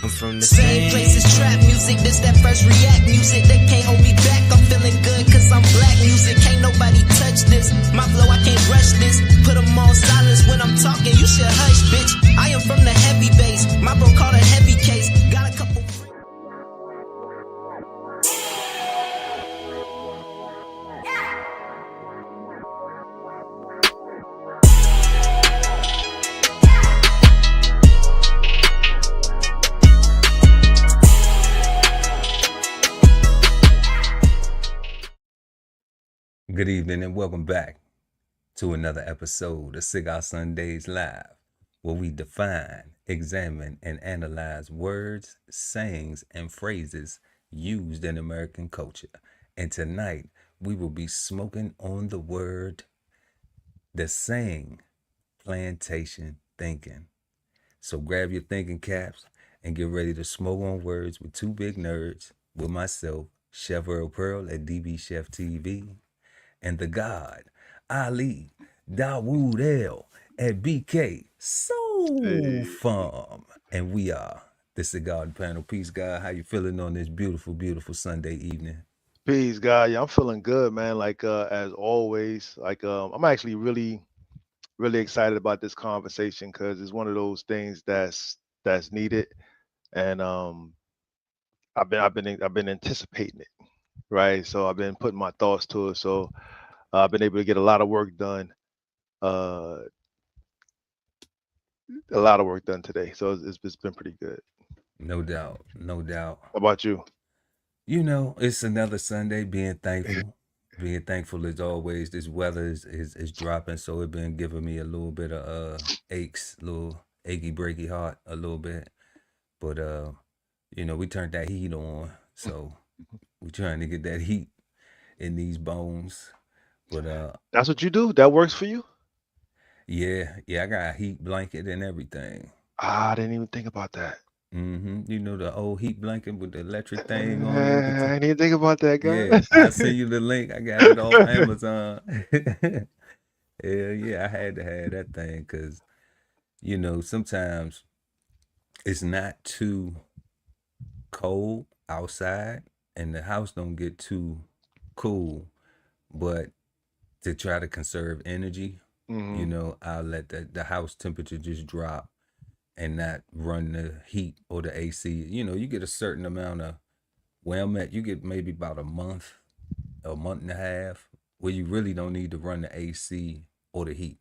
I'm from the Same place as trap music, this that first react music. They can't hold me back, I'm feeling good cause I'm black music. Can't nobody touch this, my flow I can't rush this. Put them on silence when I'm talking, you should hush bitch. I am from the heavy base, my bro called a heavy case. Got a couple. Good evening and welcome back to another episode of Cigar Sundays Live, where we define, examine, and analyze words, sayings, and phrases used in American culture. And tonight, we will be smoking on the saying, plantation thinking. So grab your thinking caps and get ready to smoke on words with two big nerds, with myself, Chef Earl Pearl at DBCHEFTV, and the God, Ali Dawood L at BK Soul Farm. And we are the Cigarden Panel. Peace, God. How you feeling on this beautiful, beautiful Sunday evening? Peace, God. Yeah, I'm feeling good, man. As always, I'm actually really excited about this conversation because it's one of those things that's needed, and I've been anticipating it, right? So I've been putting my thoughts to it. So I've been able to get a lot of work done, today. So it's been pretty good. No doubt, no doubt. How about you? You know, it's another Sunday. Being thankful. Being thankful as always. This weather is dropping, so it's been giving me a little bit of aches, little achy breaky heart a little bit. But you know, we turned that heat on, so we're trying to get that heat in these bones. But That's what you do? That works for you? yeah, I got a heat blanket and everything. I didn't even think about that. You know the old heat blanket with the electric thing on I it. didn't even think about that, guy. Yeah, I'll send you the link. I got it off Amazon. Yeah, I had to have that thing because, you know, sometimes it's not too cold outside and the house don't get too cool, but to try to conserve energy, you know, I'll let the house temperature just drop and not run the heat or the AC. You know, you get a certain amount of, where I'm at, you get maybe about a month and a half where you really don't need to run the AC or the heat.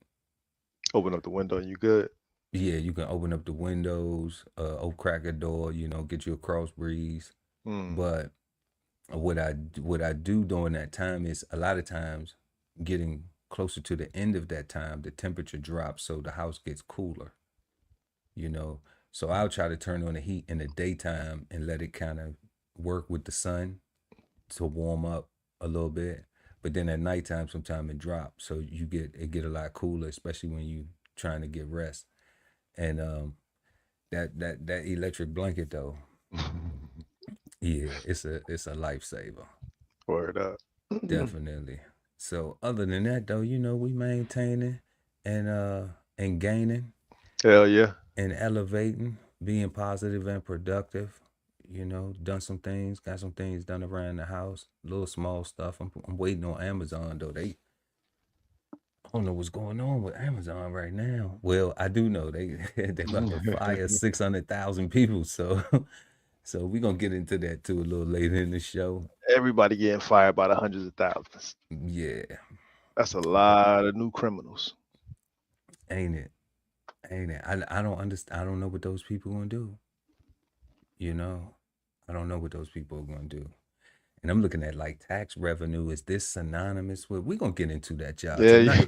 Open up the window and you good. Yeah, you can open up the windows, crack a door, you know, get you a cross breeze. But what I do during that time is a lot of times getting closer to the end of that time, the temperature drops, so the house gets cooler, you know. So I'll try to turn on the heat in the daytime and let it kind of work with the sun to warm up a little bit. But then at nighttime, sometimes it drops, so it get a lot cooler, especially when you trying to get rest. And that electric blanket though, yeah, it's a lifesaver. Word up. Definitely. So other than that though, you know, we maintaining and gaining. Hell yeah. And elevating, being positive and productive. You know, got some things done around the house, little small stuff. I'm waiting on Amazon though. I don't know what's going on with Amazon right now. Well, I do know they about to fire 600,000 people. So we're gonna get into that too a little later in the show. Everybody getting fired by the hundreds of thousands. Yeah. That's a lot of new criminals. Ain't it? I don't understand. I don't know what those people gonna do. You know, I don't know what those people are gonna do. And I'm looking at like tax revenue. Is this synonymous with? We're gonna get into that, y'all. Yeah.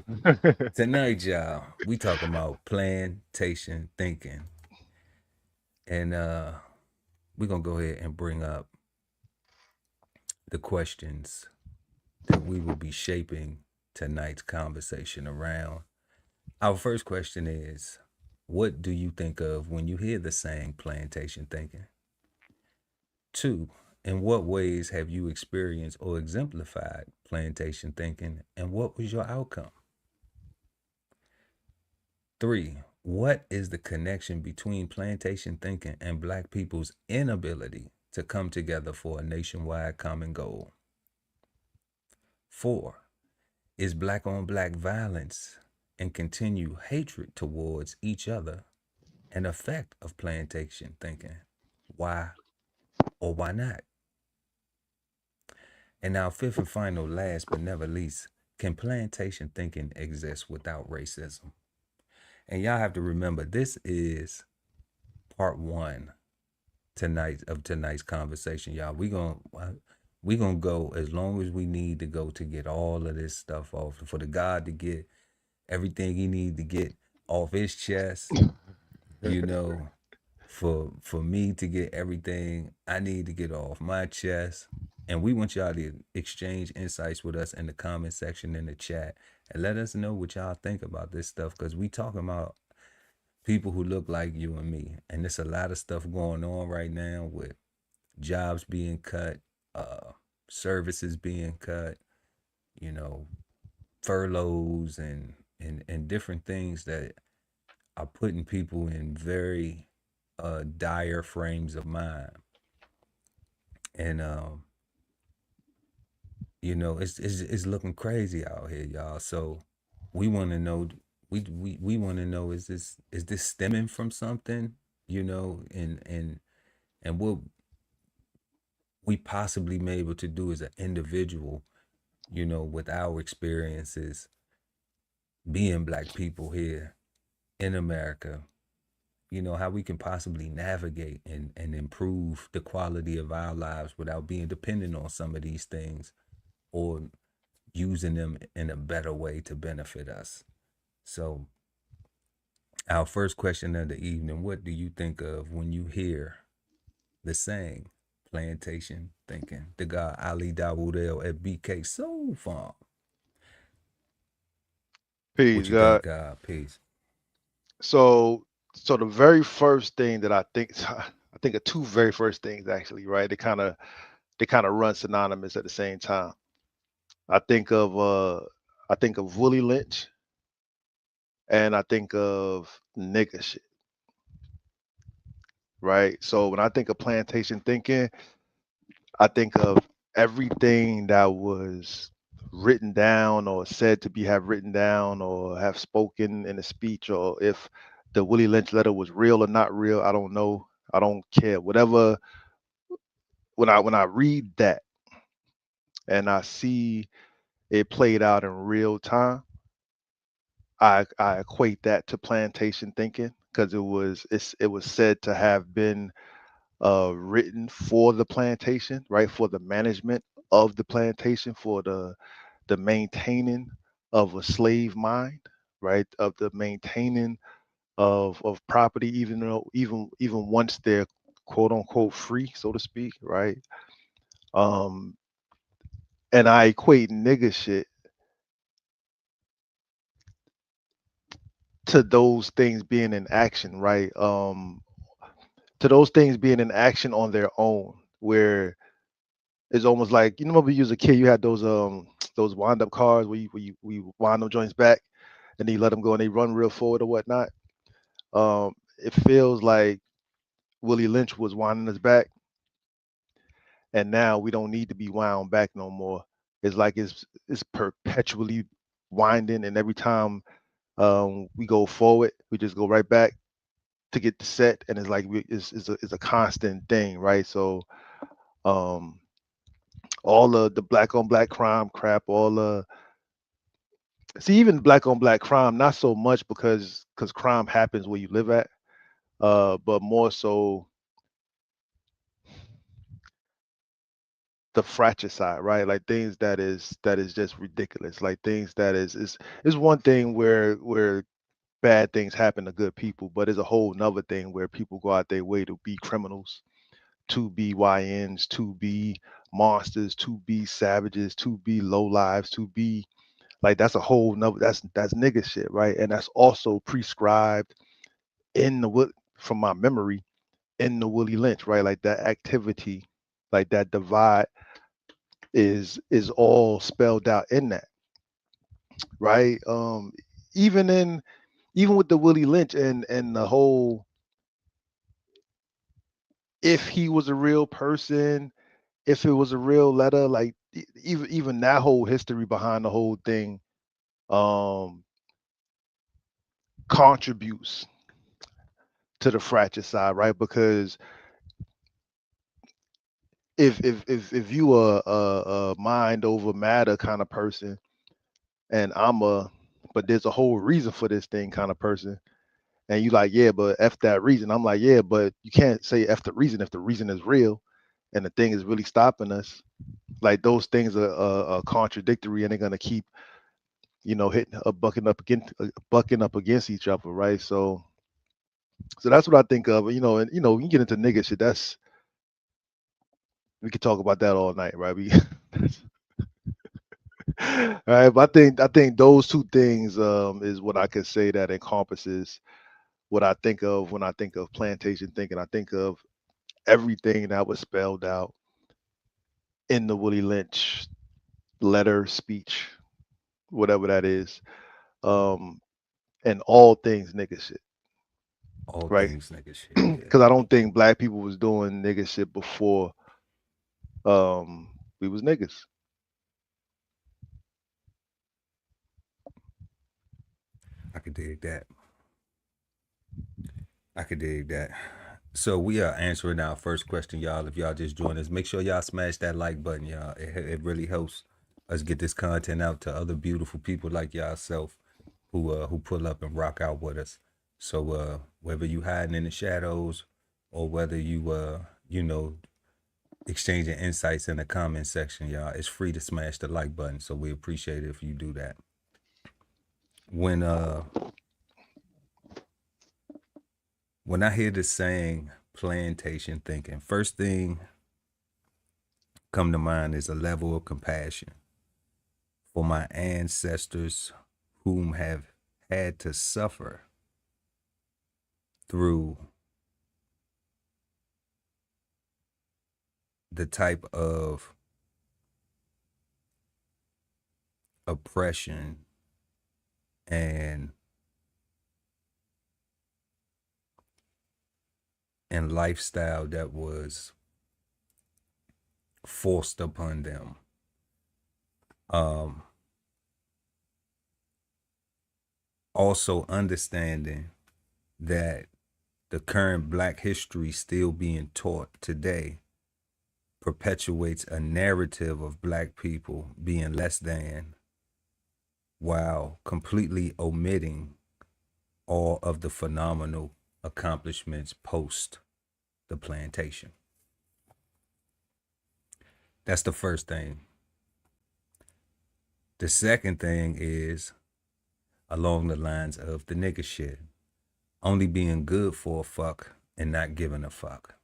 Tonight, y'all, we talking about plantation thinking. And we're gonna go ahead and bring up the questions that we will be shaping tonight's conversation around. Our first question is, what do you think of when you hear the saying plantation thinking? 2, in what ways have you experienced or exemplified plantation thinking, and what was your outcome? 3, What is the connection between plantation thinking and Black people's inability to come together for a nationwide common goal? 4. Is Black on Black violence and continued hatred towards each other an effect of plantation thinking? Why or why not? And our fifth and final, last but never least, can plantation thinking exist without racism? And y'all have to remember, this is part 1 tonight's conversation, y'all. We gonna go as long as we need to go to get all of this stuff off, for the God to get everything he need to get off his chest, you know, for me to get everything I need to get off my chest. And we want y'all to exchange insights with us in the comment section in the chat, and let us know what y'all think about this stuff, because we talking about people who look like you and me. And there's a lot of stuff going on right now with jobs being cut, services being cut, you know, furloughs and different things that are putting people in very dire frames of mind. And you know, it's looking crazy out here, y'all. So we want to know, we want to know, is this stemming from something, you know, and what we possibly may be able to do as an individual, you know, with our experiences being Black people here in America, you know, how we can possibly navigate and improve the quality of our lives without being dependent on some of these things, or using them in a better way to benefit us. So our first question of the evening: what do you think of when you hear the saying plantation thinking? The guy Ali Dawood at BK Soul Farm. Peace, What you God. think, God? Peace. So the very first thing that I think of two very first things actually, right? They kind of run synonymous at the same time. I think of Willie Lynch, and I think of nigga shit, right? So when I think of plantation thinking, I think of everything that was written down or said to be have written down or have spoken in a speech, or if the Willie Lynch letter was real or not real, I don't know. I don't care. Whatever. When I read that and I see it played out in real time, I equate that to plantation thinking, because it was said to have been written for the plantation, right? For the management of the plantation, for the maintaining of a slave mind, right? Of the maintaining of property, even though even once they're quote unquote free, so to speak, right? Um, and I equate nigga shit to those things being in action, right? To those things being in action on their own, where it's almost like, you know, when you was a kid, you had those wind up cars where you wind them joints back and then you let them go and they run real forward or whatnot. It feels like Willie Lynch was winding us back, and now we don't need to be wound back no more. It's like it's perpetually winding, and every time we go forward, we just go right back to get the set, and it's like it's a constant thing, right? So um, all the black on black crime crap, all the see, even black on black crime, not so much because crime happens where you live at, but more so the fratricide, right? Like things that is just ridiculous. Like things that is one thing where bad things happen to good people, but it's a whole nother thing where people go out their way to be criminals, to be YNs, to be monsters, to be savages, to be low lives, to be like that's a whole nother that's nigga shit, right? And that's also prescribed in from my memory in the Willie Lynch, right? Like that activity, like that divide is all spelled out in that, right? Even in even with the Willie Lynch and the whole, if he was a real person, if it was a real letter, like even that whole history behind the whole thing contributes to the fratricide, right? Because if you a mind over matter kind of person, and but there's a whole reason for this thing kind of person, and you like, yeah, but F that reason. I'm like, yeah, but you can't say F the reason if the reason is real and the thing is really stopping us. Like those things are contradictory, and they're gonna keep, hitting bucking up against each other, right? So that's what I think of, and when you get into nigga shit, we could talk about that all night, right? All right, but I think those two things is what I could say that encompasses what I think of when I think of plantation thinking. I think of everything that was spelled out in the Willie Lynch letter, speech, whatever that is, um, and all things nigga shit, All right? things nigga shit, yeah. Because I don't think black people was doing nigga shit before we was niggas. I could dig that. I could dig that. So we are answering our first question, y'all. If y'all just joined us, make sure y'all smash that like button, y'all. It really helps us get this content out to other beautiful people like yourself who pull up and rock out with us. So whether you hiding in the shadows or whether you exchanging insights in the comment section, y'all, it's free to smash the like button. So we appreciate it if you do that. When I hear the saying plantation thinking, first thing come to mind is a level of compassion for my ancestors whom have had to suffer through the type of oppression and lifestyle that was forced upon them. Also understanding that the current Black history still being taught today perpetuates a narrative of Black people being less than, while completely omitting all of the phenomenal accomplishments post the plantation. That's the first thing. The second thing is along the lines of the nigga shit. Only being good for a fuck and not giving a fuck.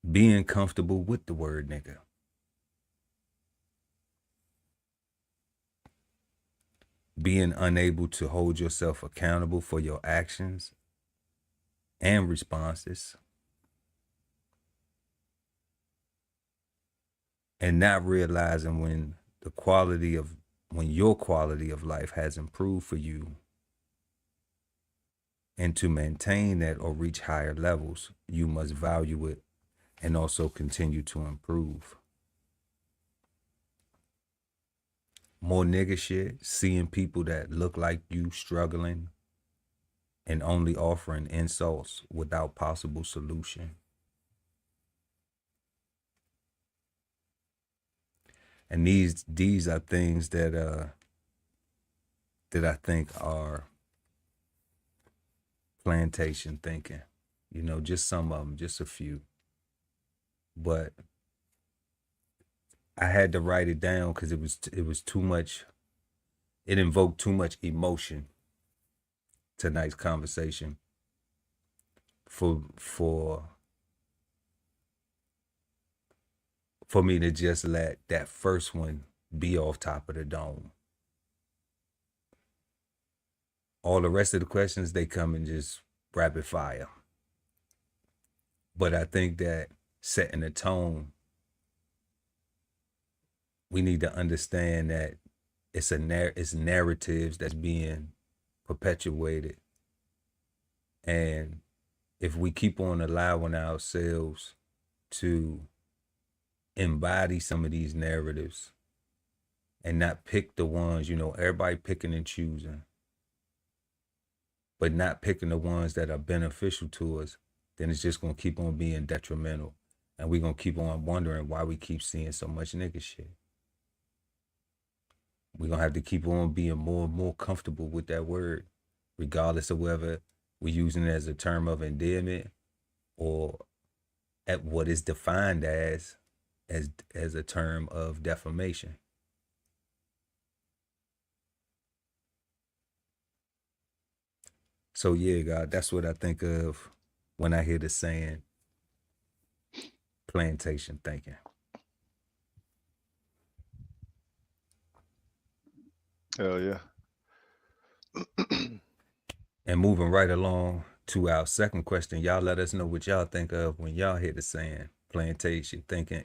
Being comfortable with the word nigga. Being unable to hold yourself accountable for your actions and responses. And not realizing when your quality of life has improved for you, and to maintain that or reach higher levels, you must value it and also continue to improve. More nigga shit, seeing people that look like you struggling and only offering insults without possible solution. And these are things that I think are plantation thinking. Just some of them, just a few. But I had to write it down because it was too much. It invoked too much emotion. Tonight's conversation for me to just let that first one be off top of the dome. All the rest of the questions, they come in just rapid fire. But I think that setting a tone, we need to understand that it's narratives that's being perpetuated. And if we keep on allowing ourselves to embody some of these narratives and not pick the ones, everybody picking and choosing, but not picking the ones that are beneficial to us, then it's just going to keep on being detrimental. And we're going to keep on wondering why we keep seeing so much nigga shit. We're going to have to keep on being more and more comfortable with that word, regardless of whether we're using it as a term of endearment or at what is defined as a term of defamation. So yeah, God, that's what I think of when I hear the saying plantation thinking. Hell yeah. And moving right along to our second question, y'all let us know what y'all think of when y'all hear the saying plantation thinking.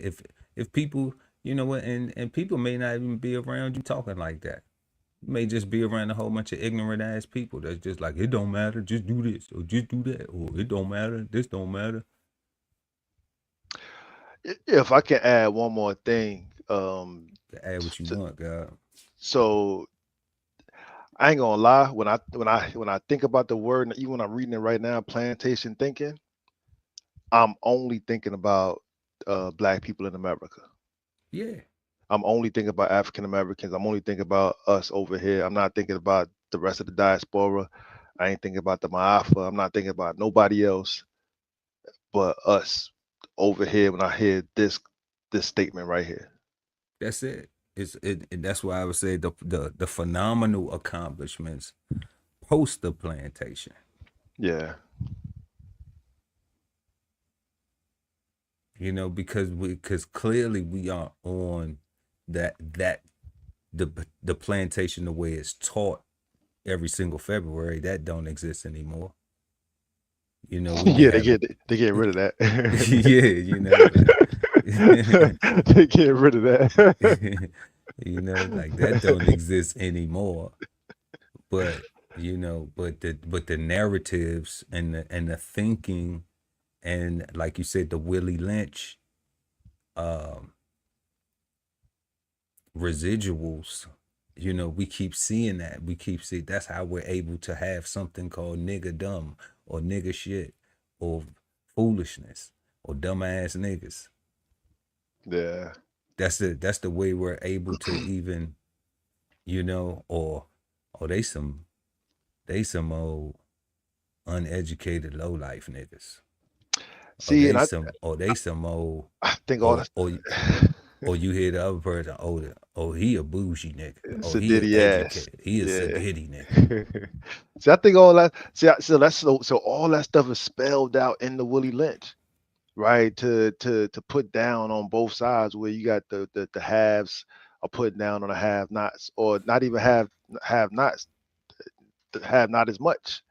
If people, you know what, and people may not even be around you talking like that. You may just be around a whole bunch of ignorant ass people that's just like, it don't matter, just do this or just do that, or it don't matter, this don't matter. If I can add one more thing, add what you want, God. So I ain't gonna lie, when I think about the word, even when I'm reading it right now, plantation thinking, I'm only thinking about black people in America. Yeah. I'm only thinking about African Americans. I'm only thinking about us over here. I'm not thinking about the rest of the diaspora. I ain't thinking about the Ma'afa. I'm not thinking about nobody else but us over here when I hear this statement right here. That's it. That's why I would say the phenomenal accomplishments post the plantation. Yeah. Because clearly we are on the plantation the way it's taught every single February, that don't exist anymore. Yeah, they get rid of that. Yeah, they get rid of that. Like that don't exist anymore. But but the narratives and the thinking, and like you said, the Willie Lynch residuals, we keep seeing that. That's how we're able to have something called nigga dumb or nigga shit or foolishness or dumbass niggas. Yeah. That's the way we're able to even, or they some old uneducated low life niggas. See, they some old. I think all that. Or you hear the other person, he a bougie nigga. Oh, he Sadiddy educated. ass. He a Sadiddy nigga. See, I think all that. So all that stuff is spelled out in the Willie Lynch, right? To put down on both sides, where you got the haves are putting down on the have-nots, or not even have-nots, have not as much,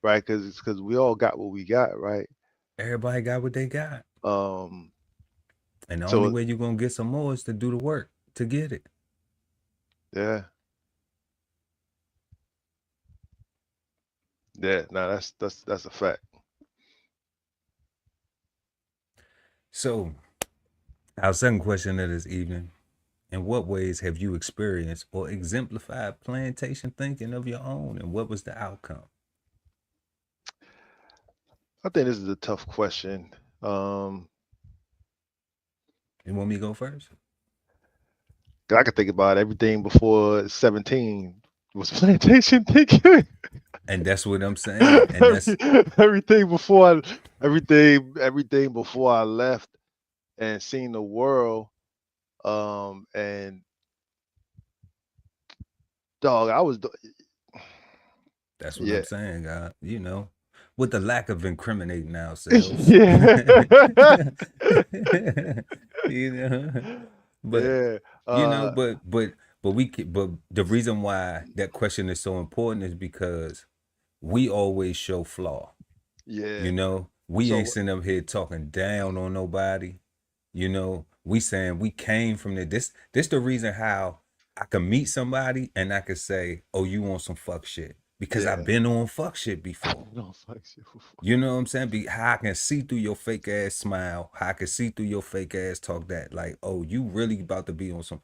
right? Because we all got what we got, right? Everybody got what they got. And the so, only way you're gonna get some more is to do the work to get it. Yeah. Yeah, no, that's a fact. So, our second question of this evening: in what ways have you experienced or exemplified plantation thinking of your own, and what was the outcome? I think this is a tough question. You want me to go first? I could think about everything before 17 was plantation thinking. And that's what I'm saying. And that's everything before I left and seen the world. And dog, that's what I'm saying, God. With the lack of incriminating ourselves. Yeah. But but the reason why that question is so important is because we always show flaw. Yeah. We ain't sitting up here talking down on nobody. We saying we came from this the reason how I can meet somebody and I can say, "Oh, you on some fuck shit," because I've been on fuck shit before. You know what I'm saying? How I can see through your fake ass smile, how I can see through your fake ass talk that like, oh, you really about to be on some.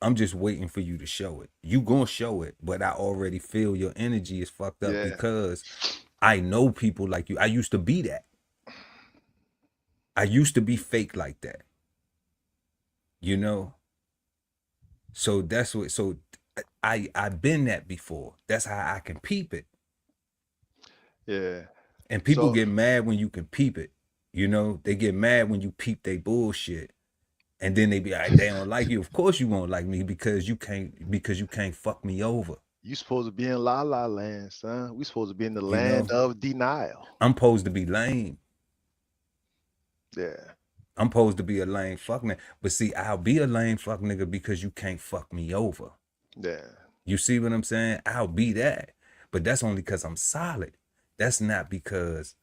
I'm just waiting for you to show it. You gonna show it, but I already feel your energy is fucked up because I know people like you. I used to be that. I used to be fake like that. You know? So that's what, so I've been that before. That's how I can peep it. Yeah. And people get mad when you can peep it. You know, they get mad when you peep they bullshit. And then they be like, they don't like you. Of course you won't like me because you can't fuck me over. You supposed to be in La La Land, son. We supposed to be in the land of denial. I'm supposed to be lame. Yeah. I'm supposed to be a lame fuck nigga. But see, I'll be a lame fuck nigga because you can't fuck me over. Yeah. You see what I'm saying? I'll be that. But that's only because I'm solid. That's not because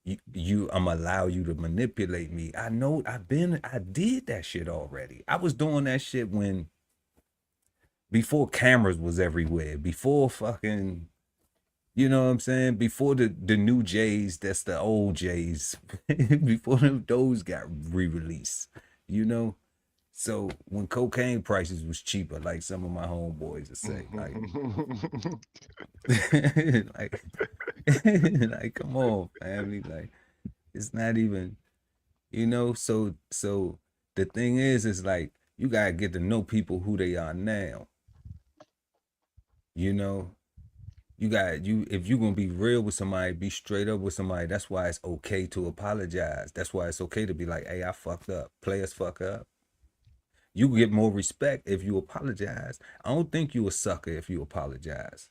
I'm allow you to manipulate me. I know I did that shit already. I was doing that shit before cameras was everywhere, before fucking, you know what I'm saying? Before the new J's, that's the old J's, before those got re-released, you know? So when cocaine prices was cheaper, like some of my homeboys would say, like, like, come on, family, like, it's not even, you know. So the thing is like you gotta get to know people who they are now. You know, if you're gonna be real with somebody, be straight up with somebody. That's why it's okay to apologize. That's why it's okay to be like, hey, I fucked up. Players fuck up. You get more respect if you apologize. I don't think you a sucker if you apologize.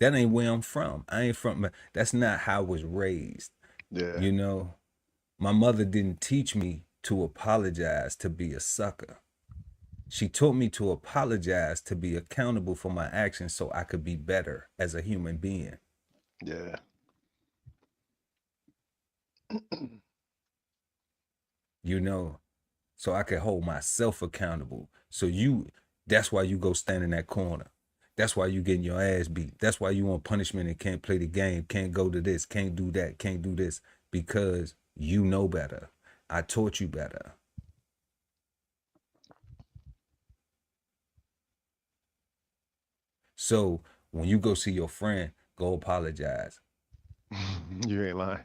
That ain't where I'm from. I ain't from. That's not how I was raised. Yeah. You know, my mother didn't teach me to apologize to be a sucker. She taught me to apologize to be accountable for my actions so I could be better as a human being. Yeah. You know, so I could hold myself accountable. So that's why you go stand in that corner. That's why you getting your ass beat. That's why you want punishment and can't play the game, can't go to this, can't do that, can't do this, because you know better. I taught you better. So when you go see your friend, go apologize. You ain't lying.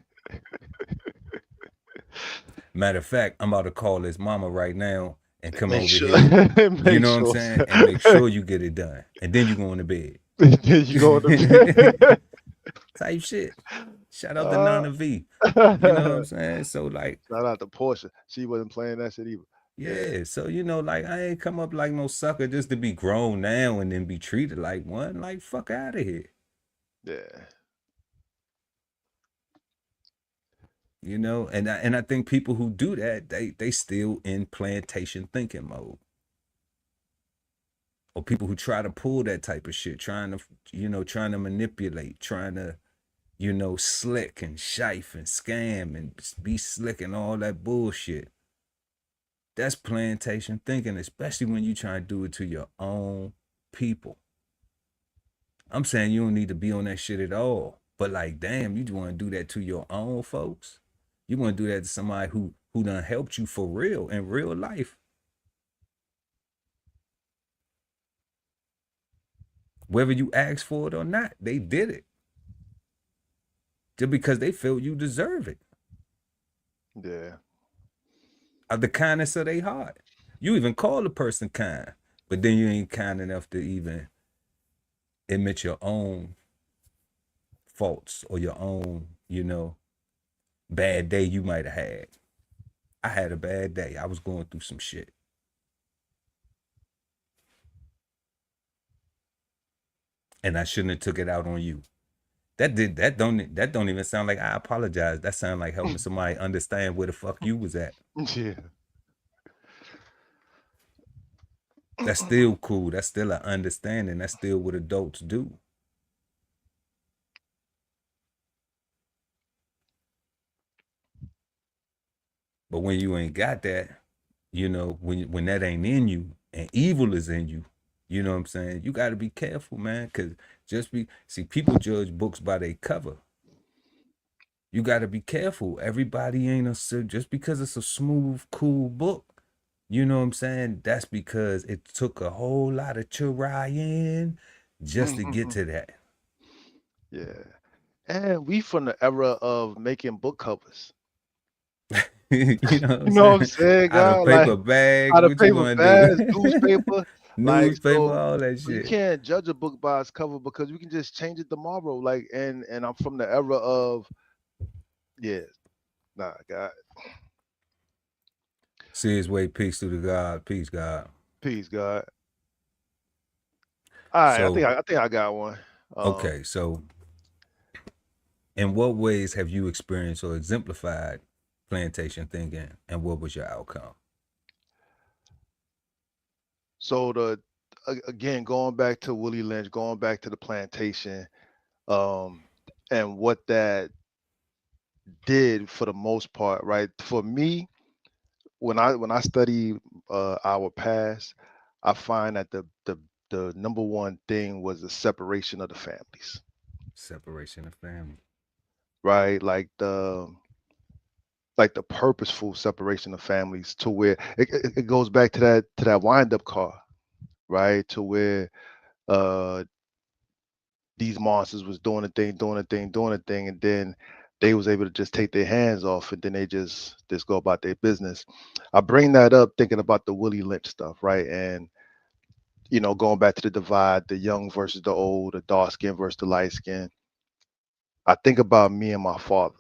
Matter of fact, I'm about to call his mama right now and come over here. You know what I'm saying? And make sure you get it done. And then you go into bed. You go into bed. Type shit. Shout out to Nana V. You know what I'm saying? So like, shout out to Portia. She wasn't playing that shit either. Yeah, so you know, like I ain't come up like no sucker just to be grown now and then be treated like one. Like fuck out of here. Yeah. You know, and I think people who do that, they still in plantation thinking mode. Or people who try to pull that type of shit, trying to manipulate, trying to, slick and shife and scam and be slick and all that bullshit. That's plantation thinking, especially when you try to do it to your own people. I'm saying you don't need to be on that shit at all. But like, damn, you want to do that to your own folks? You want to do that to somebody who done helped you for real in real life? Whether you asked for it or not, they did it. Just because they feel you deserve it. Yeah. Of the kindness of their heart. You even call the person kind, but then you ain't kind enough to even admit your own faults or your own, bad day you might have had. I had a bad day. I was going through some shit. And I shouldn't have took it out on you. That don't even sound like I apologize. That sound like helping somebody understand where the fuck you was at. Yeah. That's still cool. That's still an understanding. That's still what adults do. But when you ain't got that, when that ain't in you and evil is in you, You know what I'm saying? You got to be careful, man, because people judge books by their cover. You got to be careful. Everybody ain't just because it's a smooth, cool book. You know what I'm saying? That's because it took a whole lot of trying just to get to that. Yeah. And we from the era of making book covers. You know what I'm You know what I'm saying? saying, Out of God? Like paper bags, out of what you paper want to bags, do? newspaper. Like Newspaper, so, all that so you shit. can't judge a book by its cover because we can just change it tomorrow. Like and I'm from the era of yeah, nah, God, See his way, peace to the God, peace, God. peace, God. All right, So, I think I got one. Um, okay, so in what ways have you experienced or exemplified plantation thinking, and what was your outcome? so again going back to Willie Lynch, going back to the plantation, and what that did for the most part, right? For me, when I study our past, I find that the number one thing was the separation of the families, Separation of family. right? Like the purposeful separation of families to where it goes back to that wind up car, right? To where uh these monsters was doing a thing, doing a thing, doing a thing, and then they was able to just take their hands off and then they just go about their business. I bring that up thinking about the Willie Lynch stuff, right? And going back to the divide, the young versus the old, the dark skin versus the light skin. I think about me and my father,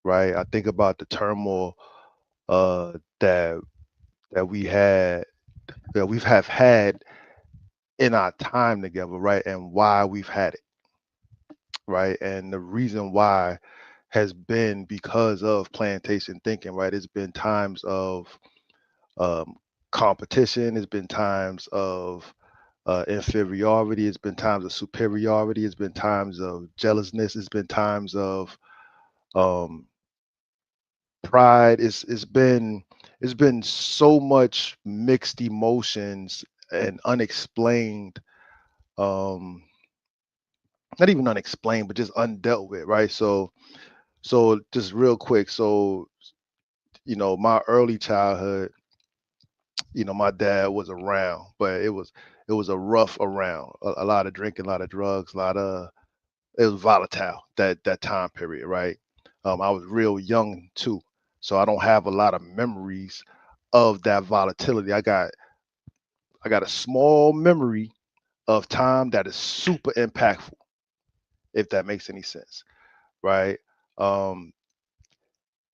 right? I think about the turmoil that we had that we've have had in our time together, right? And why we've had it, right? And the reason why has been because of plantation thinking, right? It's been times of um, competition. It's been times of inferiority. It's been times of superiority. It's been times of jealousness. It's been times of um, pride. It's been so much mixed emotions and unexplained, um, not even unexplained, but just undealt with, right? So just real quick. So my early childhood, my dad was around, but it was a rough around. A lot of drinking, a lot of drugs, a lot of it was volatile that time period, right? I was real young too, so I don't have a lot of memories of that volatility. I got a small memory of time that is super impactful, if that makes any sense, right? Um,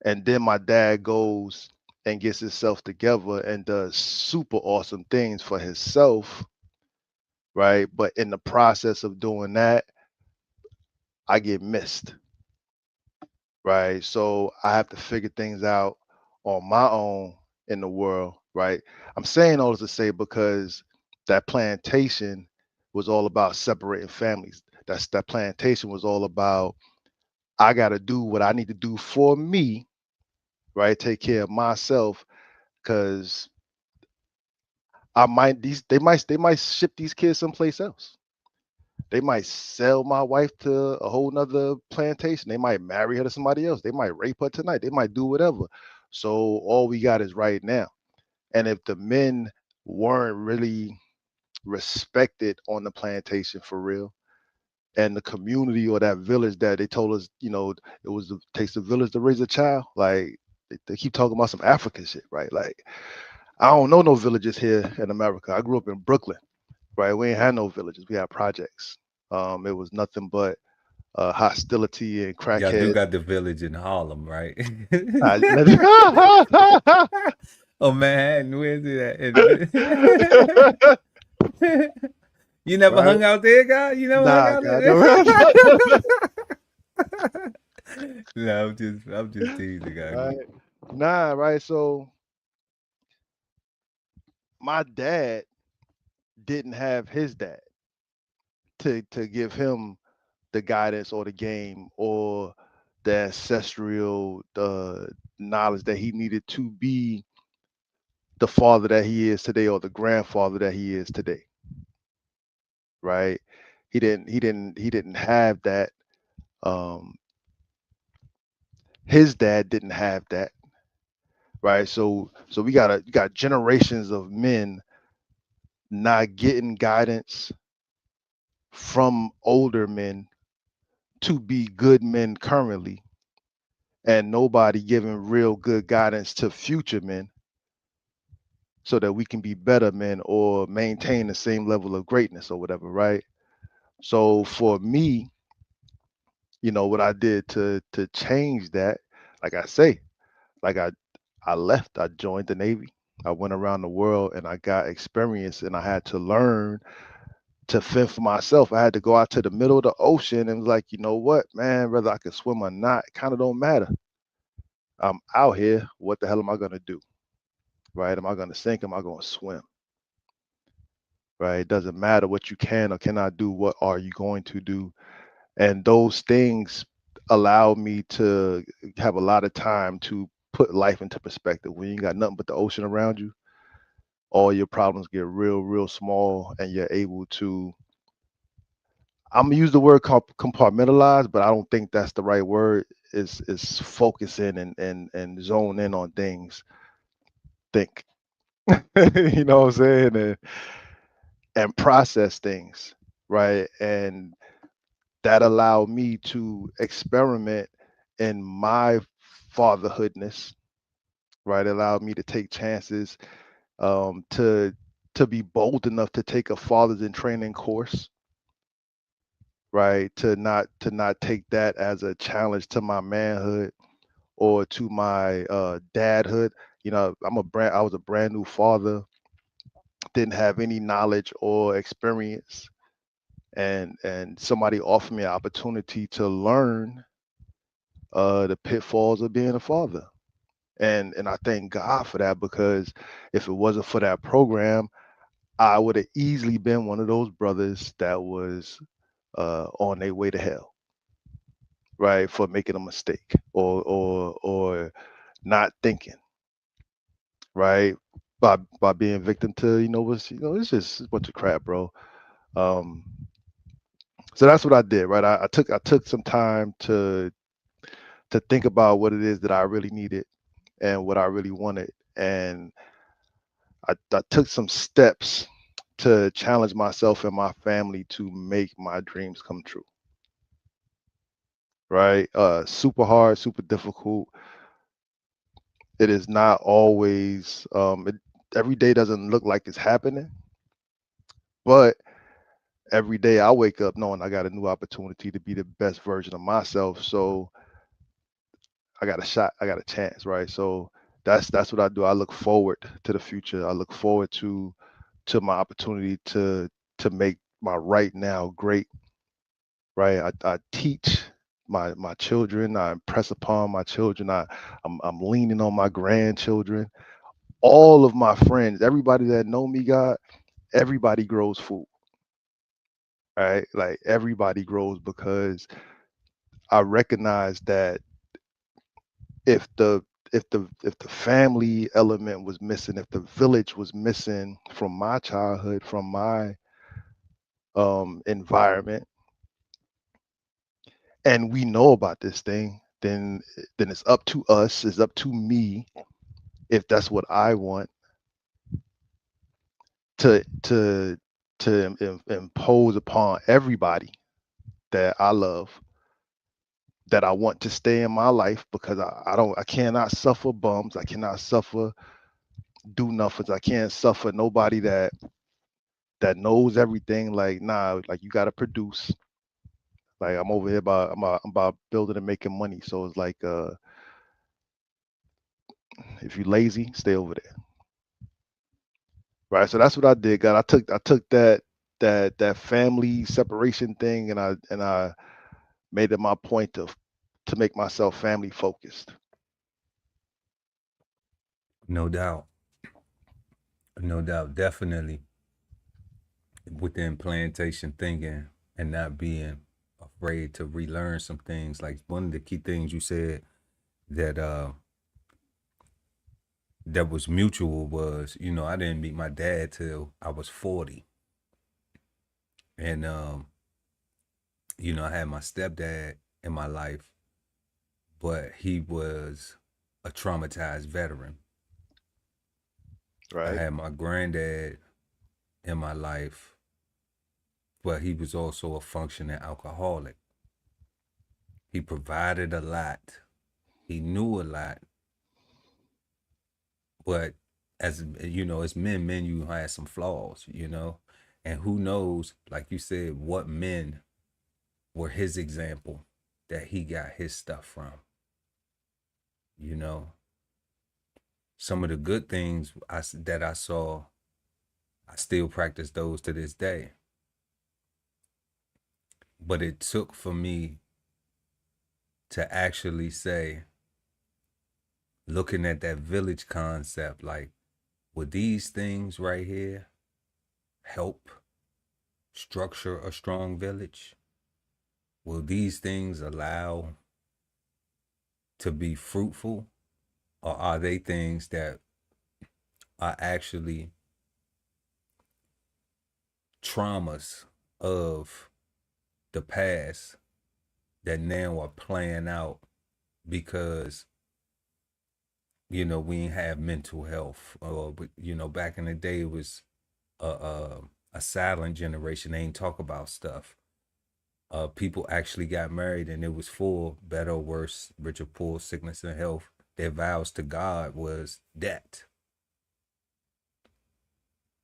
and then my dad goes and gets himself together and does super awesome things for himself, right? But in the process of doing that, I get missed, right? So I have to figure things out on my own in the world, right? I'm saying all this to say because that plantation was all about separating families. That plantation was all about I got to do what I need to do for me, right? Take care of myself because I might these they might ship these kids someplace else. They might sell my wife to a whole nother plantation. They might marry her to somebody else. They might rape her tonight. They might do whatever. So all we got is right now. And if the men weren't really respected on the plantation for real, and the community or that village that they told us, it takes a village to raise a child. Like they keep talking about some African shit, right? Like I don't know no villages here in America. I grew up in Brooklyn, right? We ain't had no villages. We had projects. It was nothing but hostility and Y'all do crackheads. got the village in Harlem, right? Uh, Oh, Manhattan, where's it at? You never right? hung out there, guy? You never hung Nah, out God, there? no, No, I'm just teasing, right? guy. Nah, right. So my dad didn't have his dad to give him the guidance or the game or the ancestral knowledge that he needed to be the father that he is today or the grandfather that he is today, right? He didn't have that. um his dad didn't have that, right? So you got generations of men not getting guidance from older men to be good men currently, and nobody giving real good guidance to future men so that we can be better men or maintain the same level of greatness or whatever, right? So for me, what I did to change that, like I say, like I left, I joined the Navy. I went around the world and I got experience and I had to learn to fend for myself. I had to go out to the middle of the ocean and was like, you know what, man, whether I can swim or not, it kind of don't matter. I'm out here. What the hell am I gonna do? Right? Am I gonna sink? Am I gonna swim? Right? It doesn't matter what you can or cannot do. What are you going to do? And those things allow me to have a lot of time to put life into perspective. When you got nothing but the ocean around you, all your problems get real, real small, and you're able to. I'm gonna use the word compartmentalize, but I don't think that's the right word. Is focus in and zone in on things. Think, you know what I'm saying, and process things, right? And that allowed me to experiment in my fatherhoodness, right? It allowed me to take chances, to be bold enough to take a fathers in training course, right? To not take that as a challenge to my manhood or to my dadhood. I was a brand new father, didn't have any knowledge or experience, and somebody offered me an opportunity to learn the pitfalls of being a father. And I thank God for that, because if it wasn't for that program, I would have easily been one of those brothers that was on their way to hell, right, for making a mistake or not thinking, right, by being victim to it's just a bunch of crap, bro. Um, so that's what I did, right? I took some time to think about what it is that I really needed and what I really wanted, and I took some steps to challenge myself and my family to make my dreams come true. Right? Super hard, super difficult. It is not always. Every day doesn't look like it's happening, but every day I wake up knowing I got a new opportunity to be the best version of myself. So I got a shot, I got a chance, right? So that's what I do. I look forward to the future. I look forward to my opportunity to make my right now great, right? I teach my children. I impress upon my children. I'm leaning on my grandchildren. All of my friends, everybody that know me, God, everybody grows food, right? Like everybody grows because I recognize that if the if the family element was missing, if the village was missing from my childhood, from my environment, and we know about this thing, then it's up to us, it's up to me, if that's what I want, to impose upon everybody that I love, that I want to stay in my life, because I cannot suffer bums, I cannot suffer do nothings, I can't suffer nobody that knows everything. Like, nah, like you gotta produce. Like I'm over here I'm about building and making money. So it's like if you're lazy, stay over there. Right. So that's what I did, God. I took that family separation thing, and I made it my point to make myself family focused. No doubt. No doubt. Definitely within plantation thinking and not being afraid to relearn some things. Like one of the key things you said that that was mutual was, you know, I didn't meet my dad till I was 40. And you know, I had my stepdad in my life, but he was a traumatized veteran. I Right. had my granddad in my life, but he was also a functioning alcoholic. He provided a lot. He knew a lot. But as you know, as men you have some flaws, you know. And who knows, like you said, what men were his example that he got his stuff from. You know, some of the good things that I saw, I still practice those to this day. But it took for me to actually say, looking at that village concept, like, would these things right here help structure a strong village? Will these things allow to be fruitful? Or are they things that are actually traumas of the past that now are playing out because, you know, we ain't have mental health, or, you know, back in the day it was a silent generation. They ain't talk about stuff. People actually got married and it was for better or worse, rich or poor, sickness and health. Their vows to God was debt.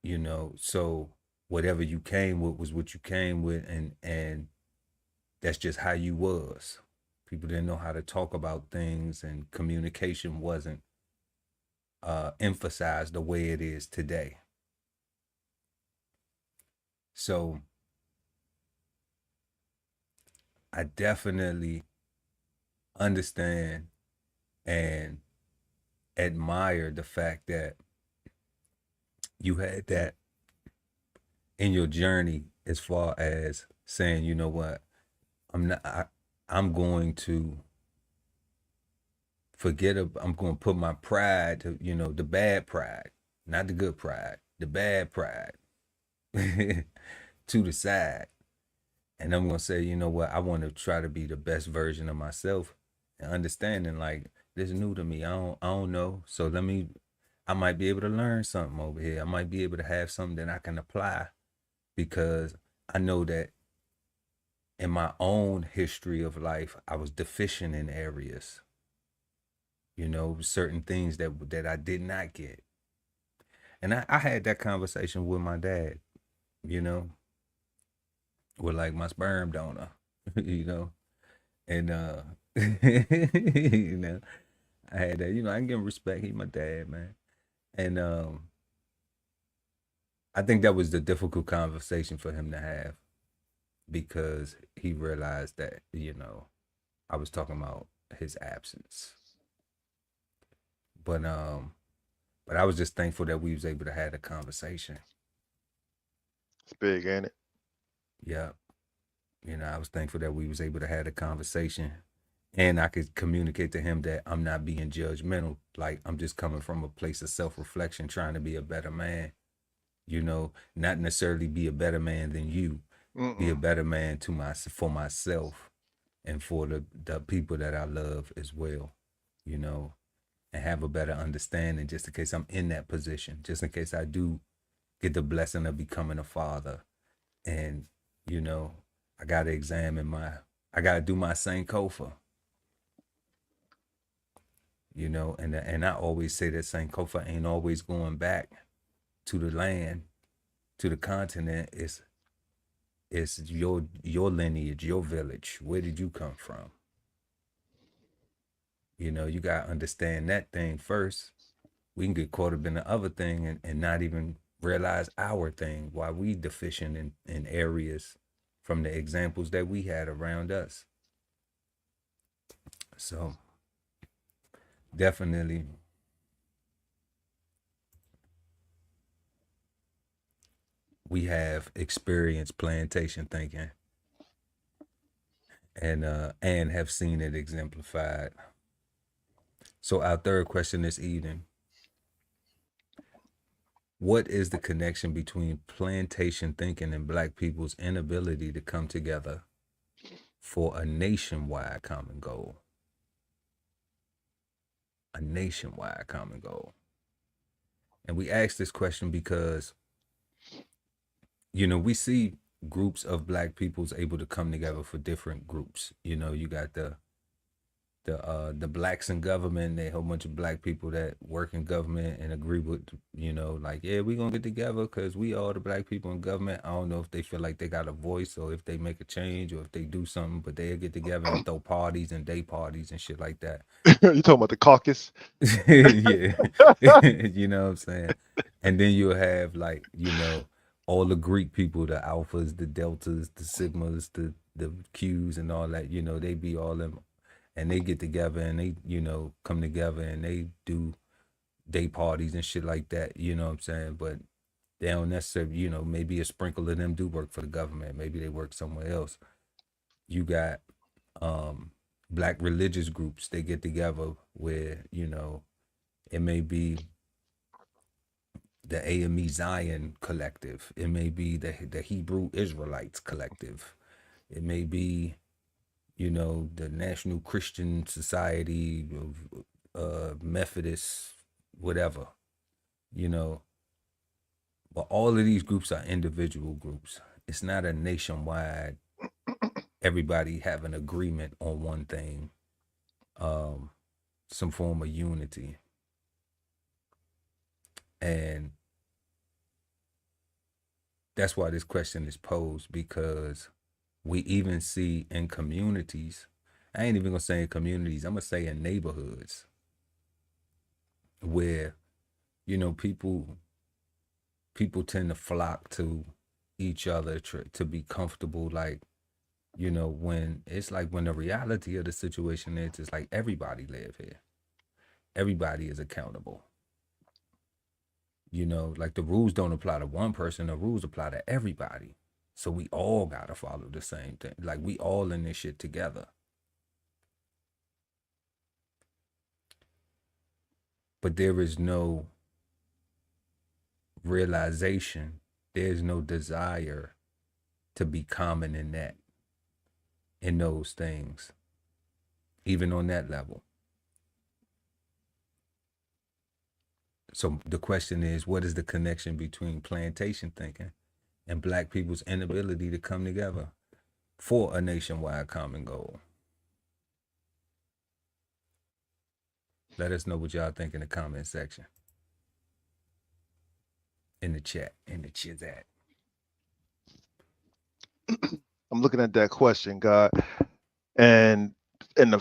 You know, so whatever you came with was what you came with, and that's just how you was. People didn't know how to talk about things, and communication wasn't emphasized the way it is today. So I definitely understand and admire the fact that you had that in your journey, as far as saying, you know what, I'm going to I'm going to put my pride to, you know, the bad pride, not the good pride, the bad pride to the side. And I'm going to say, you know what, I want to try to be the best version of myself, and understanding, like, this is new to me. I don't know. So I might be able to learn something over here. I might be able to have something that I can apply, because I know that in my own history of life, I was deficient in areas, you know, certain things that I did not get. And I had that conversation with my dad, you know, with like my sperm donor, you know, and you know, I had that, you know, I can give him respect. He my dad, man. And I think that was the difficult conversation for him to have, because he realized that, you know, I was talking about his absence. But I was just thankful that we was able to have a conversation. It's big, ain't it? Yeah. You know, I was thankful that we was able to have a conversation, and I could communicate to him that I'm not being judgmental. Like, I'm just coming from a place of self-reflection, trying to be a better man, you know, not necessarily be a better man than you, be a better man for myself and for the people that I love as well, you know, and have a better understanding, just in case I'm in that position, just in case I do get the blessing of becoming a father. And, you know, I got to do my Sankofa, you know, and I always say that Sankofa ain't always going back to the land, to the continent. It's your lineage, your village. Where did you come from? You know, you got to understand that thing first. We can get caught up in the other thing and not even realize our thing, why we deficient in areas from the examples that we had around us. So definitely we have experienced plantation thinking, and have seen it exemplified. So our third question this evening: What is the connection between plantation thinking and Black people's inability to come together for a nationwide common goal? A nationwide common goal. And we ask this question because, we see groups of Black peoples able to come together for different groups. You got the blacks in government. They a whole bunch of Black people that work in government and agree with, like, yeah, we gonna get together because we all the Black people in government. I don't know if they feel like they got a voice or if they make a change or if they do something, but they'll get together and throw parties and day parties and shit like that. You talking about the caucus? Yeah. You know what I'm saying? And then you'll have, like, all the Greek people, the alphas, the deltas, the sigmas, the Qs and all that, they be all them, and they get together and they, come together and they do day parties and shit like that, you know what I'm saying? But they don't necessarily, maybe a sprinkle of them do work for the government. Maybe they work somewhere else. You got Black religious groups, they get together where, it may be the AME Zion collective. It may be the Hebrew Israelites collective. It may be, the National Christian Society of Methodists, whatever, But all of these groups are individual groups. It's not a nationwide, everybody have an agreement on one thing, some form of unity. And that's why this question is posed, because we even see in communities, I ain't even gonna say in communities, I'm gonna say in neighborhoods where, people tend to flock to each other to be comfortable. Like, when it's like, when the reality of the situation is, it's like everybody live here. Everybody is accountable. Like the rules don't apply to one person, the rules apply to everybody. So we all gotta follow the same thing. Like, we all in this shit together. But there is no realization, there's no desire to be common in those things, even on that level. So the question is, what is the connection between plantation thinking and Black people's inability to come together for a nationwide common goal? Let us know what y'all think in the comment section. In the chat, in the chizat. I'm looking at that question, God, and the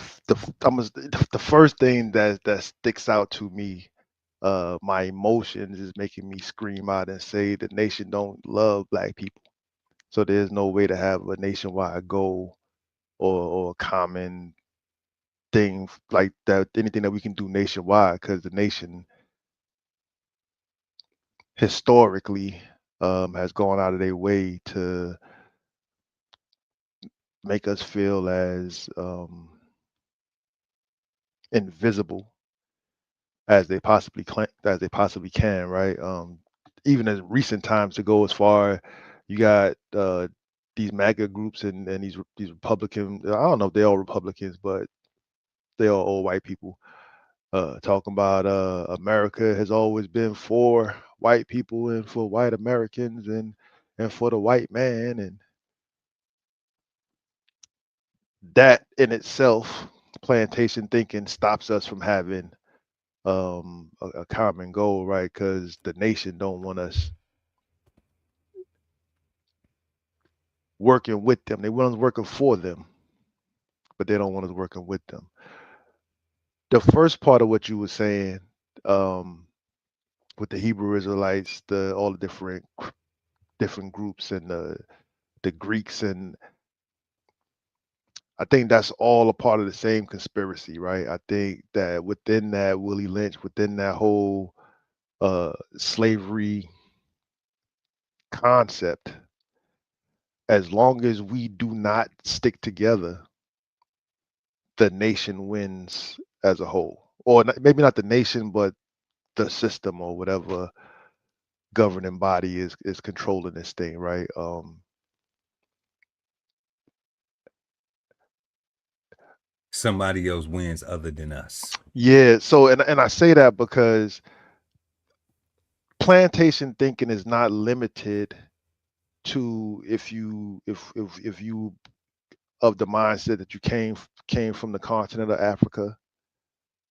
first thing that sticks out to me, my emotions is making me scream out and say the nation don't love Black people. So there's no way to have a nationwide goal or a common thing like that, anything that we can do nationwide, because the nation historically has gone out of their way to make us feel as invisible as they possibly can, right? Even in recent times, to go as far, you got these MAGA groups and these Republican. I don't know if they're all Republicans, but they're all white people talking about America has always been for white people and for white Americans and for the white man, and that in itself, plantation thinking, stops us from having a common goal, right? Because the nation don't want us working with them. They want us working for them, but they don't want us working with them. The first part of what you were saying, with the Hebrew Israelites, all the different groups and the Greeks, and I think that's all a part of the same conspiracy, right? I think that within that Willie Lynch, within that whole slavery concept, as long as we do not stick together, the nation wins as a whole, or maybe not the nation, but the system or whatever governing body is controlling this thing, right? Somebody else wins other than us. Yeah. So and I say that because plantation thinking is not limited to if you of the mindset that you came from the continent of Africa,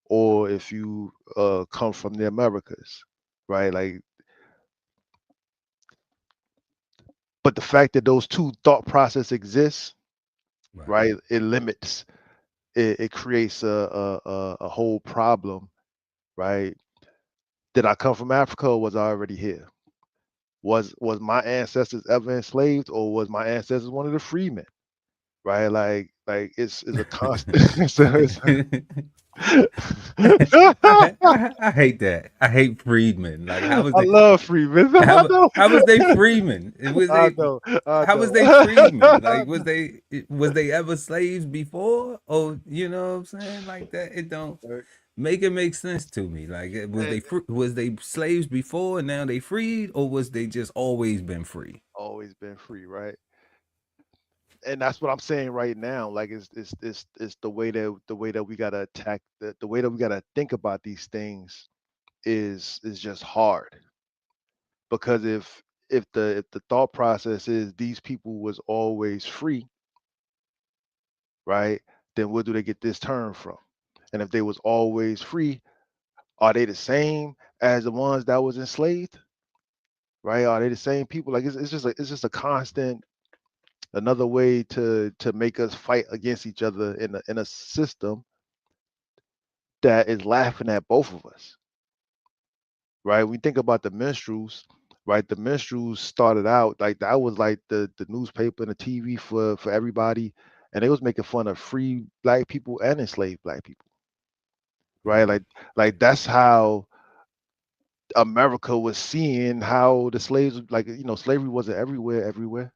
or if you come from the Americas, right? Like, but the fact that those two thought process exists, Right. right? It limits. It creates a whole problem, right? Did I come from Africa, or was I already here? Was my ancestors ever enslaved, or was my ancestors one of the freemen? Right? Like it's a constant. So I hate that. I hate freedmen. Like how was I they love freemen. I know. how was they freemen? Was I they know. I how was know. they freedmen? I Like know. was they ever slaves before? Or you know what I'm saying? Like that it don't make it make sense to me. Like And was they slaves before and now they freed, or was they just always been free? always been free, right? And that's what I'm saying right now. Like it's the way that we gotta attack the way that we gotta think about these things is just hard. Because if the thought process is these people was always free, right? Then where do they get this term from? And if they was always free, are they the same as the ones that was enslaved? Right? Are they the same people? Like it's just a constant another way to make us fight against each other in a system that is laughing at both of us. Right? We think about the minstrels, right? The minstrels started out like that was like the newspaper and the TV for everybody, and they was making fun of free black people and enslaved black people, right? Like that's how America was seeing how the slaves, like slavery wasn't everywhere,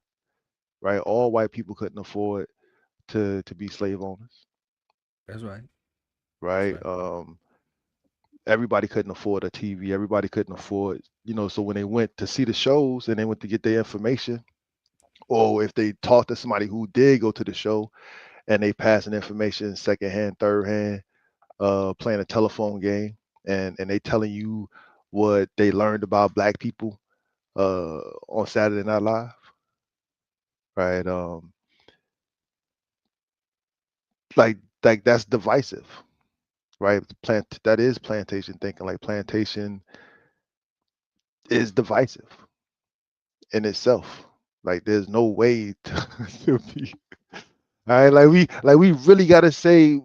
right? All white people couldn't afford to be slave owners, That's right. That's right? right. Everybody couldn't afford a TV. Everybody couldn't afford, so when they went to see the shows and they went to get their information, or if they talked to somebody who did go to the show and they passing information second hand, third hand, playing a telephone game, and they telling you what they learned about black people on Saturday Night Live, right? Like that's divisive, right? That is plantation thinking. Like plantation is divisive in itself. Like there's no way to be. All right, like we really gotta say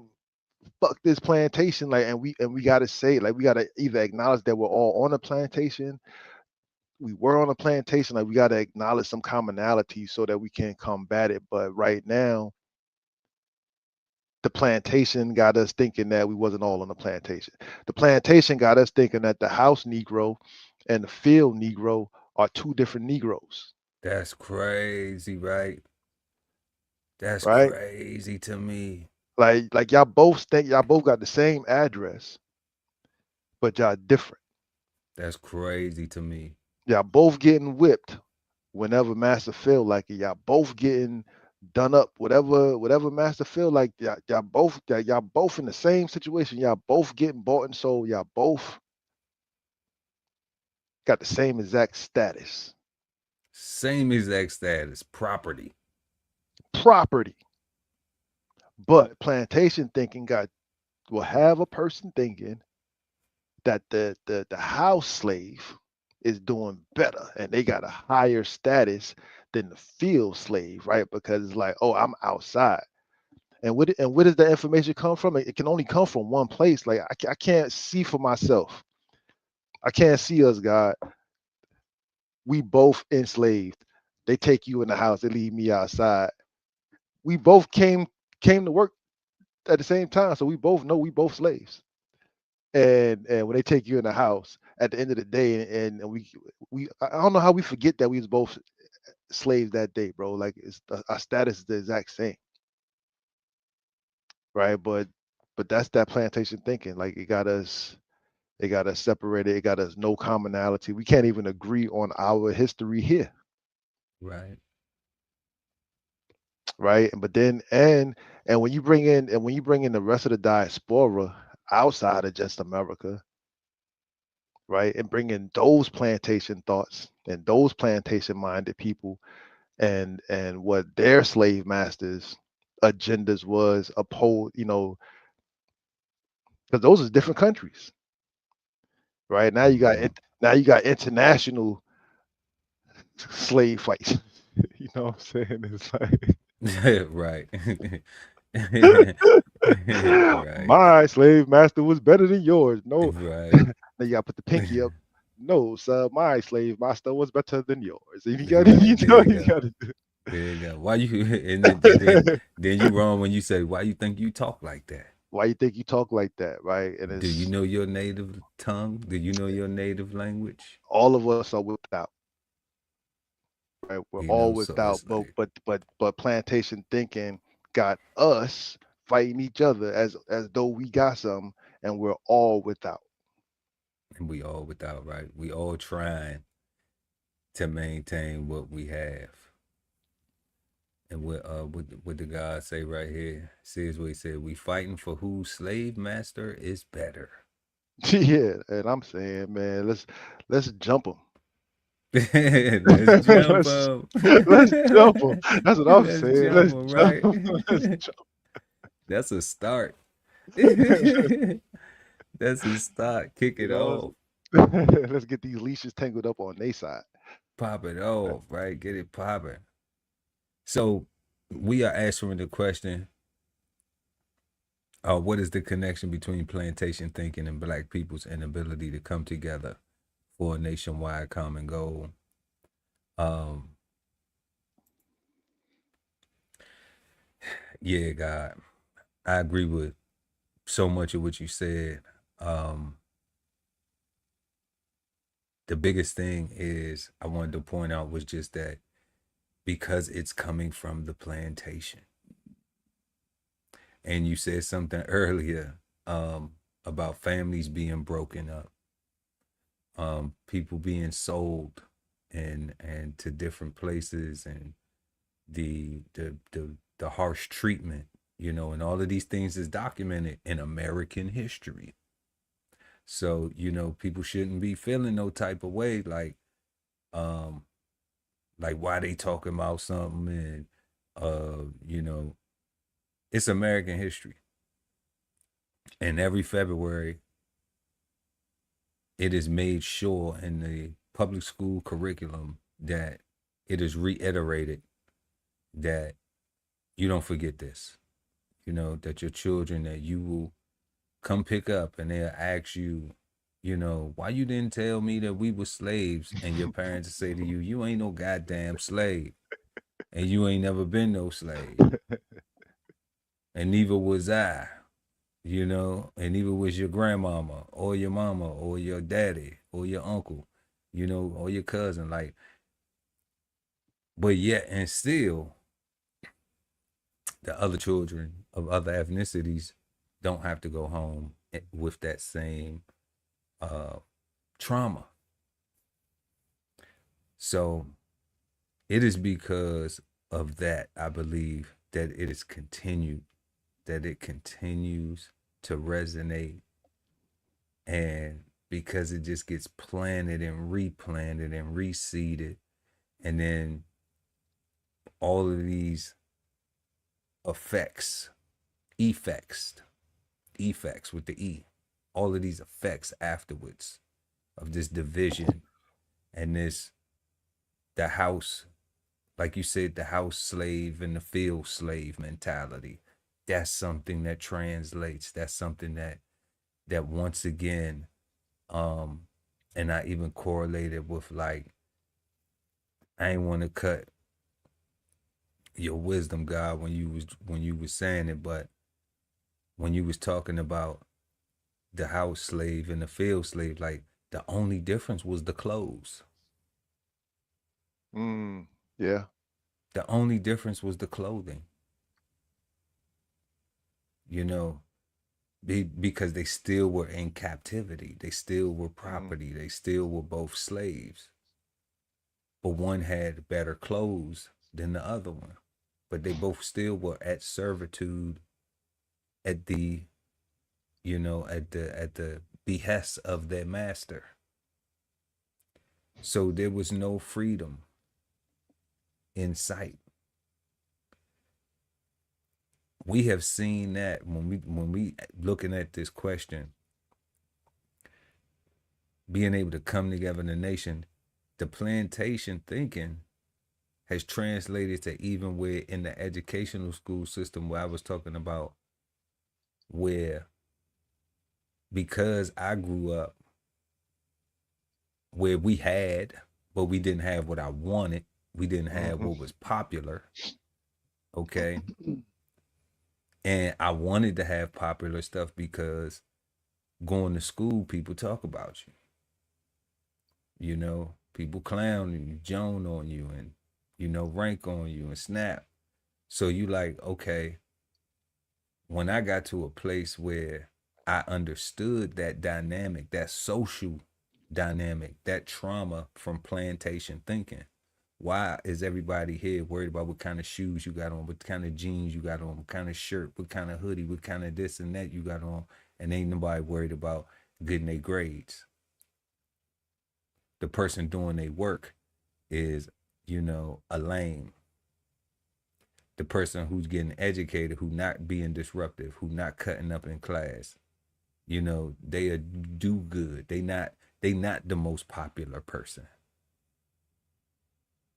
fuck this plantation, like, and we gotta say, like, we gotta either acknowledge that we're all on a plantation, we were on a plantation, like we gotta acknowledge some commonality so that we can combat it. But right now, the plantation got us thinking that we wasn't all on the plantation. The plantation got us thinking that the house Negro and the field Negro are two different Negroes, That's crazy, right? That's right? crazy to me. Like y'all both think y'all both got the same address, but y'all different. That's crazy to me. Y'all both getting whipped whenever master feel like it. Y'all both getting done up, whatever master feel like. Y'all both in the same situation. Y'all both getting bought and sold. Y'all both got the same exact status. Same exact status, property. Property. But plantation thinking will have a person thinking that the house slave is doing better and they got a higher status than the field slave, right? Because it's like, oh, I'm outside. And where does the information come from? It can only come from one place. Like I can't see for myself. I can't see us, God. We both enslaved. They take you in the house. They leave me outside. We both came to work at the same time, so we both know we both slaves. And when they take you in the house at the end of the day, and we I don't know how we forget that we was both slaves that day, bro. Like our status is the exact same, right? But that's that plantation thinking. Like it got us. It got us separated. It got us no commonality. We can't even agree on our history here. Right. Right. But then and when you bring in the rest of the diaspora outside of just America, right, and bring in those plantation thoughts and those plantation minded people and what their slave masters agendas was uphold, because those are different countries, right? Now you got international slave fights. You know what I'm saying? It's like Right. Right. my slave master was better than yours. No, Right. now you got to put the pinky up. No, sir, my slave master was better than yours. And you got to, Right. There you you go. got to do. There you go. Why you and then you wrong when you say why you think you talk like that? Why you think you talk like that, right? And Do you it's know your native tongue? Do you know your native language? all of us are without, right? We're all So without, it's like but plantation thinking got us fighting each other as though we got something, and we're all without. and we all without, right? We all trying to maintain what we have. And what the God say right here? Says what he said, we fighting for whose slave master is better. Yeah, and I'm saying, man, let's jump them. Let's jump let's up. let's jump them. That's what I'm Let's saying. jump Let's up, jump right? 'em. Let's jump. That's a start. That's a start. Kick You it know, off. let's get these leashes tangled up on their side. Pop it off, right? Get it popping. So we are answering the question, what is the connection between plantation thinking and black people's inability to come together for a nationwide common goal? Um, yeah, God, I agree with so much of what you said. Um, the biggest thing is I wanted to point out was just that because it's coming from the plantation. And you said something earlier about families being broken up, people being sold and to different places, and the harsh treatment, and all of these things is documented in American history. So, people shouldn't be feeling no type of way um like why they talking about something, and it's American history. And every February it is made sure in the public school curriculum that it is reiterated that you don't forget this. That your children, that you will come pick up and they'll ask you, why you didn't tell me that we were slaves? And your parents say to you, you ain't no goddamn slave. And you ain't never been no slave. And neither was I, and neither was your grandmama or your mama or your daddy or your uncle, or your cousin. But yet and still, the other children of other ethnicities don't have to go home with that same uh, trauma. So it is because of that, I believe, that it is continued, that it continues to resonate, and because it just gets planted and replanted and reseeded, and then all of these effects, effects with the E, all of these effects afterwards of this division and the house, like you said, the house slave and the field slave mentality. That's something that translates. That's something that once again, and I even correlated with I ain't want to cut your wisdom, God, when you was saying it, but when you was talking about the house slave and the field slave, the only difference was the clothes. Yeah. The only difference was the clothing. You know, because they still were in captivity. They still were property. They still were both slaves. But one had better clothes than the other one. But they both still were at servitude at the, at the behest of their master. So there was no freedom in sight. We have seen that when we looking at this question, being able to come together in the nation, the plantation thinking has translated to even where in the educational school system where I was talking about, where because I grew up where we had, but we didn't have what I wanted. We didn't have what was popular. Okay. And I wanted to have popular stuff because going to school, people talk about you. People clown you, joan on you, and, rank on you and snap. So you like, okay, when I got to a place where I understood that dynamic, that social dynamic, that trauma from plantation thinking. Why is everybody here worried about what kind of shoes you got on, what kind of jeans you got on, what kind of shirt, what kind of hoodie, what kind of this and that you got on, and ain't nobody worried about getting their grades? The person doing their work is, a lame. The person who's getting educated, who not being disruptive, who not cutting up in class, they do good. They not the most popular person.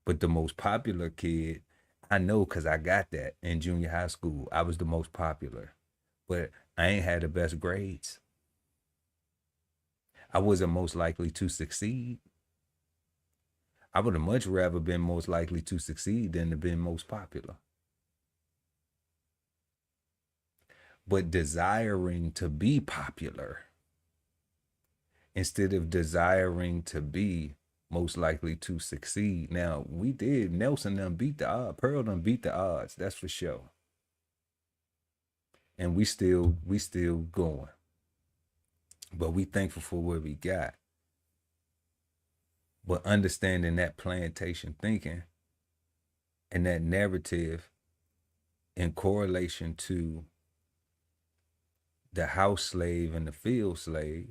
But the most popular kid, I know because I got that in junior high school. I was the most popular, but I ain't had the best grades. I wasn't most likely to succeed. I would have much rather been most likely to succeed than to be most popular. But desiring to be popular instead of desiring to be most likely to succeed. Now, we did. Nelson done beat the odds. Pearl done beat the odds. That's for sure. And we still going. But we thankful for what we got. But understanding that plantation thinking and that narrative in correlation to the house slave and the field slave,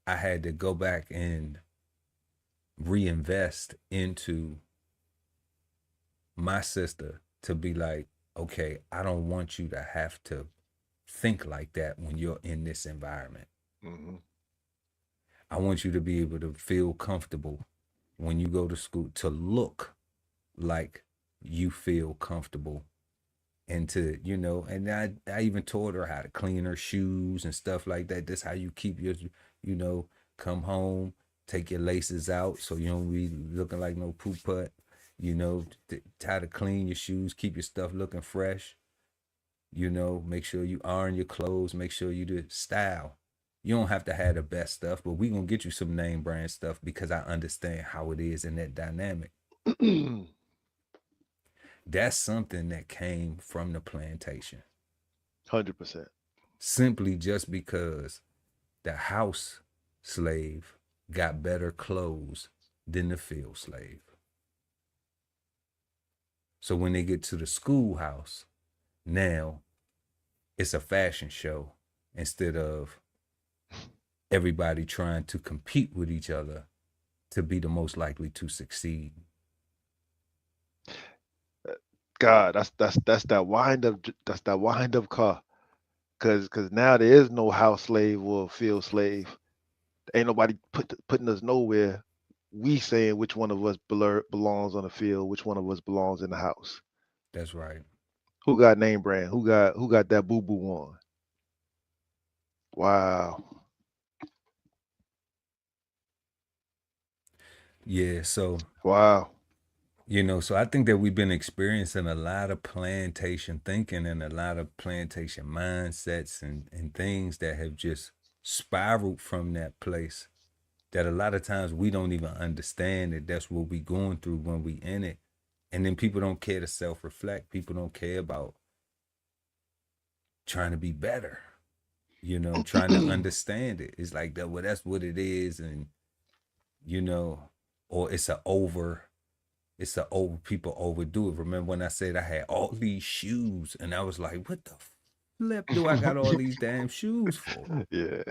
I had to go back and reinvest into my sister to be like, okay, I don't want you to have to think like that when you're in this environment. I want you to be able to feel comfortable when you go to school, to look like you feel comfortable. And to, and I even taught her how to clean her shoes and stuff like that. That's how you keep your, come home, take your laces out so you don't be looking like no poop putt, how to clean your shoes, keep your stuff looking fresh, make sure you iron your clothes, make sure you do style. You don't have to have the best stuff, but we gonna get you some name brand stuff because I understand how it is in that dynamic. That's something that came from the plantation. 100%. Simply just because the house slave got better clothes than the field slave. So when they get to the schoolhouse, now it's a fashion show instead of everybody trying to compete with each other to be the most likely to succeed. God, that's that wind up car. Cause now there is no house slave or field slave. Ain't nobody putting us nowhere. We saying which one of us belongs on the field, which one of us belongs in the house. That's right. Who got name brand? Who got that boo-boo on? Wow. Yeah, so wow. So I think that we've been experiencing a lot of plantation thinking and a lot of plantation mindsets and things that have just spiraled from that place, that a lot of times we don't even understand that that's what we going through when we in it. And then people don't care to self-reflect. People don't care about trying to be better, you know, trying to understand it. It's like that, well, that's what it is, and you know, or it's a over people overdo it. Remember when I said I had all these shoes and I was like, what the flip do I got all these damn shoes for? Yeah.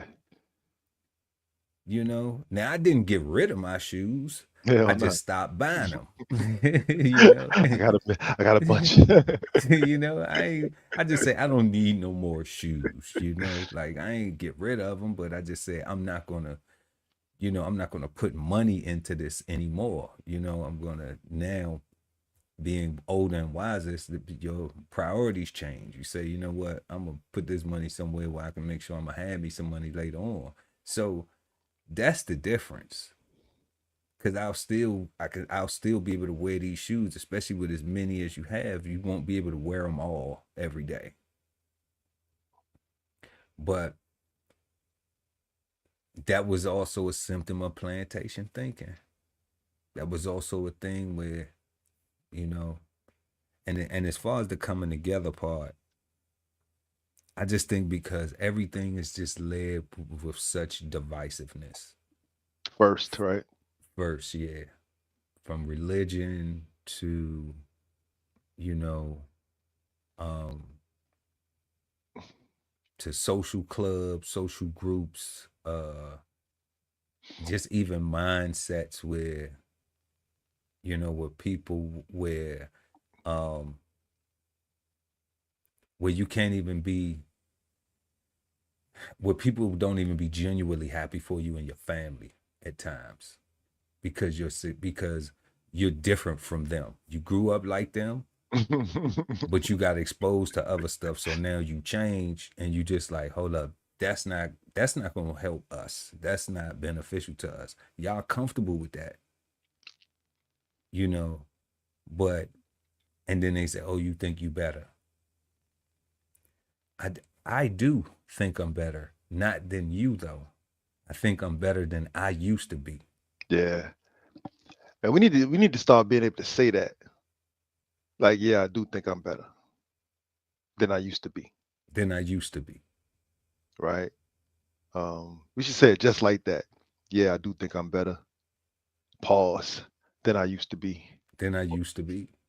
You know, now I didn't get rid of my shoes. Hell I no. just stopped buying them. You know, I got a bunch. you know, I just say I don't need no more shoes. You know, like I ain't get rid of them, but I just say I'm not gonna, you know, I'm not gonna put money into this anymore. You know, I'm gonna now, being older and wiser, your priorities change. You say, you know what, I'm gonna put this money somewhere where I can make sure I'm gonna have me some money later on. So that's the difference. Cause I'll still be able to wear these shoes, especially with as many as you have. You won't be able to wear them all every day. But that was also a symptom of plantation thinking. That was also a thing where, you know, and as far as the coming together part, I just think because everything is just led with such divisiveness. First, right? First, yeah. From religion to, you know, to social clubs, social groups, just even mindsets where, you know, where people where you can't even be, where people don't even be genuinely happy for you and your family at times because you're different from them. You grew up like them, but you got exposed to other stuff. So now you change and you just like, hold up, that's not going to help us. That's not beneficial to us. Y'all comfortable with that, you know, but, and then they say, oh, you think you better. I do think I'm better, not than you though. I think I'm better than I used to be. Yeah. And we need to start being able to say that. Like, yeah, I do think I'm better than I used to be. Right? We should say it just like that. Yeah, I do think I'm better. Pause. Than I used to be.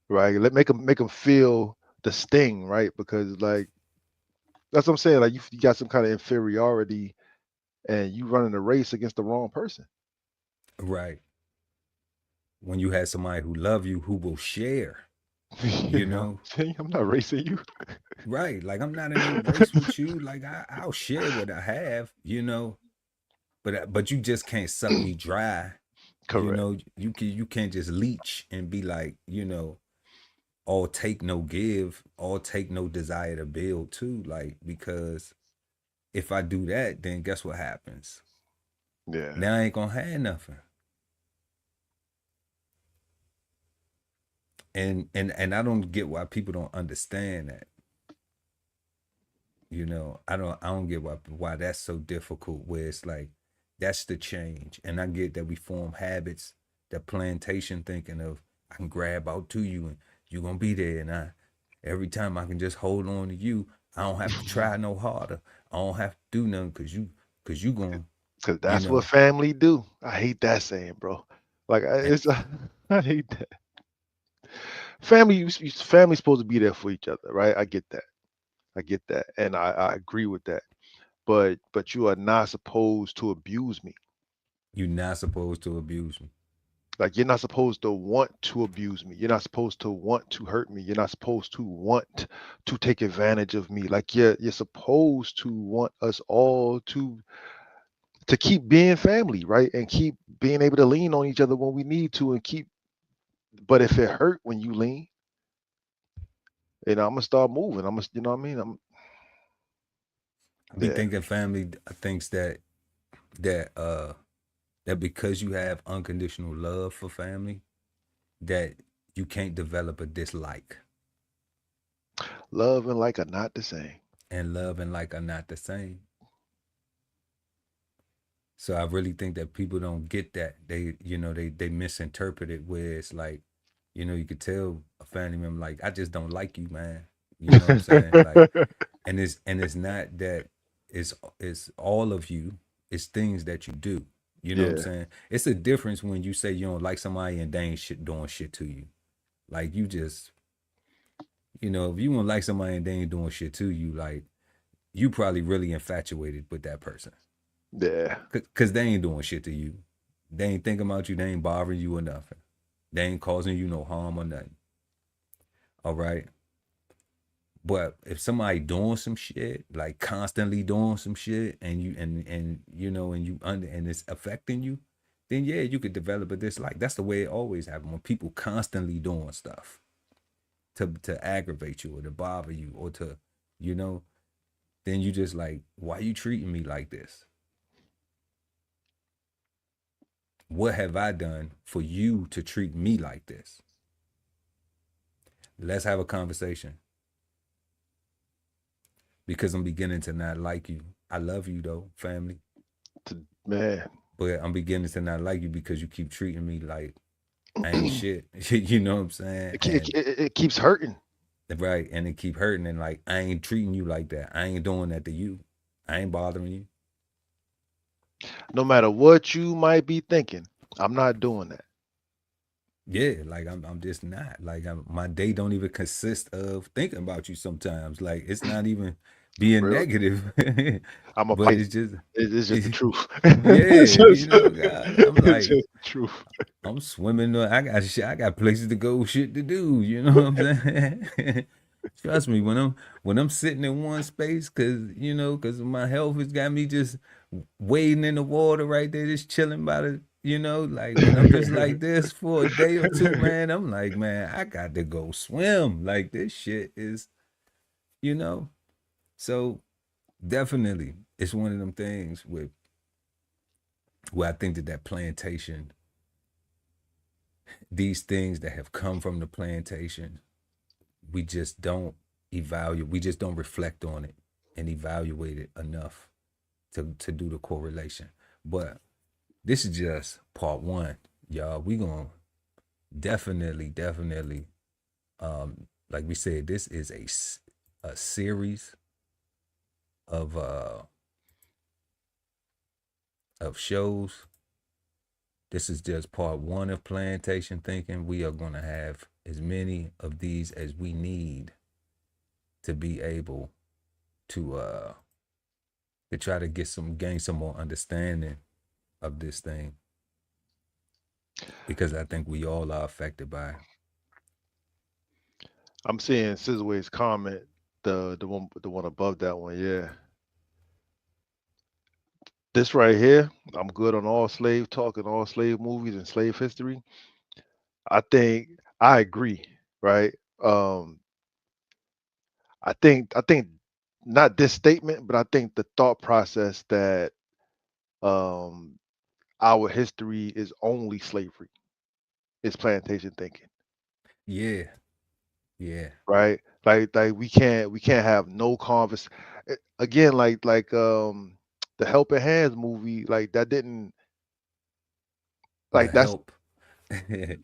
Right? Make them feel the sting, right? Because like that's what I'm saying. Like you got some kind of inferiority, and you running a race against the wrong person. Right. When you have somebody who love you, who will share, you know. I'm not racing you. Right. Like I'm not in no race with you. Like I'll share what I have, you know. But you just can't suck me dry. Correct. You know, you can't just leech and be like, you know, all take no give, all take no desire to build too. Like, because if I do that, then guess what happens? Yeah. Now I ain't gonna have nothing. And I don't get why people don't understand that. You know, I don't get why that's so difficult, where it's like that's the change. And I get that we form habits, that plantation thinking of I can grab out to you and you're gonna be there, and every time I can just hold on to you, I don't have to try no harder. I don't have to do nothing because you gonna, because that's what family do. I hate that saying, bro. Like I hate that. Family's supposed to be there for each other, right? I get that, and I agree with that. But you are not supposed to abuse me. You're not supposed to abuse me. Like you're not supposed to want to abuse me. You're not supposed to want to hurt me. You're not supposed to want to take advantage of me. Like you're supposed to want us all to keep being family, right? And keep being able to lean on each other when we need to, and keep. But if it hurt when you lean, I'm gonna start moving. You know what I mean? I be thinking family thinks that because you have unconditional love for family, that you can't develop a dislike. Love and like are not the same. And love and like are not the same. So I really think that people don't get that. They misinterpret it, where it's like, you could tell a family member like, I just don't like you, man. You know what I'm saying? Like, and it's not that it's all of you. It's things that you do. You know what I'm Yeah, saying? It's a difference when you say you don't like somebody and they ain't doing shit to you. Like you just, if you want to like somebody and they ain't doing shit to you, like you probably really infatuated with that person. yeah. Cause they ain't doing shit to you. They ain't thinking about you. They ain't bothering you or nothing. They ain't causing you no harm or nothing. All right. But if somebody doing some shit, like constantly doing some shit, and you and you under and it's affecting you, then yeah, you could develop a dislike. That's the way it always happens when people constantly doing stuff to aggravate you or to bother you or to, you know, then you just like, why you treating me like this? What have I done for you to treat me like this? Let's have a conversation because I'm beginning to not like you. I love you though, family, Man, but I'm beginning to not like you because you keep treating me like I ain't shit. You know what I'm saying? And it keeps hurting. right, and it keep hurting, and like I ain't treating you like that. I ain't doing that to you. I ain't bothering you. No matter what you might be thinking, I'm not doing that. Yeah, like I'm just not. Like my day don't even consist of thinking about you sometimes. Like it's not even being Real. negative. I'm a But Pisces. it's just It's just the truth. yeah, God, I'm It's like just the truth. I'm swimming. I got shit. I got places to go, shit to do. You know what I'm saying? Trust me, when I'm sitting in one space, cause my health has got me just wading in the water right there, just chilling by the, like when I'm just like this for a day or two, man, I'm like, man, I got to go swim. Like this shit is, you know. So definitely, it's one of them things where I think that plantation, these things that have come from the plantation, we just don't evaluate, we just don't reflect on it and evaluate it enough to do the correlation. But this is just part one, y'all. We gonna definitely, like we said, this is a series of shows. This is just part one of Plantation Thinking. We are gonna have as many of these as we need to be able to try to gain some more understanding of this thing, because I think we all are affected by it. I'm seeing Scissorway's comment, the one above that one. Yeah, this right here. I'm good on all slave talk and all slave movies and slave history. I think I agree. Right. Um, I think not this statement, but I think the thought process that um our history is only slavery is plantation thinking. Yeah, yeah. Right? Like we can't have no convers again, the Helping Hands movie, like that didn't The like that's help, the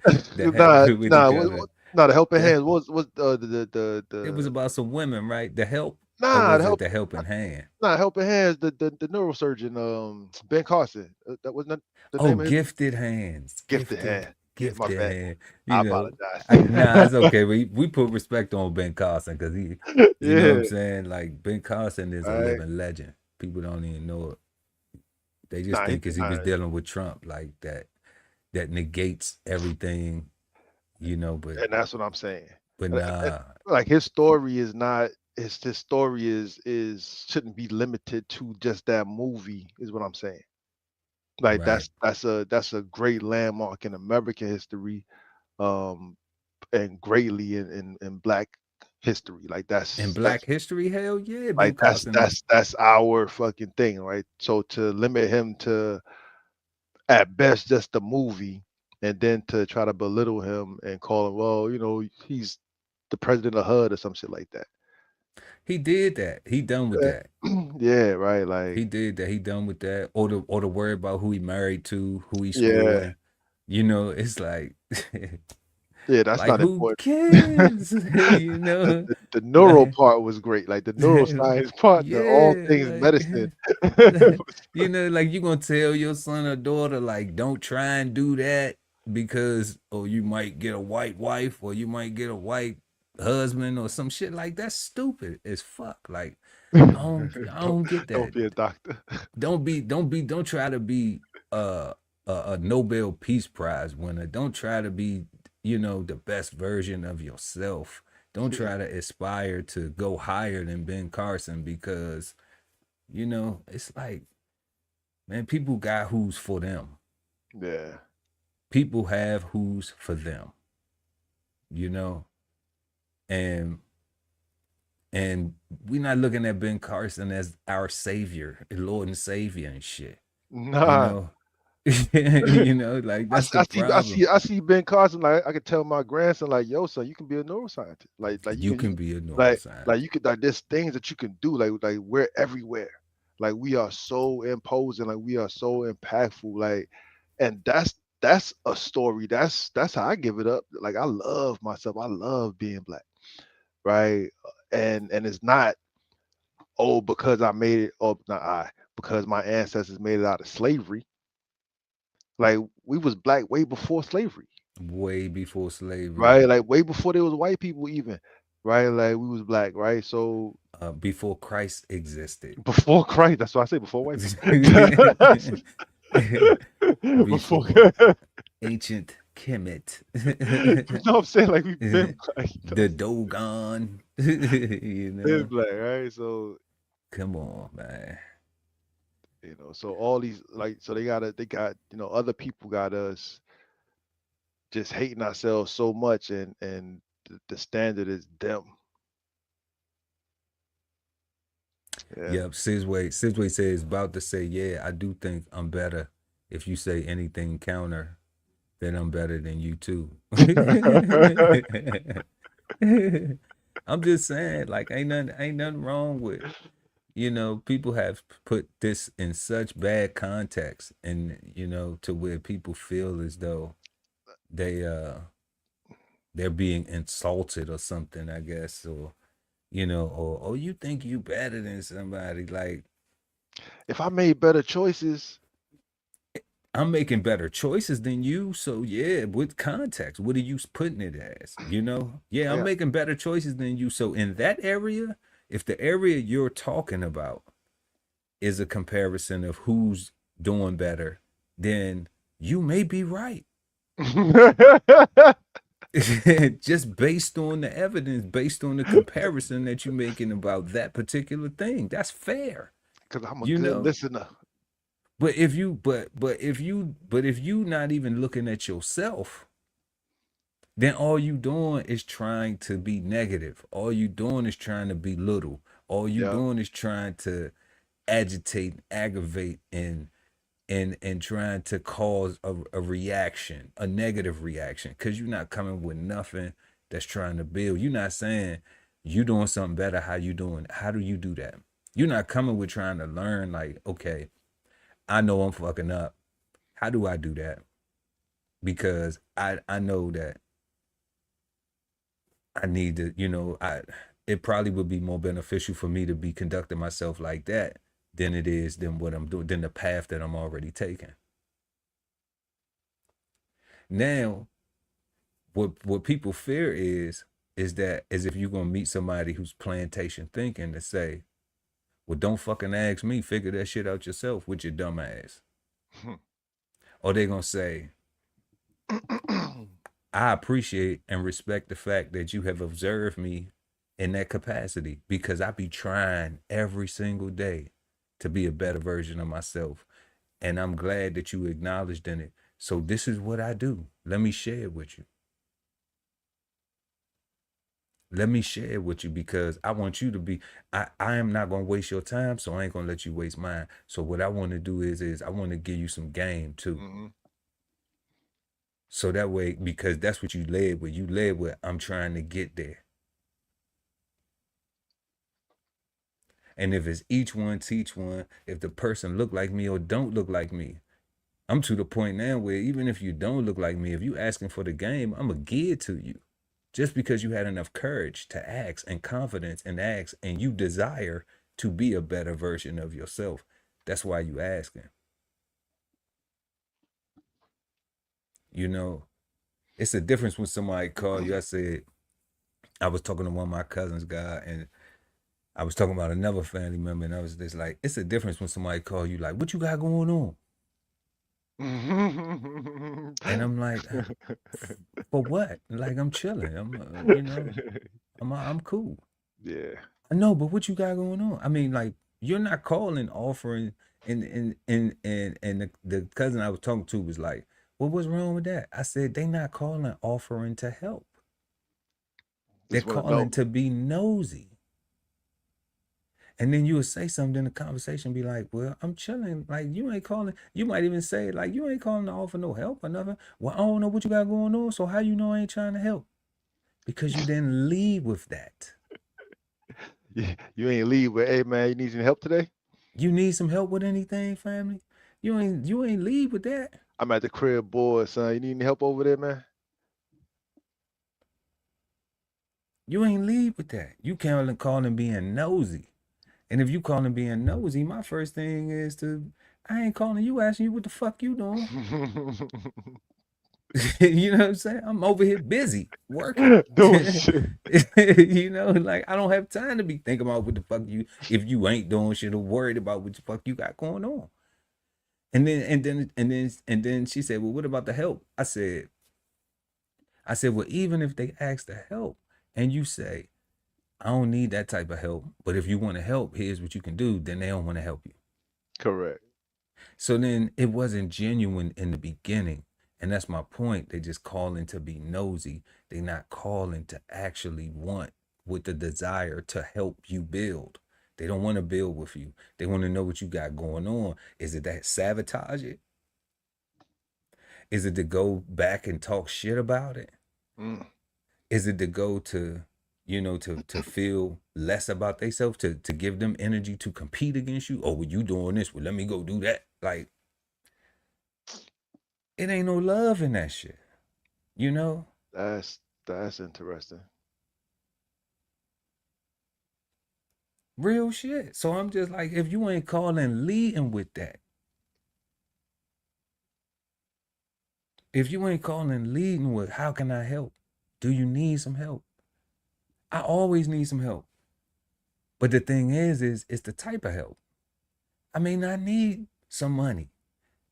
help. nah What you nah call it? nah, the Helping The Hands was It was about some women, right? The help, or nah the was it help the helping hand? nah Helping Hands, the neurosurgeon, Ben Carson, that wasn't the Oh, name of his gifted hands, Gifted Hand. Yeah, my gifted bad. hand. I I, apologize. nah, it's okay. We put respect on Ben Carson because he, you know what I'm Yeah, saying. Like Ben Carson is a right. living legend. People don't even know it. They just Nah, think because he was nah, dealing with Trump, like that negates everything, But and that's what I'm saying. Uh, uh, nah, Like his story is not his story is shouldn't be limited to just that movie, is what I'm saying. Like right. that's a great landmark in American history, um, and greatly in Black history. Like In that's Black that's History, hell yeah, Ben like that's Carson. that's that's our fucking thing, right? So to limit him to at best just a movie, and then to try to belittle him and call him, well, he's the president of HUD or some shit like that. He did that. He done with Uh, that. yeah, right. Like, He did that. He done with that. Or the worry about who he married to, who he yeah, screwing. It's like Yeah, that's Like not who important. cares? You know, The neuro like part was great, like the neuroscience part, the all yeah, things medicine. you know, like you gonna tell your son or daughter like don't try and do that because you might get a white wife or you might get a white husband or some shit like that's stupid as fuck. Like I don't don't get don't that. be a doctor. Don't try to be uh, a Nobel Peace Prize winner. Don't try to be, the best version of yourself. Don't try to aspire to go higher than Ben Carson because, it's like, man, people got who's for them. Yeah. People have who's for them, you know? And we're not looking at Ben Carson as our savior, Lord and Savior and shit. You Nah. know, like that's the I problem. see I see Ben Carson, like I could tell my grandson, like, yo, son, you can be a neuroscientist. Like You you can be a like neuroscientist. you could, like, there's things that you can do, like we're everywhere. Like we are so imposing, like we are so impactful. Like, and that's a story. That's how I give it up. Like I love myself. I love being black. Right. And it's not, oh, because I made it, oh, not I, because my ancestors made it out of slavery. Like we was black way before slavery, Way before slavery, right? Like way before there was white people even, right? Like we was black, right? So before Christ existed. before Christ, that's why I say before white people. Before, Before ancient Kemet. you know what I'm saying? Like we've been black, The Dogon. been black, right? So Come on, man. so all these, like, so they got, other people got us just hating ourselves so much, and the standard is them. Yeah. Yep, Sizway says about to say, yeah, I do think I'm better if you say anything counter, then I'm better than you too. I'm just saying, like, ain't nothing wrong with, people have put this in such bad context and, to where people feel as though they they're being insulted or something, I guess, or or oh, you think you better than somebody. Like, If I made better choices, I'm making better choices than you. So yeah, with context, what are you putting it as? Yeah, I'm yeah, making better choices than you. So in that area, if the area you're talking about is a comparison of who's doing better, then you may be right. Just based on the evidence, based on the comparison that you're making about that particular thing. That's fair. because I'm a You good know? listener. But if you not even looking at yourself, then all you doing is trying to be negative. All you doing is trying to be little. All you Yeah. doing is trying to agitate, aggravate, and trying to cause a reaction, a negative reaction, because you're not coming with nothing that's trying to build. You're not saying you doing something better. How you doing? How do you do that? You're not coming with trying to learn, like, okay, I know I'm fucking up. How do I do that? Because I know that I need to, it probably would be more beneficial for me to be conducting myself like that than it is than what I'm doing, than the path that I'm already taking. Now, what people fear is that as if you're gonna meet somebody who's plantation thinking to say, well, don't fucking ask me, figure that shit out yourself with your dumb ass. Or they're gonna say, I appreciate and respect the fact that you have observed me in that capacity because I be trying every single day to be a better version of myself. And I'm glad that you acknowledged in it. So this is what I do. Let me share it with you. Let me share it with you because I want you to be, I am not going to waste your time. So I ain't going to let you waste mine. So what I want to do is I want to give you some game too. Mm-hmm. So that way, because that's what you led with. You led with, I'm trying to get there. And if it's each one, teach one, if the person look like me or don't look like me, I'm to the point now where even if you don't look like me, if you asking for the game, I'm going to give it to you. Just because you had enough courage to ask and confidence and ask and you desire to be a better version of yourself. That's why you asking. You know, it's a difference when somebody call you. I was talking to one of my cousins, guy, and I was talking about another family member, and I was just like, it's a difference when somebody call you like, what you got going on? And I'm like, for what? Like, I'm chilling. I'm cool. Yeah. I know, but what you got going on? I mean, like, you're not calling, offering, and the cousin I was talking to was like, well, what's wrong with that? I said, they not calling, offering to help. They're Just want to know. calling to be nosy. And then you would say something in the conversation, be like, well, I'm chilling. Like, you ain't calling. You might even say, like, you ain't calling to offer no help or nothing. Well, I don't know what you got going on. So how you know I ain't trying to help? Because you didn't lead with that. You ain't leave with, hey man, you need some help today? You need some help with anything, family? You ain't lead with that. I'm at the crib bored, son. You need any help over there, man? You ain't lead with that. You can't call him being nosy. And if you call him being nosy, my first thing is I ain't calling you asking you what the fuck you doing. You know what I'm saying? I'm over here busy working. Doing shit. You know, like I don't have time to be thinking about what the fuck if you ain't doing shit or worried about what the fuck you got going on. And then she said, well, what about the help? I said, well, even if they ask to help and you say, I don't need that type of help, but if you want to help, here's what you can do, then they don't want to help you. Correct. So then it wasn't genuine in the beginning. And that's my point. They just calling to be nosy. They not calling to actually want with the desire to help you build. They don't want to build with you. They want to know what you got going on. Is it that sabotage it? Is it to go back and talk shit about it? Is it to go to, to feel less about themselves, to give them energy to compete against you? Oh, well, you doing this? Well, let me go do that. Like, it ain't no love in that shit. You know? That's interesting. Real shit. So I'm just like, if you ain't calling leading with that, if you ain't calling leading with how can I help? Do you need some help? I always need some help. But the thing is it's the type of help. I may not need some money.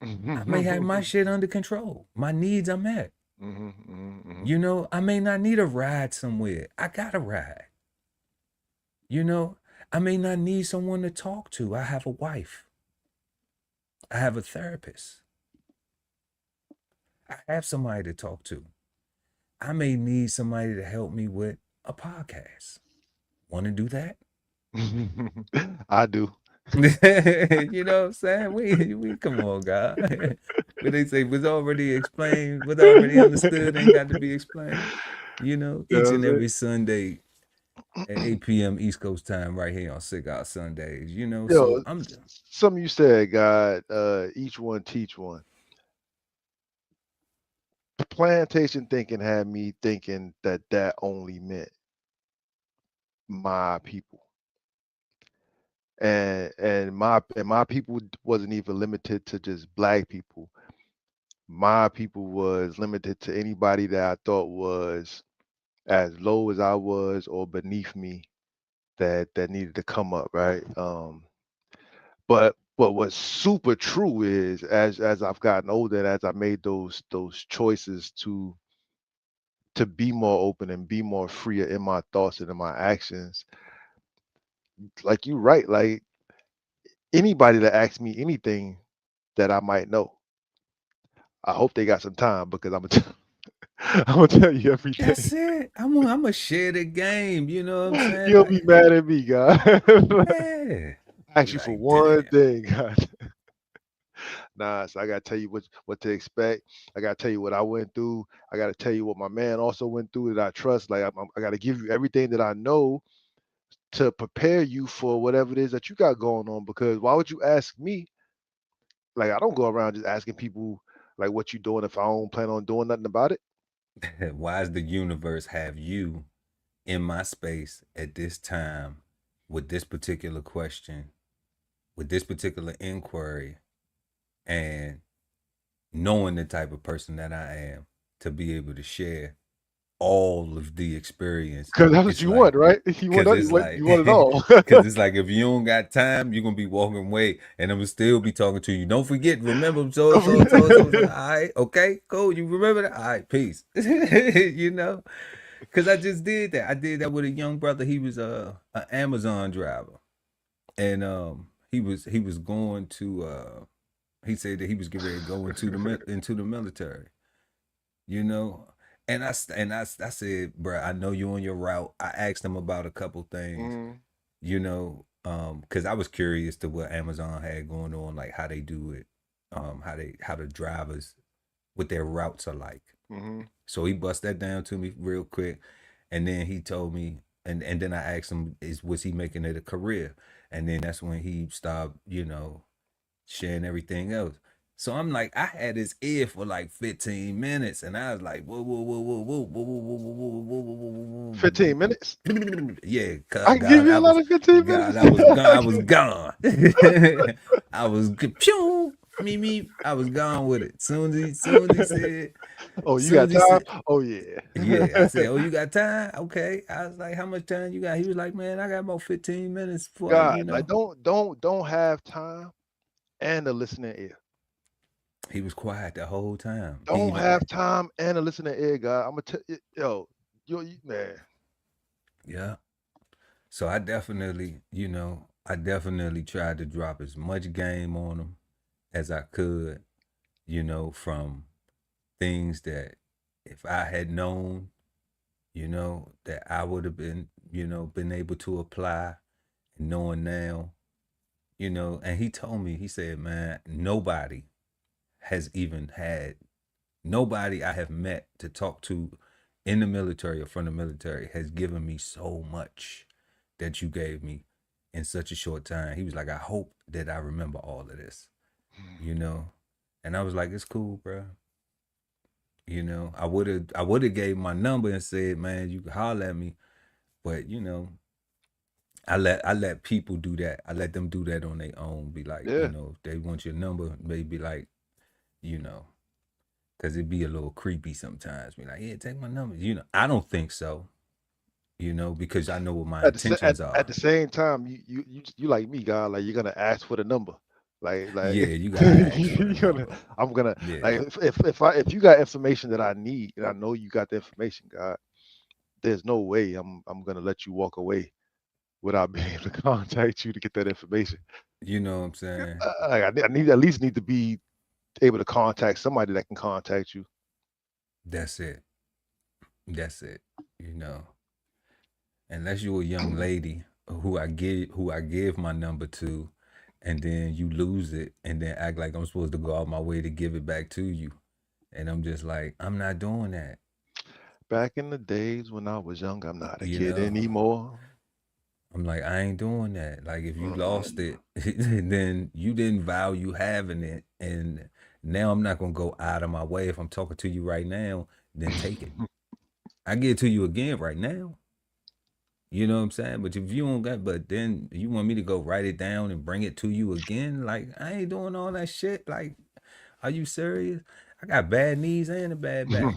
I may have my shit under control. My needs are met. You know, I may not need a ride somewhere. I got a ride. You know, I may not need someone to talk to. I have a wife. I have a therapist. I have somebody to talk to. I may need somebody to help me with a podcast. Want to do that? I do. You know what I'm saying? We come on, God. What they say was already explained, was already understood, ain't got to be explained. You know, each and every Sunday at 8 p.m. East Coast time, right here on Cigar Sundays. You know, so Yo, I'm something you said, God, each one teach one. Plantation thinking had me thinking that only meant my people. And my people wasn't even limited to just black people. My people was limited to anybody that I thought was as low as I was or beneath me that needed to come up, right? But what's super true is as I've gotten older and as I made those choices to be more open and be more freer in my thoughts and in my actions, like you're right, like anybody that asks me anything that I might know, I hope they got some time because I'm gonna tell you everything. that's it. I'm gonna share the game. You know what I'm saying? You'll be Like, mad at me, guy. yeah. Ask Be you for like, one damn. thing, God. Nah, so I gotta tell you what to expect. I gotta tell you what I went through. I gotta tell you what my man also went through that I trust. Like I gotta give you everything that I know to prepare you for whatever it is that you got going on. Because why would you ask me Like I don't go around just asking people like what you doing if I don't plan on doing nothing about it. Why does the universe have you in my space at this time with this particular question, with this particular inquiry, and knowing the type of person that I am to be able to share all of the experience? Because that's what It's you like, want, right? You want because it's you like, want it all. because it's like if you don't got time, you're gonna be walking away, and I'm gonna still be talking to you. Don't forget, remember so and so and so and so. All right, okay, cool. You remember that? All right, peace. You know, because I just did that. I did that with a young brother. He was an Amazon driver, and he was going to he said that he was getting ready to go into the military. You know, and I said, bro, I know you on your route. I asked him about a couple things, Mhm. you know, because I was curious to what Amazon had going on, like how they do it, how the drivers what their routes are like. Mhm. So he bust that down to me real quick, and then he told me, and then I asked him, was he making it a career? And then that's when he stopped, sharing everything else. So I'm like, I had his ear for like 15 minutes, and I was like, whoa, whoa, whoa, whoa, whoa, whoa, whoa, whoa, whoa, whoa, whoa, whoa, 15 minutes. whoa. Yeah, I can give God, you a lot of 15 God, minutes. I was gone. I was gone. I was pew, me. I was gone with it. Soon as he said, Oh, you soon got as he time? said, Oh yeah. yeah, I said, oh, you got time? Okay. I was like, how much time you got? He was like, man, I got about 15 minutes for, God, like don't have time and a listening ear. He was quiet the whole time. He Don't even, have time and a listening ear, God. I'm gonna tell you, yo, man. yeah. So I definitely tried to drop as much game on him as I could, from things that if I had known, that I would have been able to apply, and knowing now, and he told me, he said, man, has even had nobody I have met to talk to in the military or from the military has given me so much that you gave me in such a short time. He was like, I hope that I remember all of this, you know? And I was like, it's cool, bro. I would have gave my number and said, man, you can holler at me. But, I let people do that. I let them do that on their own. Be like, Yeah. if they want your number, maybe like, you know, because it'd be a little creepy sometimes. Be like, yeah, take my number. I don't think so. Because I know what my intentions At are. the same time, you like me, God. Like you're gonna ask for the number. Like Yeah, you gotta ask for the you're gonna. number. I'm gonna Yeah, like if you got information that I need and I know you got the information, God. There's no way I'm gonna let you walk away without being able to contact you to get that information. you know what I'm saying. I need at least need to be able to contact somebody that can contact you. That's it. That's it. You know, unless you're a young lady who I give my number to, and then you lose it, and then act like I'm supposed to go out my way to give it back to you, and I'm just like, I'm not doing that. Back in the days when I was young, I'm not a You kid know, anymore. I'm like, I ain't doing that. Like, if you lost Mm-mm. it, then you didn't value having it. And now I'm not going to go out of my way. If I'm talking to you right now, then take it. I give it to you again right now. You know what I'm saying? But if you don't got, but then you want me to go write it down and bring it to you again, like, I ain't doing all that shit. Like, are you serious? I got bad knees and a bad back.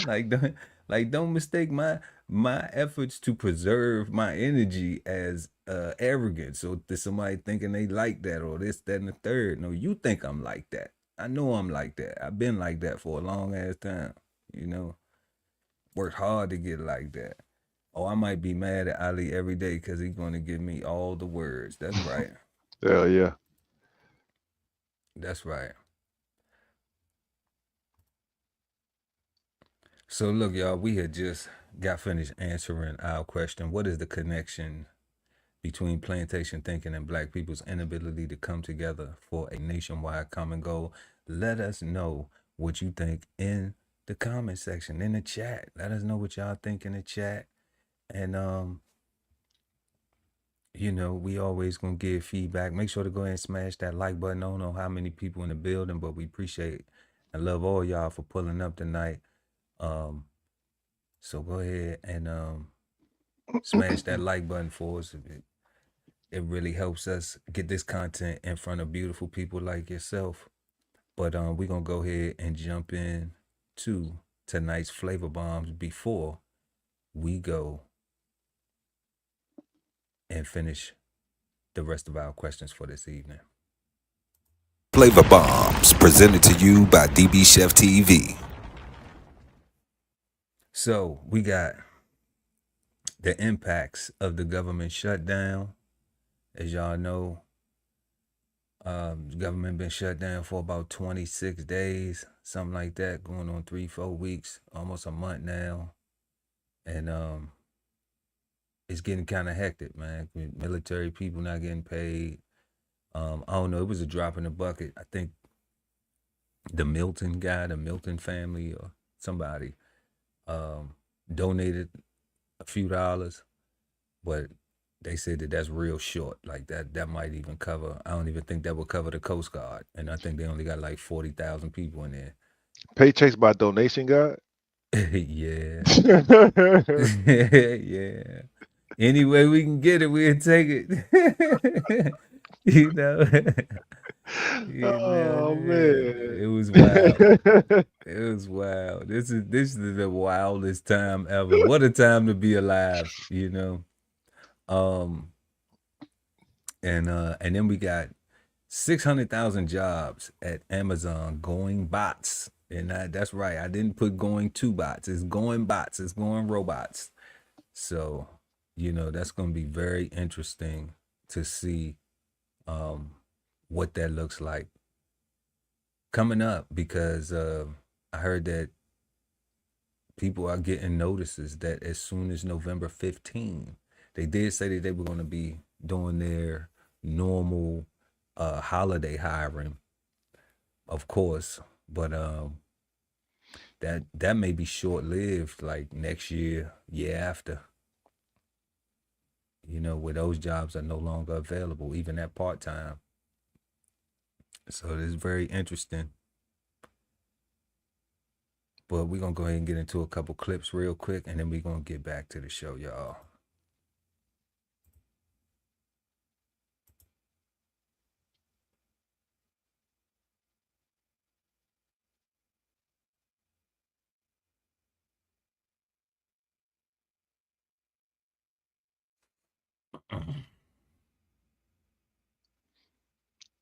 Like, like don't mistake my efforts to preserve my energy as arrogance, or to somebody thinking they like that, or this, that, and the third. No, you think I'm like that. I know I'm like that. I've been like that for a long ass time. you know Worked hard to get like that. Oh, I might be mad at Ali every day because he's going to give me all the words. That's right. Hell yeah. That's right. So look, y'all, we had just got finished answering our question. What is the connection between plantation thinking and black people's inability to come together for a nationwide common goal? Let us know what you think in the comment section, in the chat. Let us know what y'all think in the chat. And you know, we always gonna give feedback. Make sure to go ahead and smash that like button. I don't know how many people in the building, but we appreciate and love all y'all for pulling up tonight. So go ahead and smash that like button for us. It really helps us get this content in front of beautiful people like yourself. But we're gonna go ahead and jump in to tonight's flavor bombs before we go and finish the rest of our questions for this evening. Flavor bombs presented to you by DBCHEFTV. So we got the impacts of the government shutdown. As y'all know, the government been shut down for about 26 days, something like that, going on 3-4 weeks, almost a month now. And it's getting kind of hectic, man. Military people not getting paid. I don't know, it was a drop in the bucket. I think the Milton family or somebody donated a few dollars, but they said that that's real short. Like that might even cover, I don't even think that will cover the Coast Guard. And I think they only got like 40,000 people in there. Paychecks by donation, God? Yeah. Yeah. Any way we can get it, we'll take it. You know? Oh man. It was wild. It was wild. This is the wildest time ever. What a time to be alive, you know. And then we got 600,000 jobs at Amazon going bots. And that's right. I didn't put going to bots. It's going bots. It's going robots. So, you know, that's going to be very interesting to see what that looks like coming up, because I heard that people are getting notices that as soon as November 15, they did say that they were going to be doing their normal holiday hiring, of course, but that may be short-lived, like next year after, you know, where those jobs are no longer available, even at part-time. So it's very interesting. But we're going to go ahead and get into a couple clips real quick, and then we're going to get back to the show, y'all. Mm-hmm.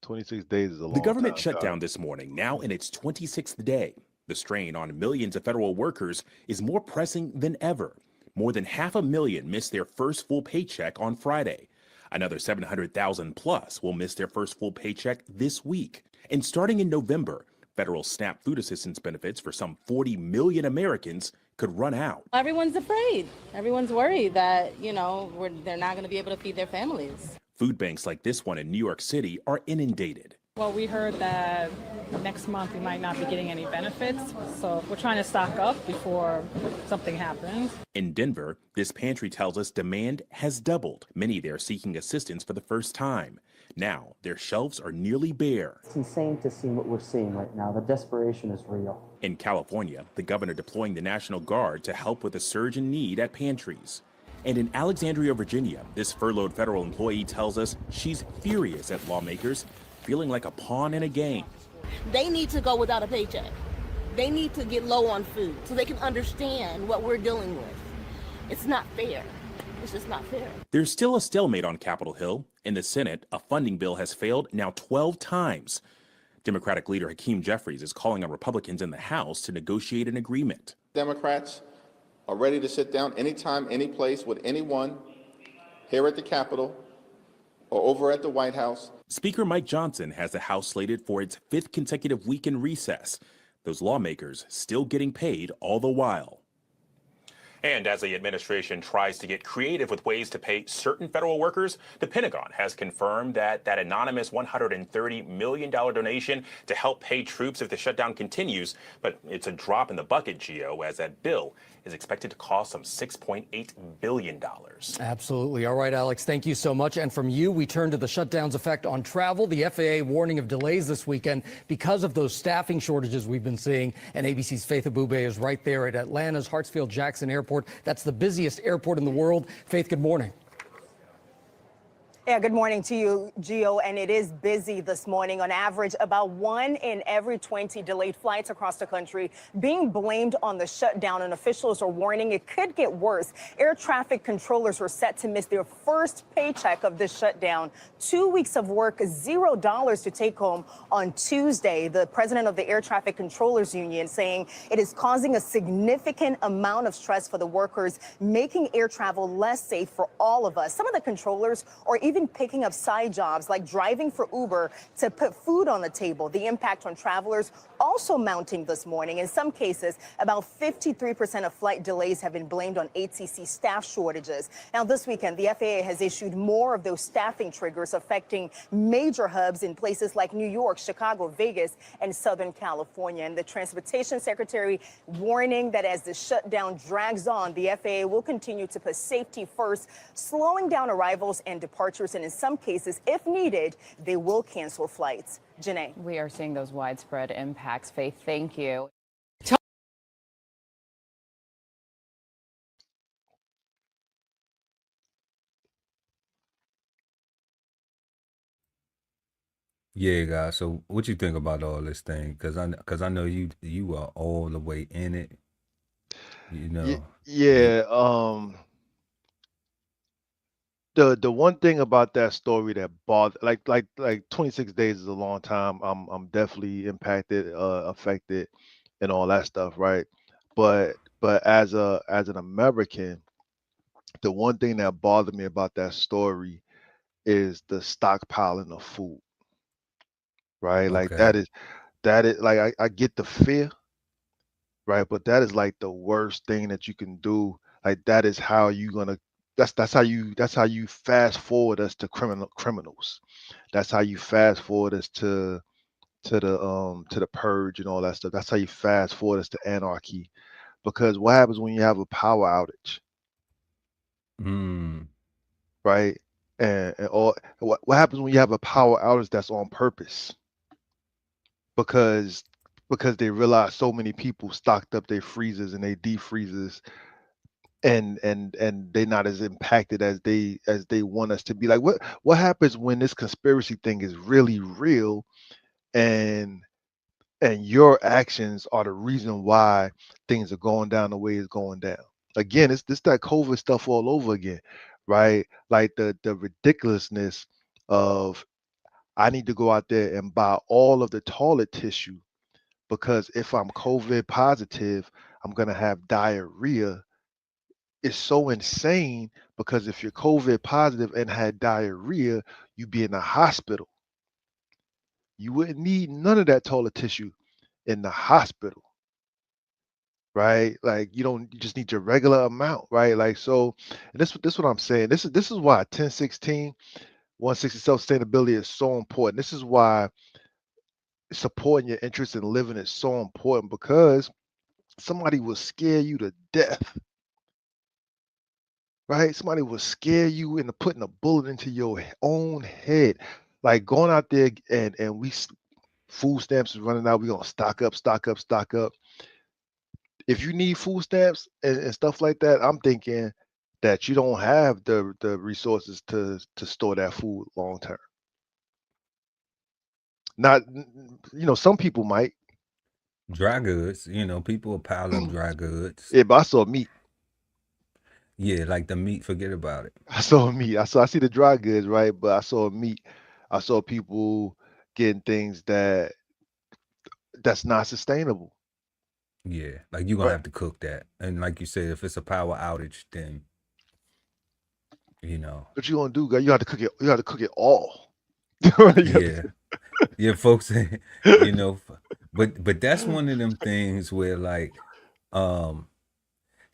26 days is a long time. The government shut down this morning, now in its 26th day. The strain on millions of federal workers is more pressing than ever. More than 500,000 missed their first full paycheck on Friday. Another 700,000 plus will miss their first full paycheck this week. And starting in November, federal SNAP food assistance benefits for some 40 million Americans could run out. Everyone's afraid. Everyone's worried that, you know, they're not going to be able to feed their families. Food banks like this one in New York City are inundated. Well, we heard that next month we might not be getting any benefits, so we're trying to stock up before something happens. In Denver, this pantry tells us demand has doubled. Many there seeking assistance for the first time. Now, their shelves are nearly bare. It's insane to see what we're seeing right now. The desperation is real. In California, the governor deploying the National Guard to help with the surge in need at pantries. And in Alexandria, Virginia, this furloughed federal employee tells us she's furious at lawmakers, feeling like a pawn in a game. They need to go without a paycheck. They need to get low on food so they can understand what we're dealing with. It's not fair. It's just not fair. There's still a stalemate on Capitol Hill. In the Senate, a funding bill has failed now 12 times. Democratic leader Hakeem Jeffries is calling on Republicans in the House to negotiate an agreement. Democrats are ready to sit down anytime, any place with anyone here at the Capitol or over at the White House. Speaker Mike Johnson has the House slated for its 5th consecutive week in recess. Those lawmakers still getting paid all the while. And as the administration tries to get creative with ways to pay certain federal workers, the Pentagon has confirmed that that anonymous $130 million donation to help pay troops if the shutdown continues. But it's a drop in the bucket, Gio, as that bill is expected to cost some $6.8 billion. Absolutely. All right, Alex, thank you so much. And from you, we turn to the shutdown's effect on travel. The FAA warning of delays this weekend because of those staffing shortages we've been seeing. And ABC's Faith Abube is right there at Atlanta's Hartsfield-Jackson Airport. That's the busiest airport in the world. Faith, good morning. Yeah, good morning to you, Gio. And it is busy this morning. On average, about 1 in every 20 delayed flights across the country being blamed on the shutdown. And officials are warning it could get worse. Air traffic controllers were set to miss their first paycheck of this shutdown. 2 weeks of work, $0 to take home on Tuesday. The president of the Air Traffic Controllers Union saying it is causing a significant amount of stress for the workers, making air travel less safe for all of us. Some of the controllers are even picking up side jobs like driving for Uber to put food on the table. The impact on travelers also mounting this morning. In some cases, about 53% of flight delays have been blamed on ATC staff shortages. Now, this weekend, the FAA has issued more of those staffing triggers affecting major hubs in places like New York, Chicago, Vegas, and Southern California. And the Transportation Secretary warning that as the shutdown drags on, the FAA will continue to put safety first, slowing down arrivals and departures. And in some cases, if needed, they will cancel flights. Janae. We are seeing those widespread impacts. Faith, thank you. Yeah, guys. So, what you think about all this thing? Because I know you are all the way in it. You know. Yeah. The one thing about that story that bothered, like 26 days is a long time. I'm definitely impacted, affected, and all that stuff, right? But as an American, the one thing that bothered me about that story is the stockpiling of food, right? Like Okay. that is like I get the fear, right? But that is like the worst thing that you can do. Like that is how you gonna that's how you fast forward us to criminals. That's how you fast forward us to the purge and all that stuff. That's how you fast forward us to anarchy. Because what happens when you have a power outage, Mm. right? And or what happens when you have a power outage that's on purpose? Because they realize so many people stocked up their freezers and their deep freezers, and they're not as impacted as they want us to be. Like what happens when this conspiracy thing is really real, and your actions are the reason why things are going down the way it's going down? Again, it's this that COVID stuff all over again, right? Like the ridiculousness of, I need to go out there and buy all of the toilet tissue because if I'm COVID positive, I'm gonna have diarrhea. Is so insane, because if you're COVID positive and had diarrhea, you'd be in the hospital. You wouldn't need none of that toilet tissue in the hospital, right? Like you just need your regular amount, right? Like so, and this what I'm saying. This is why 1016, 160 self-sustainability is so important. This is why supporting your interest in living is so important, because somebody will scare you to death, right? Somebody will scare you into putting a bullet into your own head, like going out there and food stamps is running out. We're gonna stock up, stock up, stock up. If you need food stamps and stuff like that, I'm thinking that you don't have the resources to store that food long term. Not, some people might. Dry goods. People will pile up dry goods. Yeah, but I saw meat. Yeah, like the meat. Forget about it. I saw meat. I see the dry goods, right? But I saw meat. I saw people getting things that's not sustainable. Yeah, like you're gonna have to cook that, and like you said, if it's a power outage, then What you gonna do, guy? You have to cook it. You have to cook it all. Yeah, folks. But that's one of them things where, like,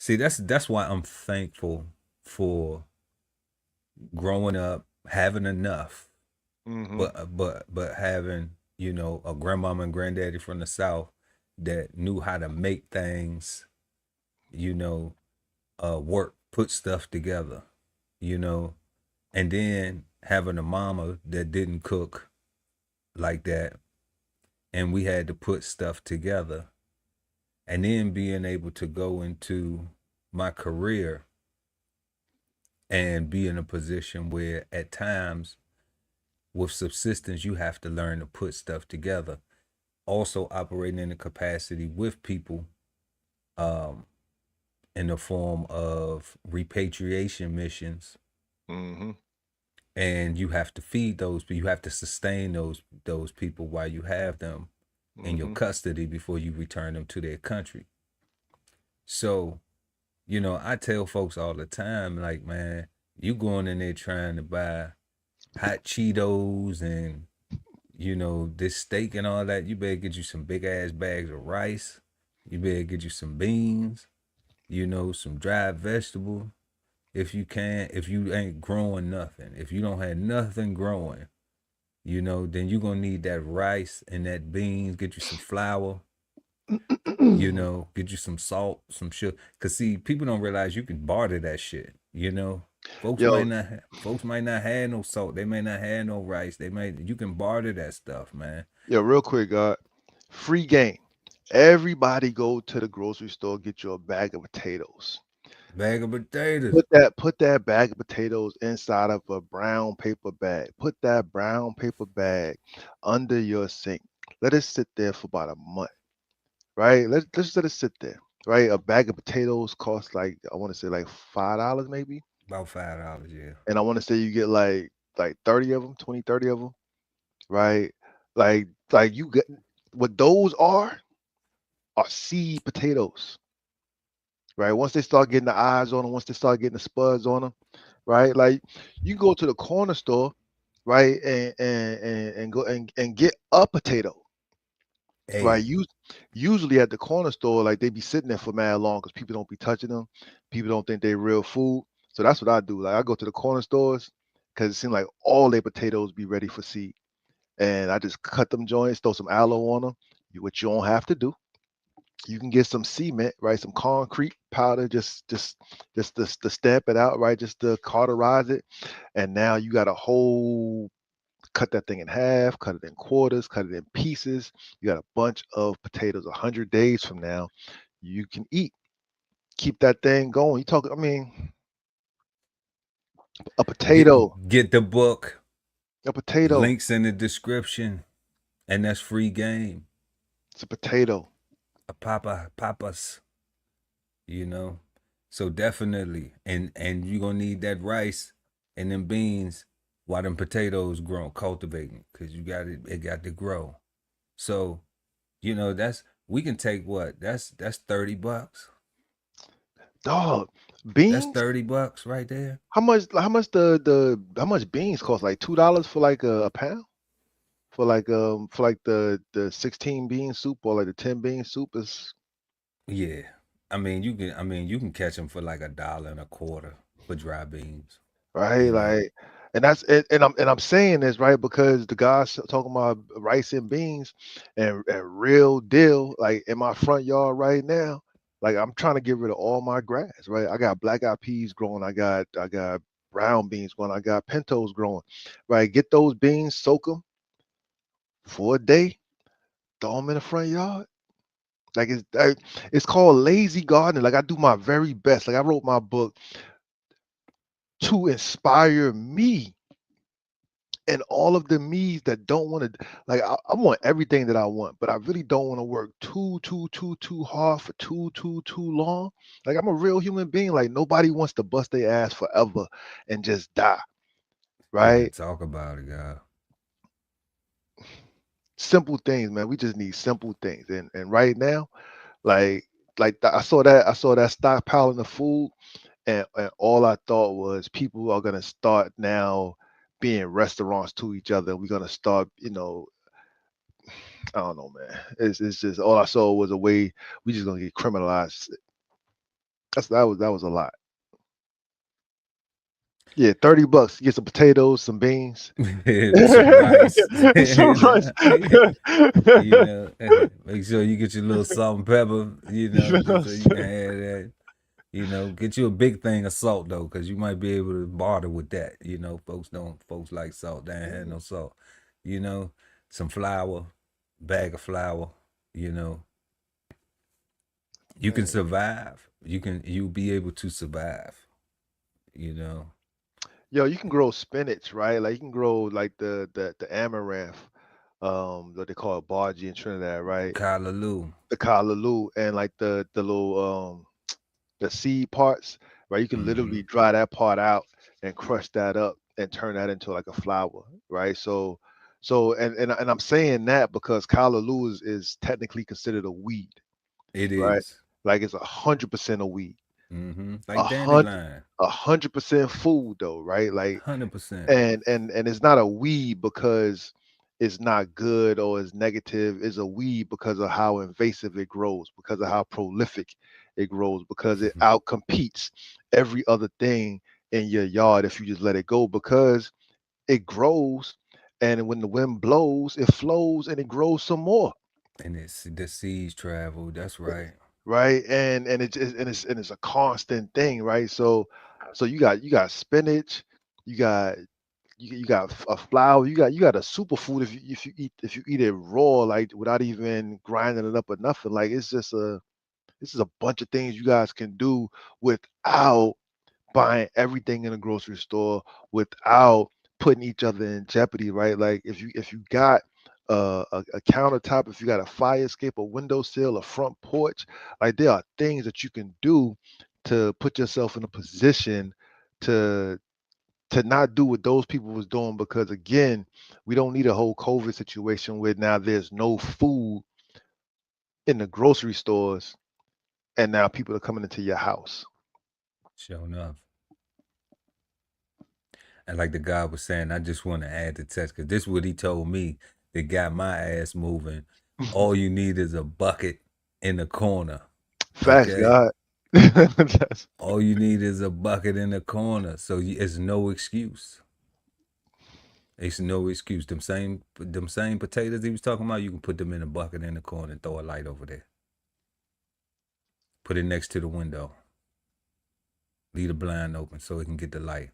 See, that's why I'm thankful for growing up, having enough, but having, you know, a grandmama and granddaddy from the South that knew how to make things, you know, work, put stuff together, you know, and then having a mama that didn't cook like that, and we had to put stuff together, and then being able to go into my career and be in a position where at times with subsistence you have to learn to put stuff together, also operating in a capacity with people in the form of repatriation missions. And you have to feed those, but you have to sustain those people while you have them in your custody before you return them to their country. So, you know, I tell folks all the time, like, man, you going in there trying to buy hot Cheetos and, you know, this steak and all that, you better get you some big ass bags of rice. You better get you some beans, you know, some dried vegetable. If you can, if you ain't growing nothing, if you don't have nothing growing, you know, then you're gonna need that rice and that beans, get you some flour, you know, get you some salt, some sugar. Cause see, people don't realize you can barter that shit, you know. Folks Yo, might not have no salt, they may not have no rice, you can barter that stuff, man. yo, real quick, God, free game. Everybody go to the grocery store, get you a bag of potatoes. Bag of potatoes. Put that bag of potatoes inside of a brown paper bag. Put that brown paper bag under your sink. Let it sit there for about a month, right? Let's let it sit there, right? A bag of potatoes costs like, I want to say like $5 maybe, About $5, yeah. and I want to say you get like 30 of them, 20, 30 of them, right? Like you get what those are seed potatoes, right? Once they start getting the eyes on them, once they start getting the spuds on them, right? Like you go to the corner store, right, and go and get a potato, right? Hey, Usually at the corner store, like they be sitting there for mad long because people don't be touching them. People don't think they real food. So that's what I do. Like I go to the corner stores because it seems like all their potatoes be ready for seed, and I just cut them joints, throw some aloe on them. What you don't have to do, you can get some cement, right? Some concrete powder, just to stamp it out, right? Just to cauterize it, and now you got a whole, cut that thing in half, cut it in quarters, cut it in pieces. You got a bunch of potatoes. 100 days from now, you can eat. Keep that thing going. You talk, I mean, a potato, get the book. a potato. Links in the description, and that's free game. It's a potato. A papas, you know. So definitely, and you're gonna need that rice and them beans while them potatoes grow, cultivating, because it got to grow. So, you know, we can take what? That's $30. Dog, That's beans. $30 right there. How much? How much beans cost? Like $2 for like a pound? For like the 16 bean soup or like the 10 bean soup is Yeah. I mean you can catch them for like $1.25 for dry beans. right. You know. Like, and that's it. And I'm saying this right because the guys talking about rice and beans and real deal, like in my front yard right now. Like I'm trying to get rid of all my grass, right? I got black eyed peas growing. I got brown beans growing. I got pintos growing, right? Get those beans, soak them for a day, throw them in the front yard. Like it's called lazy gardening. Like I do my very best. Like I wrote my book to inspire me and all of the me's that don't want to. Like I want everything that I want, but I really don't want to work too hard for too long. Like I'm a real human being. Like nobody wants to bust their ass forever and just die, Man, right? talk about it, guy. Simple things, man. We just need simple things. And right now, like I saw that stockpiling of food. And all I thought was people are gonna start now being restaurants to each other. We're gonna start, I don't know, man. It's just all I saw was a way we just gonna get criminalized. That was a lot. Yeah, $30. You get some potatoes, some beans, Some rice. some rice. You know, make sure you get your little salt and pepper, you know, so you can have that. You know, get you a big thing of salt though, because you might be able to barter with that. You know, folks like salt. They ain't had no salt. You know, some flour, bag of flour. You know, you can survive. You'll be able to survive. You know, Yo, you can grow spinach, right? Like you can grow like the amaranth, what they call it, bargee in Trinidad, right? callaloo. The callaloo and like the little the seed parts, right? You can literally dry that part out and crush that up and turn that into like a flour, right? And I'm saying that because callaloo is technically considered a weed, It right? is. Like it's 100% a weed. Like dandelion. 100% food though, right? Like 100%. and it's not a weed because it's not good or it's negative. It's a weed because of how invasive it grows, because of how prolific it grows, because it outcompetes every other thing in your yard if you just let it go, because it grows, and when the wind blows, it flows and it grows some more. And it's the seeds travel. That's right. Right, and it's a constant thing, right? So you got spinach, you got you got a flour, you got a superfood if you eat it raw, like without even grinding it up or nothing. Like this is a bunch of things you guys can do without buying everything in a grocery store, without putting each other in jeopardy, right? Like if you got a countertop, if you got a fire escape, a windowsill, a front porch, like there are things that you can do to put yourself in a position to not do what those people was doing, because again, we don't need a whole COVID situation where now there's no food in the grocery stores and now people are coming into your house. Sure enough. And like the guy was saying, I just want to add the text because this is what he told me that got my ass moving. All you need is a bucket in the corner. Facts, Okay. God. All you need is a bucket in the corner. So it's no excuse. It's no excuse. Them same potatoes he was talking about, you can put them in a bucket in the corner and throw a light over there. Put it next to the window. Leave the blind open so it can get the light.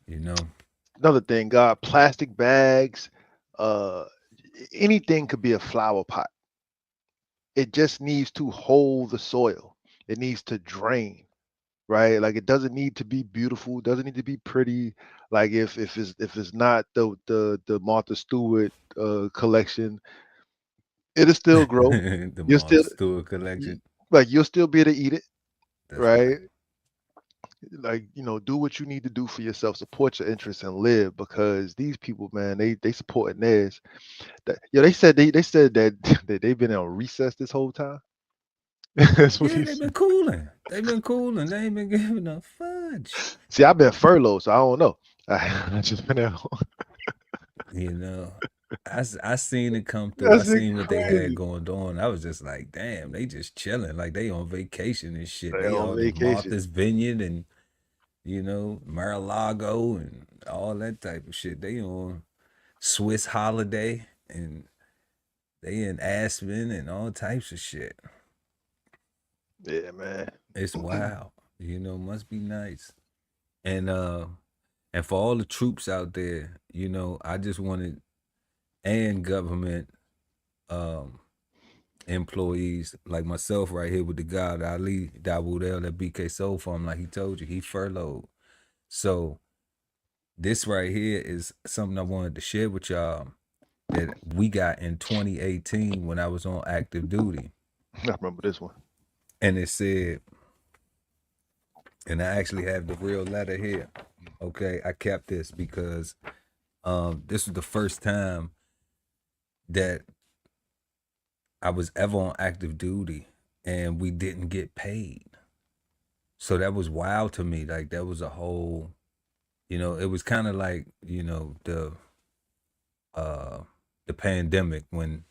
You know? Another thing, God, plastic bags, uh anything could be a flower pot. It just needs to hold the soil. It needs to drain, right? Like it doesn't need to be beautiful, doesn't need to be pretty. Like if it's not the Martha Stewart collection, it'll still grow. The You'll Martha still Stewart collection. like you'll still be able to eat it, That's right? Like do what you need to do for yourself, support your interests and live, because these people, man, they supporting theirs. They said that that they've been on recess this whole time. That's what Yeah, he they've said. been cooling. They've been cooling. They ain't been giving a fudge. See, I've been furloughed, so I don't know. I just been at home. You know, I seen it come through. I That's seen what they had crazy. going on. I was just like, damn, they just chilling. Like they on vacation and shit. They They on all in vacation. Martha's Vineyard and, Mar-a-Lago and all that type of shit. They on Swiss holiday and they in Aspen and all types of shit. Yeah, man. It's wild. Must be nice. And for all the troops out there, I just wanted, and government employees like myself right here with the guy Ali Dawood that BK Soul Farm, like he told you, he furloughed. So this right here is something I wanted to share with y'all that we got in 2018 when I was on active duty. I remember this one. And it said, and I actually have the real letter here. Okay, I kept this because this was the first time that I was ever on active duty and we didn't get paid. So that was wild to me. Like that was a whole, it was kind of like, the pandemic when,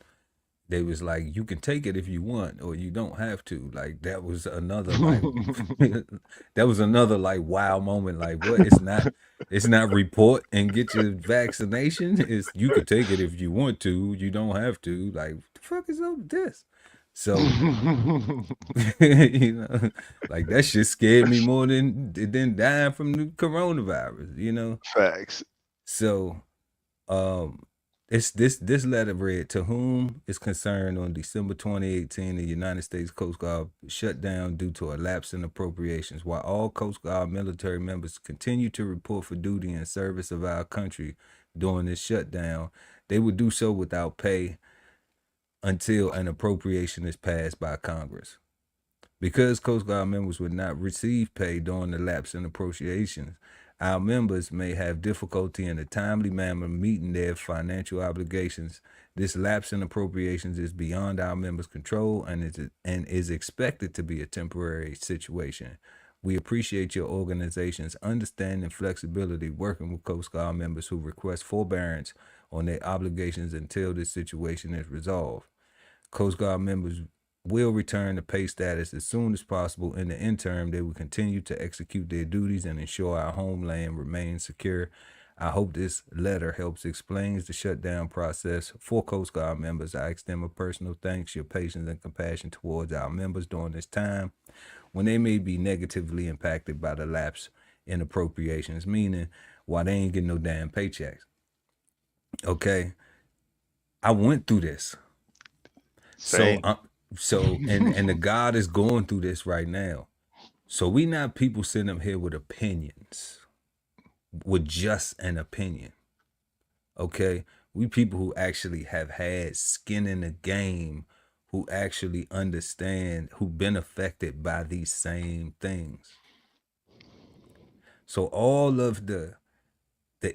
they was like, you can take it if you want, or you don't have to. Like, that was another like that was another like wow moment. Like, what? It's not report and get your vaccination. It's you could take it if you want to, you don't have to. Like, what the fuck is up with this? So you know, like that shit scared me more than dying from the coronavirus, you know? Facts. So it's this letter read, to whom is concerned, on December 2018, the United States Coast Guard shut down due to a lapse in appropriations. While all Coast Guard military members continue to report for duty in service of our country during this shutdown, they will do so without pay until an appropriation is passed by Congress. Because Coast Guard members would not receive pay during the lapse in appropriations, our members may have difficulty in a timely manner meeting their financial obligations. This lapse in appropriations is beyond our members' control and is expected to be a temporary situation. We appreciate your organization's understanding and flexibility working with Coast Guard members who request forbearance on their obligations until this situation is resolved. Coast Guard members will return to pay status as soon as possible. In the interim, they will continue to execute their duties and ensure our homeland remains secure. I hope this letter helps explains the shutdown process for Coast Guard members. I extend my personal thanks, your patience and compassion towards our members during this time when they may be negatively impacted by the lapse in appropriations, meaning why they ain't getting no damn paychecks. Okay, I went through this. Same. So and the God is going through this right now. So we not people sitting up here with opinions, with just an opinion. Okay, we people who actually have had skin in the game, who actually understand, who've been affected by these same things. So all of the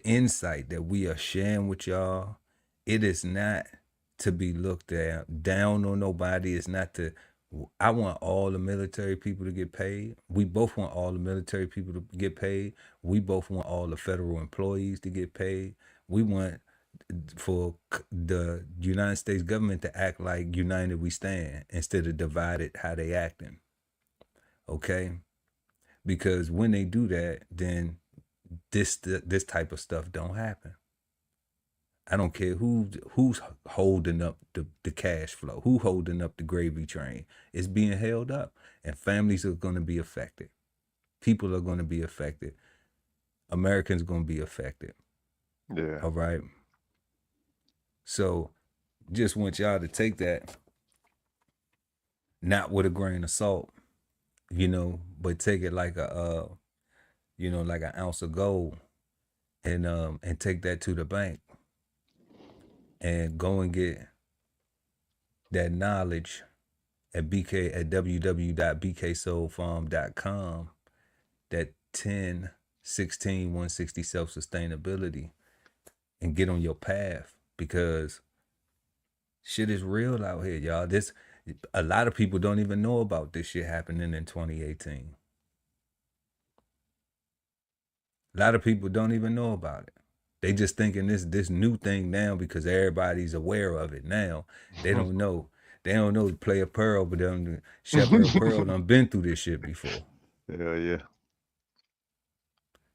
insight that we are sharing with y'all, it is not to be looked down on nobody. It's not to, I want all the military people to get paid. We both want all the military people to get paid. We both want all the federal employees to get paid. We want for the United States government to act like united we stand instead of divided how they acting. Okay? Because when they do that, then this type of stuff don't happen. I don't care who's holding up the cash flow, who holding up the gravy train. It's being held up, and families are going to be affected. People are going to be affected. Americans are going to be affected. Yeah. All right. So, just want y'all to take that, not with a grain of salt, you know, but take it like a, you know, like an ounce of gold, and take that to the bank. And go and get that knowledge at www.bksoulfarm.com, that 10-16-160 self-sustainability, and get on your path, because shit is real out here, y'all. A lot of people don't even know about this shit happening in 2018. A lot of people don't even know about it. They just thinking this new thing now because everybody's aware of it now. They don't know. They don't know Player Pearl, but them Shepherd Pearl done been through this shit before. Yeah.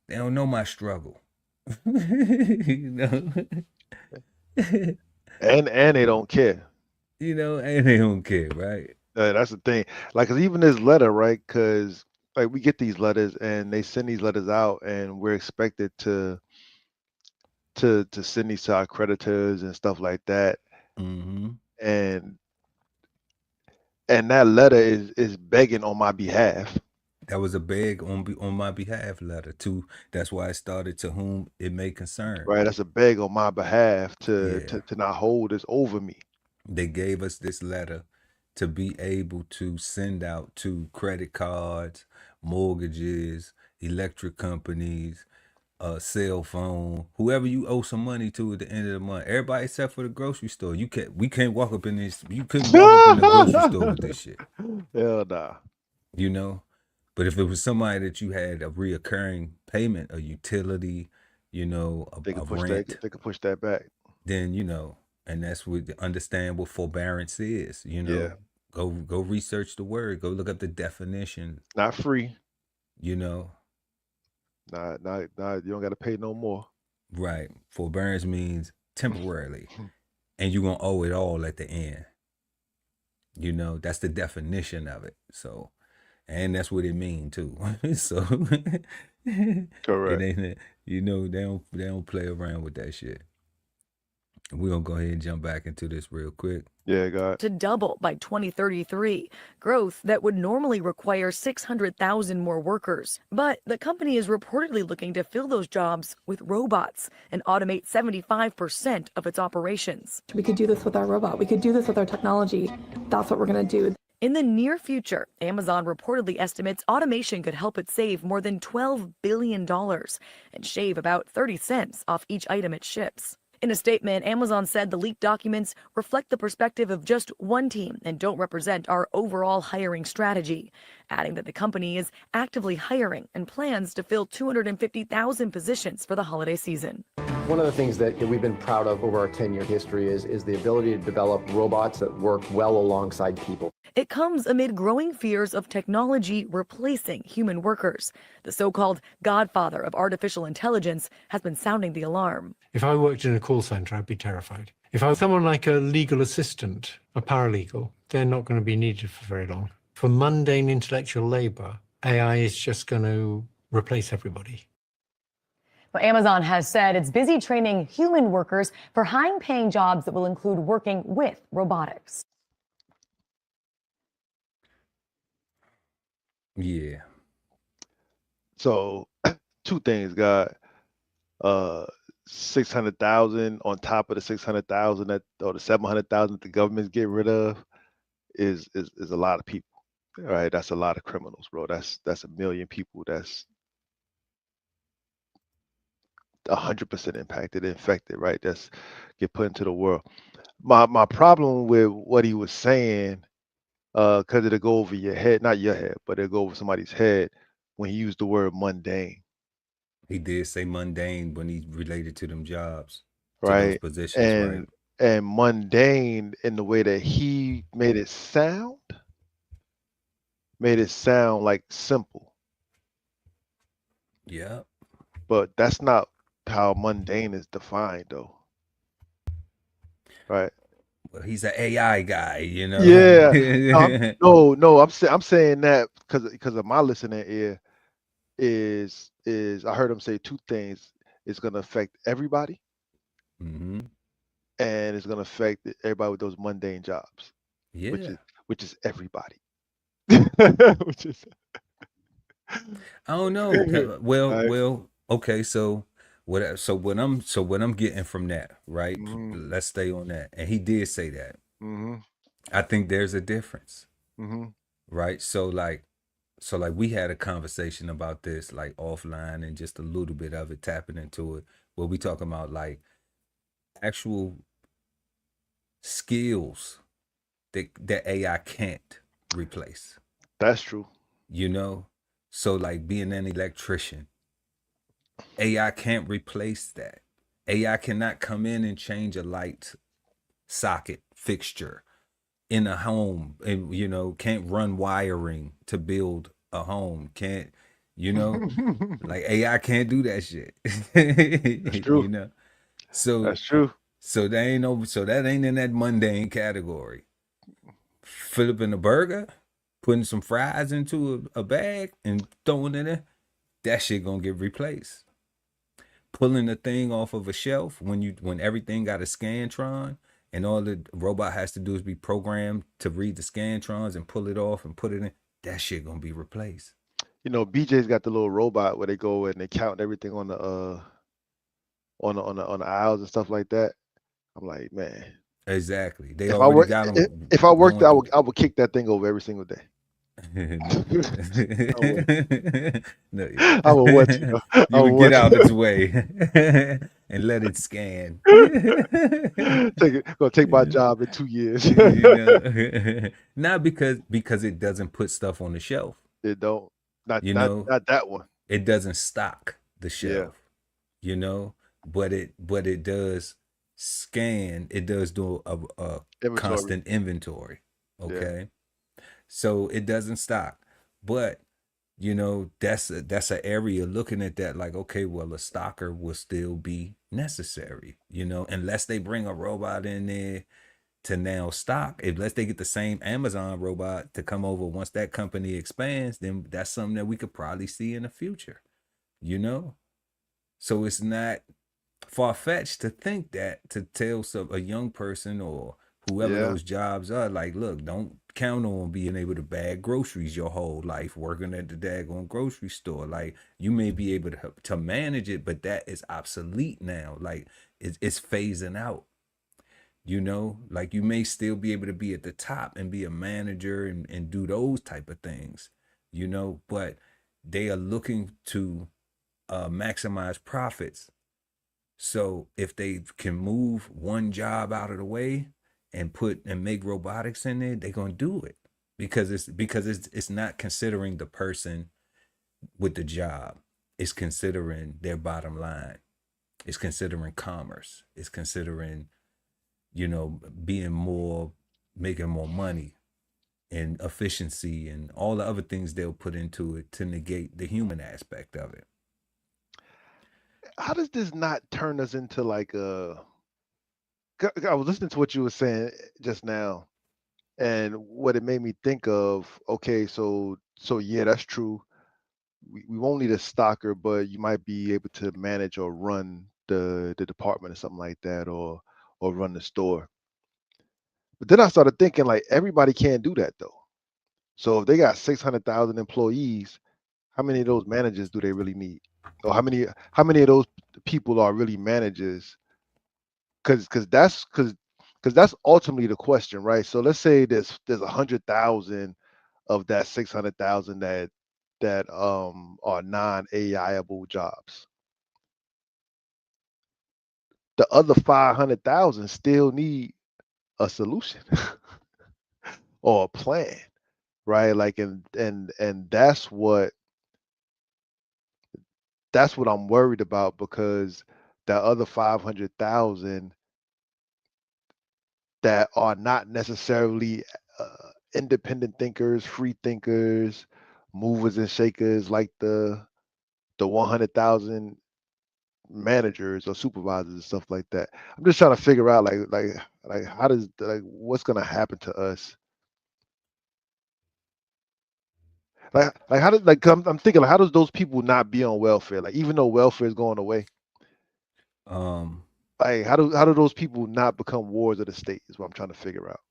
They don't know my struggle. You know? and they don't care. You know, and they don't care, right? That's the thing. Like, 'cause even this letter, right? Because like we get these letters and they send these letters out, and we're expected to send these to our creditors and stuff like that. Mm-hmm. And that letter is begging on my behalf. That was a beg on my behalf letter too. That's why it started, to whom it may concern. Right. That's a beg on my behalf to not hold this over me. They gave us this letter to be able to send out to credit cards, mortgages, electric companies, cell phone, whoever you owe some money to at the end of the month. Everybody except for the grocery store. We can't walk up in this. You couldn't walk up in the grocery store with this shit. Hell nah. You know? But if it was somebody that you had a reoccurring payment, a utility, you know, They a could push rent, that. They could push that back. then, you know, And that's what understand what forbearance is. You know, go research the word. Go look up the definition. Not free. You know, Not you don't got to pay no more. Right. Forbearance means temporarily, and you're gonna owe it all at the end. You know, that's the definition of it. So, and that's what it means too. So, correct. It ain't, you know, they don't play around with that shit. We're gonna go ahead and jump back into this real quick. Yeah, God. To double by 2033, growth that would normally require 600,000 more workers. But the company is reportedly looking to fill those jobs with robots and automate 75% of its operations. We could do this with our robot. We could do this with our technology. That's what we're going to do. In the near future, Amazon reportedly estimates automation could help it save more than $12 billion and shave about 30 cents off each item it ships. In a statement, Amazon said the leaked documents reflect the perspective of just one team and don't represent our overall hiring strategy, adding that the company is actively hiring and plans to fill 250,000 positions for the holiday season. One of the things that we've been proud of over our 10-year history is the ability to develop robots that work well alongside people. It comes amid growing fears of technology replacing human workers. The so-called godfather of artificial intelligence has been sounding the alarm. If I worked in a call center, I'd be terrified. If I was someone like a legal assistant, a paralegal, they're not going to be needed for very long. For mundane intellectual labor, AI is just going to replace everybody. Well, Amazon has said it's busy training human workers for high-paying jobs that will include working with robotics. Yeah. So, two things, God. 600,000 on top of the 600,000 that, or the 700,000 that the government's getting rid of is a lot of people. All right, that's a lot of criminals, bro. That's a million people that's 100% impacted, infected, right? That's get put into the world. My problem with what he was saying, because it'll go over your head, not your head, but it'll go over somebody's head when he used the word mundane. He did say mundane when he related to them jobs, right? To those positions, and mundane in the way that he made it sound like simple. Yeah. But that's not how mundane is defined, though. Right. Well, he's an AI guy, you know. Yeah. No. I'm saying that because of my listening ear is I heard him say two things. It's going to affect everybody, mm-hmm. and it's going to affect everybody with those mundane jobs. Yeah. Which is everybody. Which is. I don't know. Well. Okay. So what I'm getting from that, right? Mm-hmm. Let's stay on that. And he did say that. Mm-hmm. I think there's a difference, mm-hmm. right? So like we had a conversation about this like offline and just a little bit of it, tapping into it, where we talking about like actual skills that AI can't replace. That's true. You know, so like being an electrician, AI can't replace that. AI cannot come in and change a light socket fixture in a home, and you know, can't run wiring to build a home. Can't, you know, like AI can't do that shit. That's true. You know, so that's true. So that ain't in that mundane category. Flipping a burger, putting some fries into a bag and throwing it in, that shit gonna get replaced. Pulling the thing off of a shelf when everything got a Scantron and all the robot has to do is be programmed to read the Scantrons and pull it off and put it in, that shit gonna be replaced. You know, BJ's got the little robot where they go and they count everything on the aisles and stuff like that. I'm like, man. Exactly. If I worked, I would kick that thing over every single day. No, I would watch you. You would get out its way and let it scan. Gonna take my job in 2 years. Not because it doesn't put stuff on the shelf. It don't. Not that one. It doesn't stock the shelf. Yeah. You know, but it does scan, it does do a Inventory. constant inventory. Okay. So it doesn't stop. But you know, that's an area looking at that like, okay, well, a stocker will still be necessary, you know, unless they bring a robot in there to now stock. Unless they get the same Amazon robot to come over once that company expands, then that's something that we could probably see in the future, you know? So it's not far-fetched to think that, to tell a young person or whoever Yeah. those jobs are, like, look, don't count on being able to bag groceries your whole life working at the daggone grocery store. Like, you may be able to manage it, but that is obsolete now. Like, it's phasing out, you know? Like, you may still be able to be at the top and be a manager and do those type of things, you know? But they are looking to maximize profits. So if they can move one job out of the way and make robotics in there, they're gonna do it because it's not considering the person with the job. It's considering their bottom line. It's considering commerce. It's considering, you know, making more money and efficiency and all the other things they'll put into it to negate the human aspect of it. How does this not turn us into like I was listening to what you were saying just now, and what it made me think of, okay, so yeah, that's true. We won't need a stocker, but you might be able to manage or run the department or something like that, or run the store. But then I started thinking like everybody can't do that though. So if they got 600,000 employees, how many of those managers do they really need? Or how many of those people are really managers? Because that's ultimately the question, right? So let's say there's 100,000 of that 600,000 that are non-AIable jobs. The other 500,000 still need a solution or a plan, right? Like, and that's what I'm worried about, because the other 500,000 that are not necessarily independent thinkers, free thinkers, movers and shakers, like the 100,000 managers or supervisors and stuff like that. I'm just trying to figure out like how does, like, what's gonna happen to us? Like how does, like, I'm thinking, like, how does those people not be on welfare? Like, even though welfare is going away, like how do those people not become wards of the state is what I'm trying to figure out.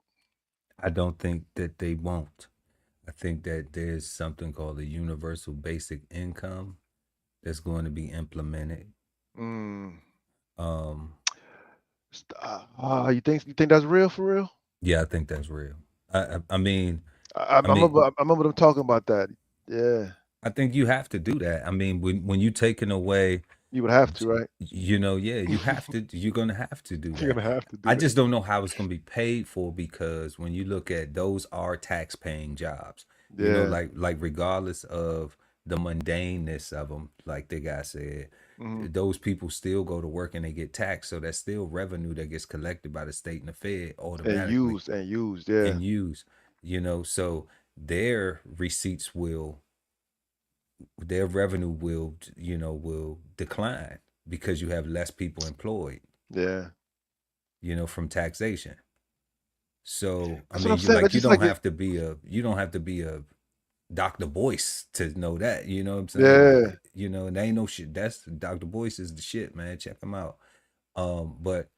I don't think that they won't. I think that there's something called a universal basic income that's going to be implemented. You think that's real, for real? Yeah, I think that's real. I mean, I remember them talking about that. Yeah. I think you have to do that. I mean, when you taking away, you would have to, right? You know, yeah, you have to. You're gonna have to do that. You're gonna have to do I just don't know how it's gonna be paid for, because when you look at, those are tax-paying jobs. You know, like regardless of the mundaneness of them, like the guy said, those people still go to work and they get taxed. So that's still revenue that gets collected by the state and the Fed automatically. And used, yeah. And used, you know, so their revenue will, you know, will decline because you have less people employed. Yeah. You know, from taxation. So That's I what mean, I'm saying. you don't have to be a Dr. Boyce to know that, you know what I'm saying? Yeah. Like, you know, and there ain't no shit. That's Dr. Boyce is the shit, man. Check him out. But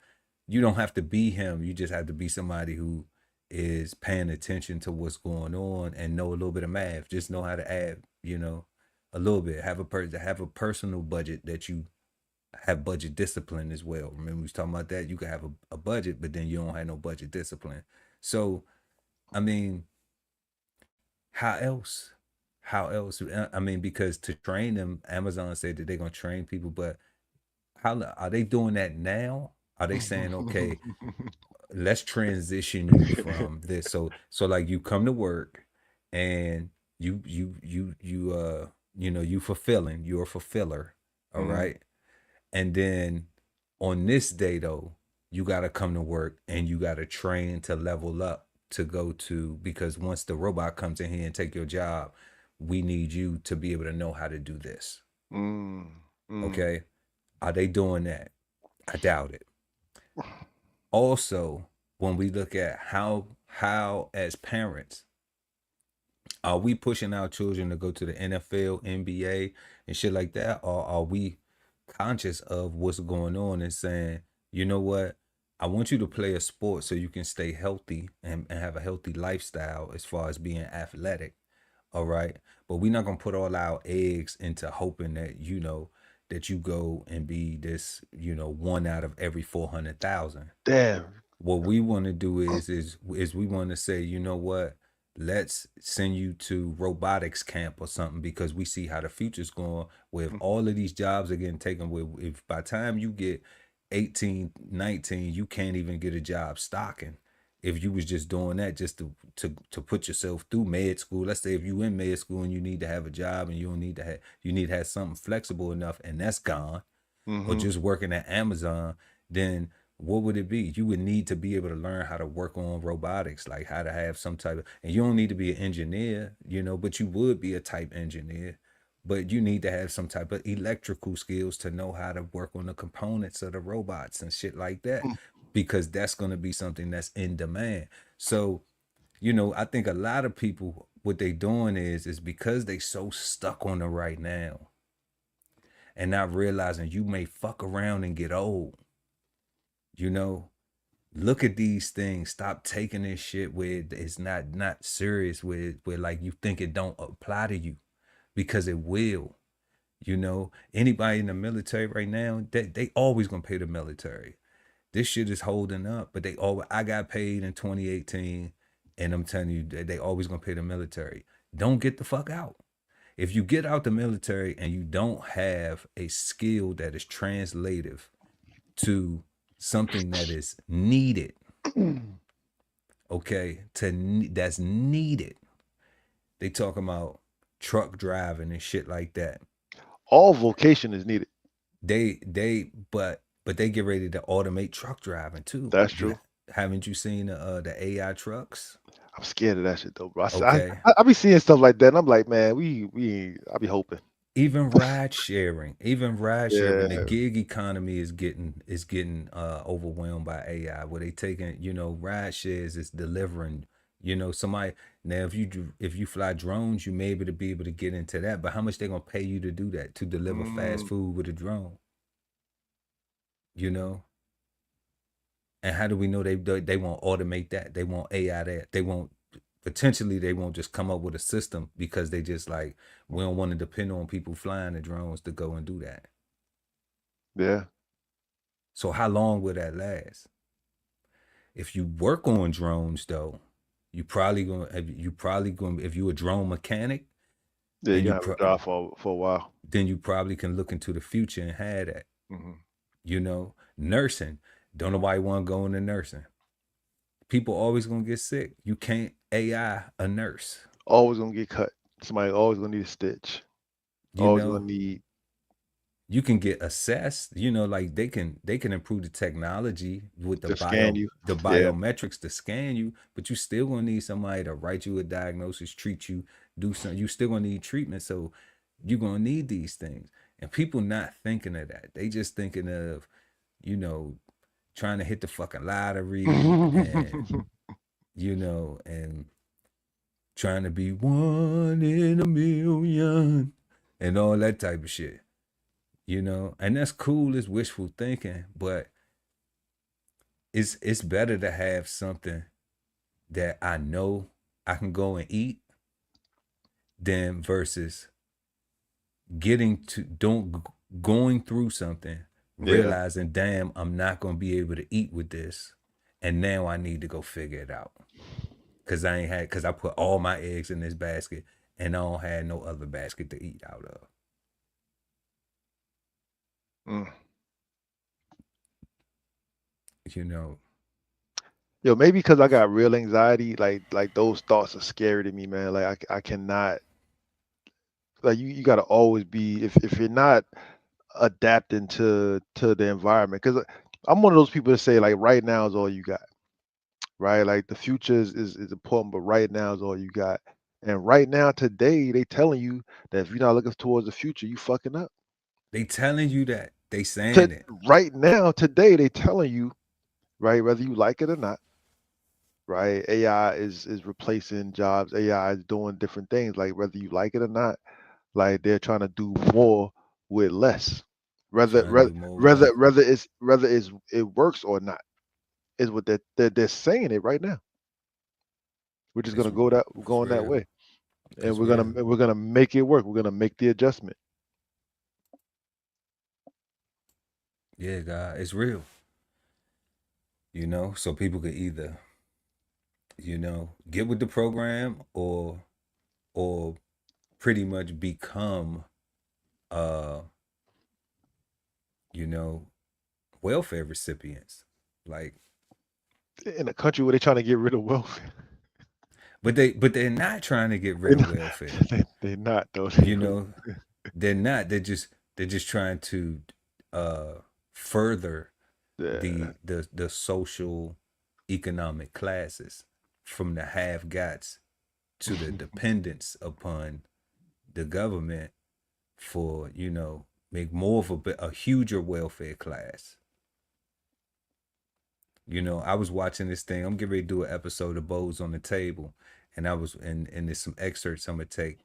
you don't have to be him. You just have to be somebody who is paying attention to what's going on and know a little bit of math. Just know how to add, you know, a little bit. Have a personal budget, that you have budget discipline as well. Remember we was talking about that? You can have a budget, but then you don't have no budget discipline. So, I mean, how else? I mean, because to train them, Amazon said that they're gonna train people, but how are they doing that now? Are they saying, okay, let's transition you from this? So like, you come to work and you know, you're a fulfiller, all right? And then on this day though, you got to come to work and you got to train to level up to go to, because once the robot comes in here and take your job, we need you to be able to know how to do this. Okay. Are they doing that? I doubt it. Also, when we look at how as parents, are we pushing our children to go to the NFL, NBA, and shit like that? Or are we conscious of what's going on and saying, you know what? I want you to play a sport so you can stay healthy and have a healthy lifestyle as far as being athletic. All right. But we're not going to put all our eggs into hoping that, you know, that you go and be this, you know, 1 out of every 400,000. Damn. What we want to do is we want to say, you know what? Let's send you to robotics camp or something, because we see how the future's going, where if all of these jobs are getting taken, if by the time you get 18, 19, you can't even get a job stocking. If you was just doing that just to put yourself through med school, let's say if you in med school and you need to have a job and you need to have something flexible enough, and that's gone, or just working at Amazon, then what would it be? You would need to be able to learn how to work on robotics, like how to have some type of, and you don't need to be an engineer, you know, but you would be a type engineer, but you need to have some type of electrical skills to know how to work on the components of the robots and shit like that, because that's going to be something that's in demand. So, you know, I think a lot of people, what they doing is because they so stuck on the right now and not realizing you may fuck around and get old. You know, look at these things. Stop taking this shit where it's not serious, where like you think it don't apply to you, because it will. You know, anybody in the military right now, they always gonna pay the military. This shit is holding up, but I got paid in 2018, and I'm telling you, they always gonna pay the military. Don't get the fuck out. If you get out the military and you don't have a skill that is translative to something that is needed, okay, that's needed. They talk about truck driving and shit like that. All vocation is needed. But they get ready to automate truck driving too. That's true. Haven't you seen the AI trucks? I'm scared of that shit though, bro. Okay. I be seeing stuff like that, and I'm like, man, I be hoping. Even ride sharing, Yeah. the gig economy is getting overwhelmed by AI, where they taking, you know, ride shares is delivering, you know, somebody. Now if you fly drones, you may be able to get into that, but how much they gonna pay you to do that, to deliver fast food with a drone? You know? And how do we know they won't automate that? They won't AI that. They won't just come up with a system, because they just like, we don't want to depend on people flying the drones to go and do that. Yeah. So how long will that last? If you work on drones though, if you're a drone mechanic, yeah, you have to drive for a while. Then you probably can look into the future and have that. You know, nursing. Don't nobody want to go into nursing. People always gonna get sick. You can't AI a nurse. Always gonna get cut. Somebody always gonna need a stitch. Always gonna need. You can get assessed. You know, like they can improve the technology with the biometrics to scan you, but you still gonna need somebody to write you a diagnosis, treat you, do something. You still gonna need treatment. So you're gonna need these things. And people not thinking of that. They just thinking of, you know, trying to hit the fucking lottery and, you know, and trying to be 1 in a million and all that type of shit, you know. And that's cool, it's wishful thinking, but it's better to have something that I know I can go and eat than versus going through something, realizing, damn, I'm not gonna be able to eat with this, and now I need to go figure it out, because I put all my eggs in this basket and I don't have no other basket to eat out of. You know, yo, maybe because I got real anxiety, like those thoughts are scary to me, man. Like I cannot, like you got to always be, if you're not adapting to the environment, because I'm one of those people that say like right now is all you got, right? Like the future is important, but right now is all you got. And right now, today, they telling you that if you're not looking towards the future, you fucking up. They telling you that. They saying it. Right now, today, they telling you, right, whether you like it or not, right? AI is replacing jobs. AI is doing different things, like whether you like it or not. Like they're trying to do more with less. Whether Trying to whether do more with whether less. whether it works or not is what they're saying it right now. We're just It's gonna go that real. way, and It's we're real. gonna make it work. We're gonna make the adjustment. Yeah, God, it's real. You know, so people could either, you know, get with the program or pretty much become you know, welfare recipients. Like, In a country where they're trying to get rid of welfare, but they're not trying to get rid of welfare. they're not though. You know, they're not. They're just trying to further the social economic classes from the have-gots to the dependence upon the government for, you know, make more of a huger welfare class. You know, I was watching this thing. I'm getting ready to do an episode of Bows on the Table, and and there's some excerpts I'm gonna take.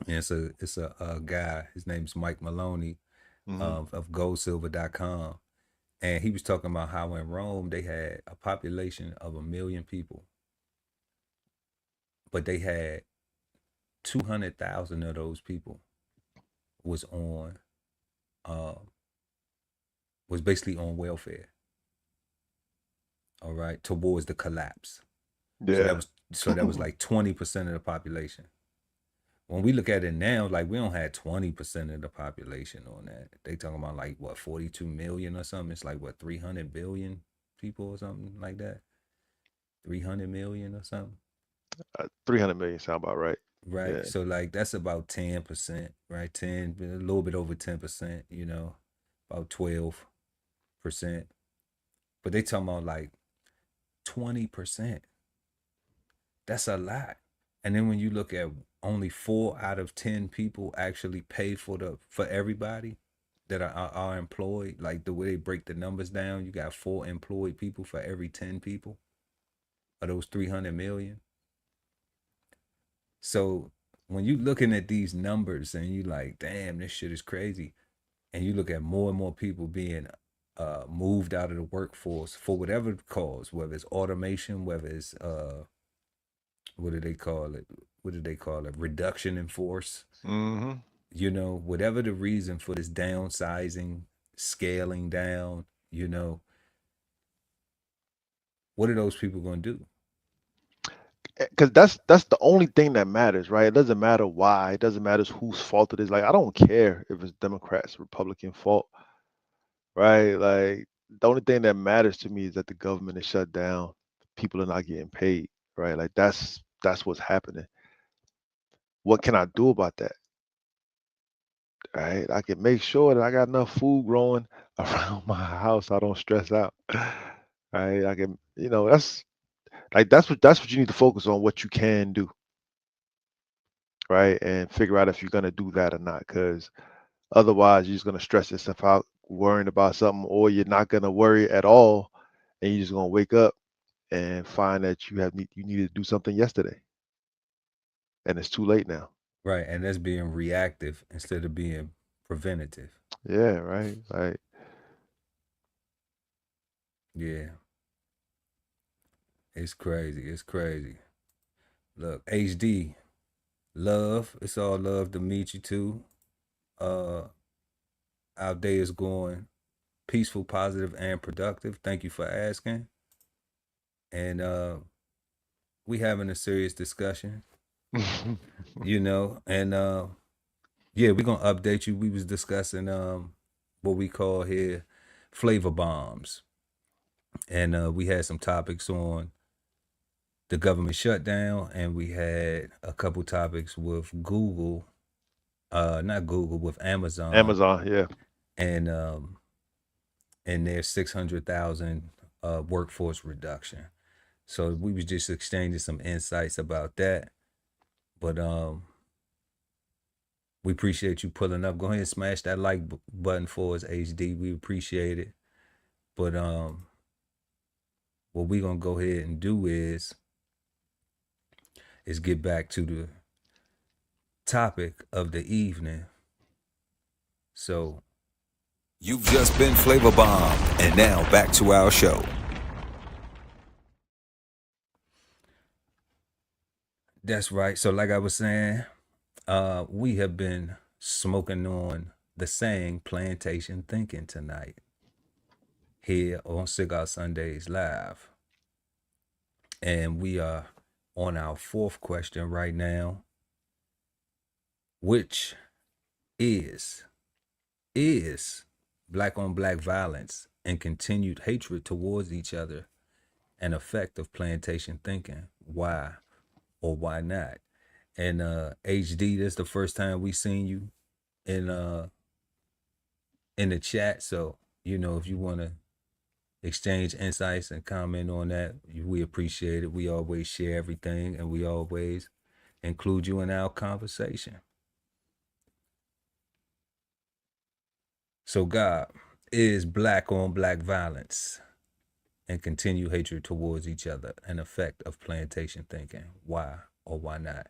And it's a guy. His name's Mike Maloney, of GoldSilver.com, and he was talking about how in Rome they had a population of 1 million people, but they had 200,000 of those people was on, was basically on welfare. All right, towards the collapse. Yeah. So that was like 20% of the population. When we look at it now, like we don't have 20% of the population on that. They talking about like what, 42 million or something. It's like what, 300 billion people or something like that. 300 million or something. 300 million sound about right. Right. Yeah. So like that's about 10%, right? 10, a little bit over 10%, you know, about 12%. But they talking about like 20%. That's a lot. And then when you look at only 4 out of 10 people actually pay for everybody that are employed, like the way they break the numbers down, you got 4 employed people for every 10 people of those 300 million. So when you looking at these numbers and you like, damn, this shit is crazy, and you look at more and more people being moved out of the workforce for whatever cause, whether it's automation, whether it's what do they call it? What do they call it? Reduction in force. You know, whatever the reason for this downsizing, scaling down, you know, what are those people going to do? Because that's the only thing that matters, right? It doesn't matter why. It doesn't matter whose fault it is. Like I don't care if it's Democrats, Republican fault, right? Like the only thing that matters to me is that the government is shut down. People are not getting paid, right? Like that's what's happening. What can I do about that? Right? I can make sure that I got enough food growing around my house so I don't stress out. Right? I can, you know, that's what you need to focus on, what you can do, right? And figure out if you're gonna do that or not. Because otherwise you're just gonna stress yourself out worrying about something, or you're not gonna worry at all and you're just gonna wake up and find that you needed to do something yesterday. And it's too late now. Right. And that's being reactive instead of being preventative. Yeah, right. Right. Yeah. It's crazy. It's crazy. Look, HD, love. It's all love to meet you too. Our day is going peaceful, positive, and productive. Thank you for asking. And we having a serious discussion. You know, and yeah, we're gonna update you. We was discussing what we call here flavor bombs. And we had some topics on the government shutdown, and we had a couple topics with Google, not Google, with Amazon. Amazon, yeah. And and their 600,000 workforce reduction. So we was just exchanging some insights about that. But we appreciate you pulling up. Go ahead and smash that like button for us, HD. We appreciate it. But what we gonna go ahead and do is get back to the topic of the evening. So you've just been flavor bombed, and now back to our show. That's right. So like I was saying, we have been smoking on the saying Plantation Thinking tonight here on Cigar Sundays Live. And we are on our fourth question right now, which is black on black violence and continued hatred towards each other an effect of plantation thinking? Why or why not? And HD, this is the first time we seen you in the chat. So, if you want to exchange insights and comment on that, we appreciate it. We always share everything, and we always include you in our conversation. So, God, is black on black violence and continued hatred towards each other an effect of plantation thinking? Why or why not?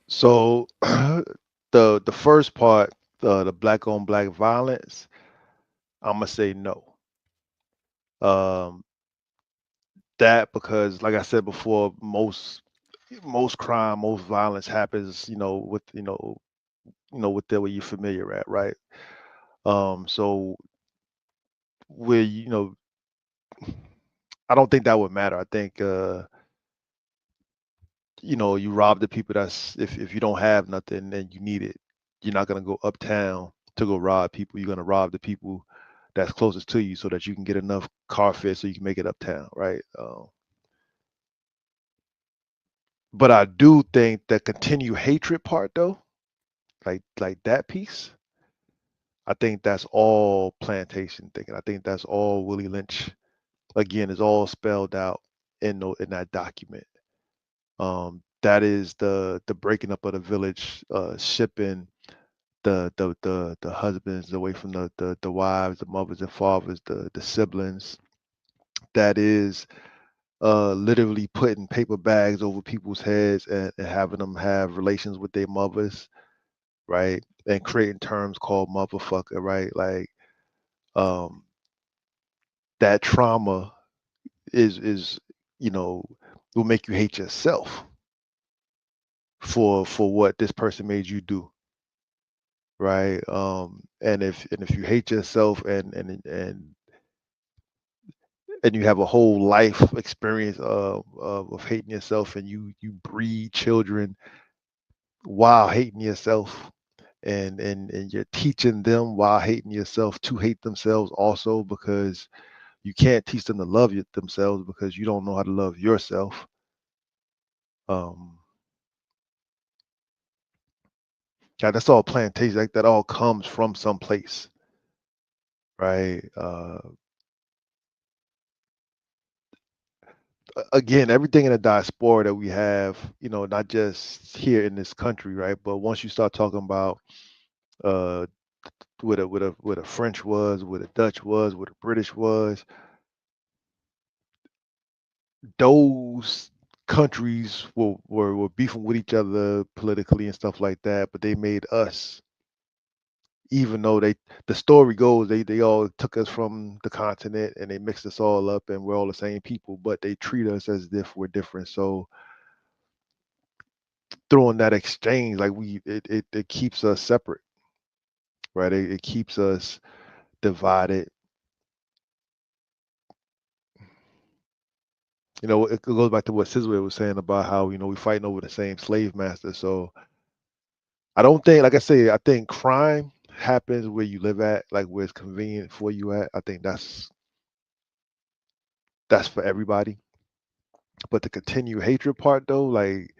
So the first part, the black on black violence, I'm gonna say no. That because, like I said before, most crime, most violence happens, with with where you're familiar at, right? So where I don't think that would matter. I think you rob the people that's if you don't have nothing and you need it, you're not gonna go uptown to go rob people. You're gonna rob the people that's closest to you so that you can get enough car fare so you can make it uptown, right? But I do think the continued hatred part though, like that piece, I think that's all plantation thinking. I think that's all Willie Lynch. Again, is all spelled out in that document. That is the breaking up of the village, shipping the husbands away from the wives, the mothers and fathers, the siblings. That is literally putting paper bags over people's heads and having them have relations with their mothers, right? And creating terms called motherfucker, right? Like that trauma is will make you hate yourself for what this person made you do, right? And if you hate yourself and you have a whole life experience of hating yourself, and you breed children while hating yourself, and you're teaching them while hating yourself to hate themselves also, because you can't teach them to love themselves because you don't know how to love yourself. Yeah, that's all plantation. Like that all comes from someplace, right? Again, everything in the diaspora that we have, not just here in this country, right? But once you start talking about uh, what a French was, what a Dutch was, what a British was, those countries were beefing with each other politically and stuff like that, but they made us. Even though the story goes, they all took us from the continent and they mixed us all up and we're all the same people, but they treat us as if we're different. So throwing that exchange, like it keeps us separate, right? It keeps us divided. It goes back to what Sizwe was saying about how we fighting over the same slave master. So I don't think, like I say, I think crime happens where you live at, like where it's convenient for you at. I think that's for everybody. But the continued hatred part though, like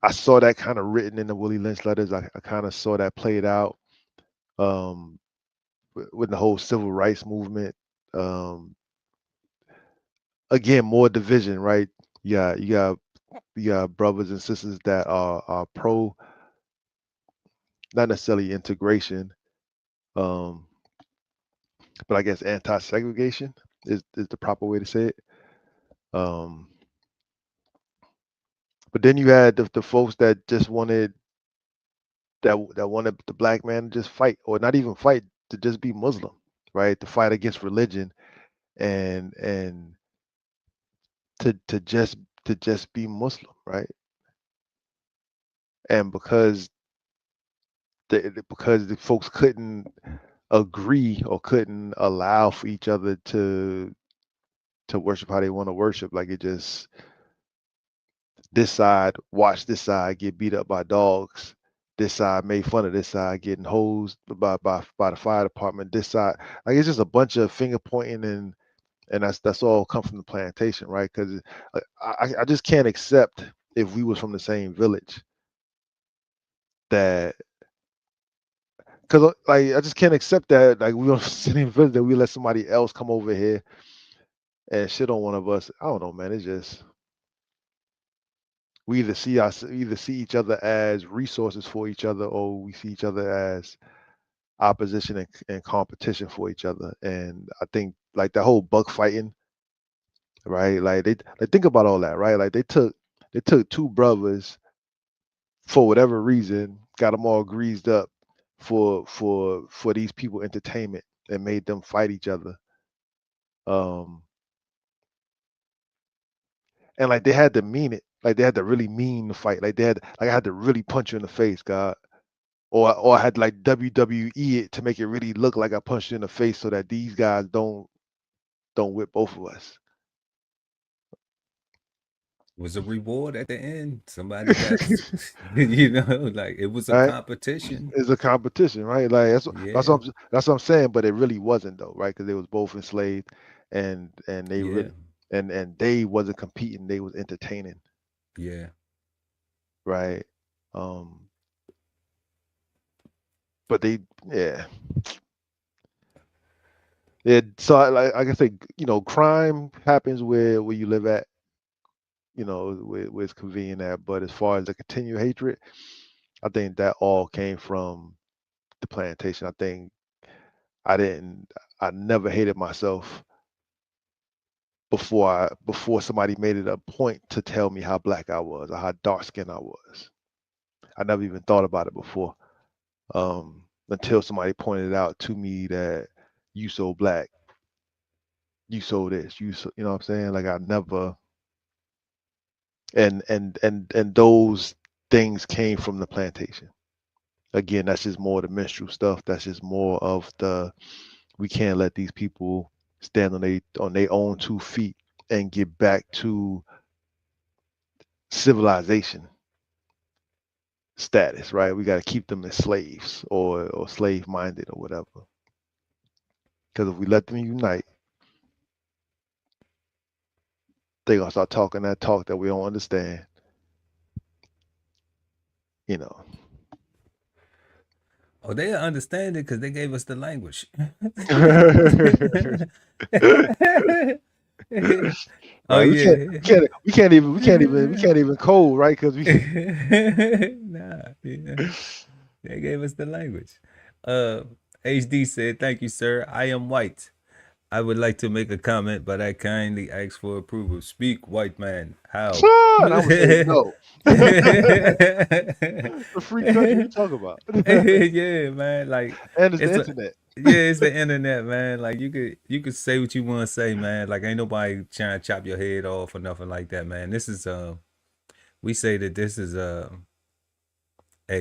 I saw that kind of written in the Willie Lynch letters. I kind of saw that played out with the whole civil rights movement. Again, more division, right? You got brothers and sisters that are pro, not necessarily integration, um, but I guess anti-segregation is the proper way to say it. But then you had the folks that just wanted that wanted the black man to just fight, or not even fight, to just be Muslim, right? To fight against religion and to just be Muslim, right? And because the folks couldn't agree or couldn't allow for each other to worship how they want to worship, like it just this side watch this side get beat up by dogs, this side made fun of this side getting hosed by the fire department, this side, like it's just a bunch of finger pointing, and that's all come from the plantation, right? Because I just can't accept, if we was from the same village, that because like I just can't accept that, like we don't sit in the village, that we let somebody else come over here and shit on one of us. I don't know, man. It's just we either see each other as resources for each other, or we see each other as opposition and competition for each other. And I think like the whole buck fighting, right? Like think about all that, right? Like they took two brothers for whatever reason, got them all greased up for these people entertainment, and made them fight each other. And like they had to mean it. Like they had to really mean the fight. Like I had to really punch you in the face, God. Or I had to like WWE it to make it really look like I punched you in the face, so that these guys don't whip both of us. Was a reward at the end. Somebody got, you know, like it was a Right? competition. It's a competition, right? Like Yeah, that's what I'm saying, but it really wasn't though, right? Because they was both enslaved, and they yeah, really and they wasn't competing, they was entertaining, yeah. right? But they, yeah. So like I say, crime happens where you live at, where it's convenient at. But as far as the continued hatred, I think that all came from the plantation. I think I never hated myself before somebody made it a point to tell me how black I was or how dark skinned I was. I never even thought about it before, until somebody pointed out to me that you so black, you so this, you know what I'm saying? Like I never, and those things came from the plantation. Again, that's just more of the minstrel stuff. That's just more of the, we can't let these people stand on their own 2 feet and get back to civilization status, right? We got to keep them as slaves or slave minded or whatever. Because if we let them unite, they gonna start talking that talk that we don't understand. You know. Oh, they understand it because they gave us the language. Oh Right, yeah. we can't even code, right? Because we Nah, yeah. They gave us the language. HD said, "Thank you, sir. I am white. I would like to make a comment, but I kindly ask for approval. Speak, white man. How?" and I would say no. The free country we talk about. Yeah, man. Like And it's the it's a internet. yeah, it's the internet, man. Like you could say what you want to say, man. Like ain't nobody trying to chop your head off or nothing like that, man. This is we say that this is a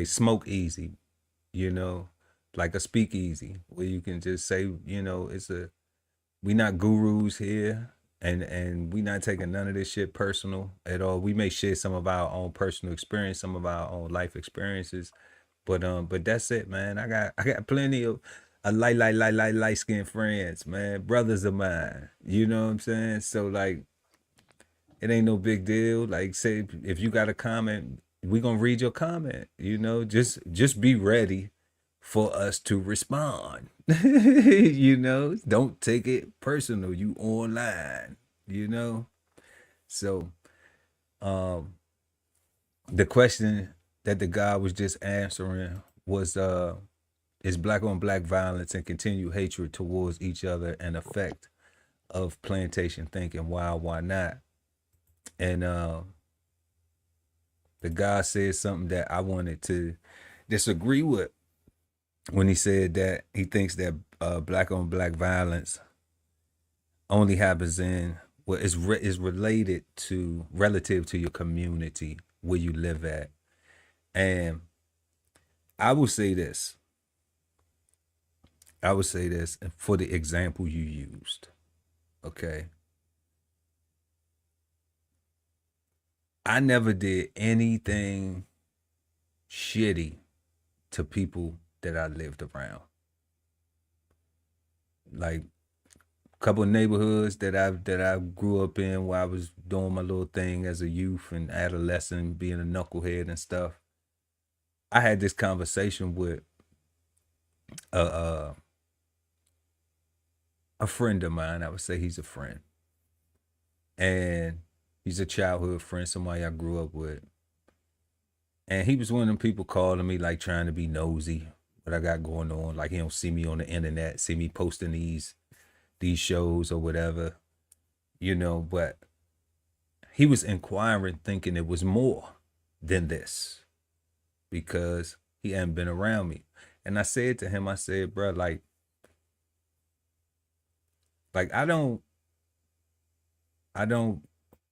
smoke easy, you know, like a speakeasy where you can just say, we not gurus here, and we not taking none of this shit personal at all. We may share some of our own personal experience, some of our own life experiences, but that's it, man. I got plenty of light skinned friends, man, brothers of mine. You know what I'm saying? So like, it ain't no big deal. Like, say if you got a comment, we're gonna read your comment. You know, just be ready for us to respond. You know, don't take it personal. You online, you know. So the question that the guy was just answering was is black on black violence and continued hatred towards each other an effect of plantation thinking? Why not? And the guy said something that I wanted to disagree with when he said that he thinks that black on black violence only happens in is related to relative to your community where you live at. And I will say this. For the example you used. Okay. I never did anything shitty to people that I lived around. Like a couple of neighborhoods that I grew up in where I was doing my little thing as a youth and adolescent, being a knucklehead and stuff. I had this conversation with a friend of mine. I would say he's a friend. And he's a childhood friend, somebody I grew up with. And he was one of them people calling me, like, trying to be nosy, what I got going on. Like, he don't see me on the internet, see me posting these shows or whatever, you know. But he was inquiring, thinking it was more than this because he hadn't been around me. And I said to him, I said, bro, like I don't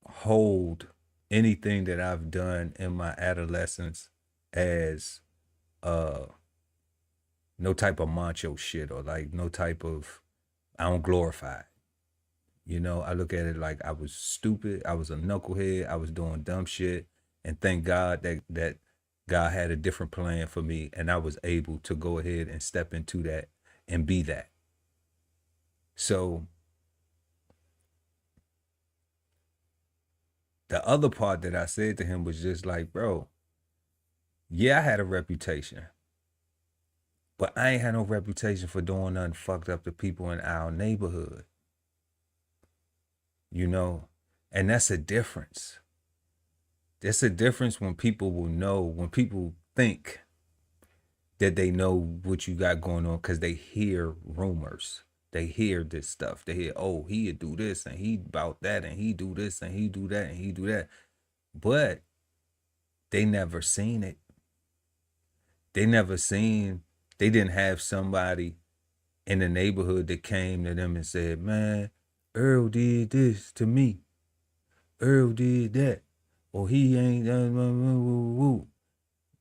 hold anything that I've done in my adolescence as no type of macho shit, or like no type of, I don't glorify it. You know, I look at it like I was stupid, I was a knucklehead, I was doing dumb shit, and thank God that God had a different plan for me, and I was able to go ahead and step into that and be that. So the other part that I said to him was just like, bro, yeah, I had a reputation, but I ain't had no reputation for doing nothing fucked up to people in our neighborhood. You know, and that's a difference. There's a difference when people will know, when people think that they know what you got going on because they hear rumors. They hear this stuff. They hear, oh, he'd do this and he about that and he do this and he do that and he do that. But they never seen it. They didn't have somebody in the neighborhood that came to them and said, man, Earl did this to me. Earl did that. Or he ain't done.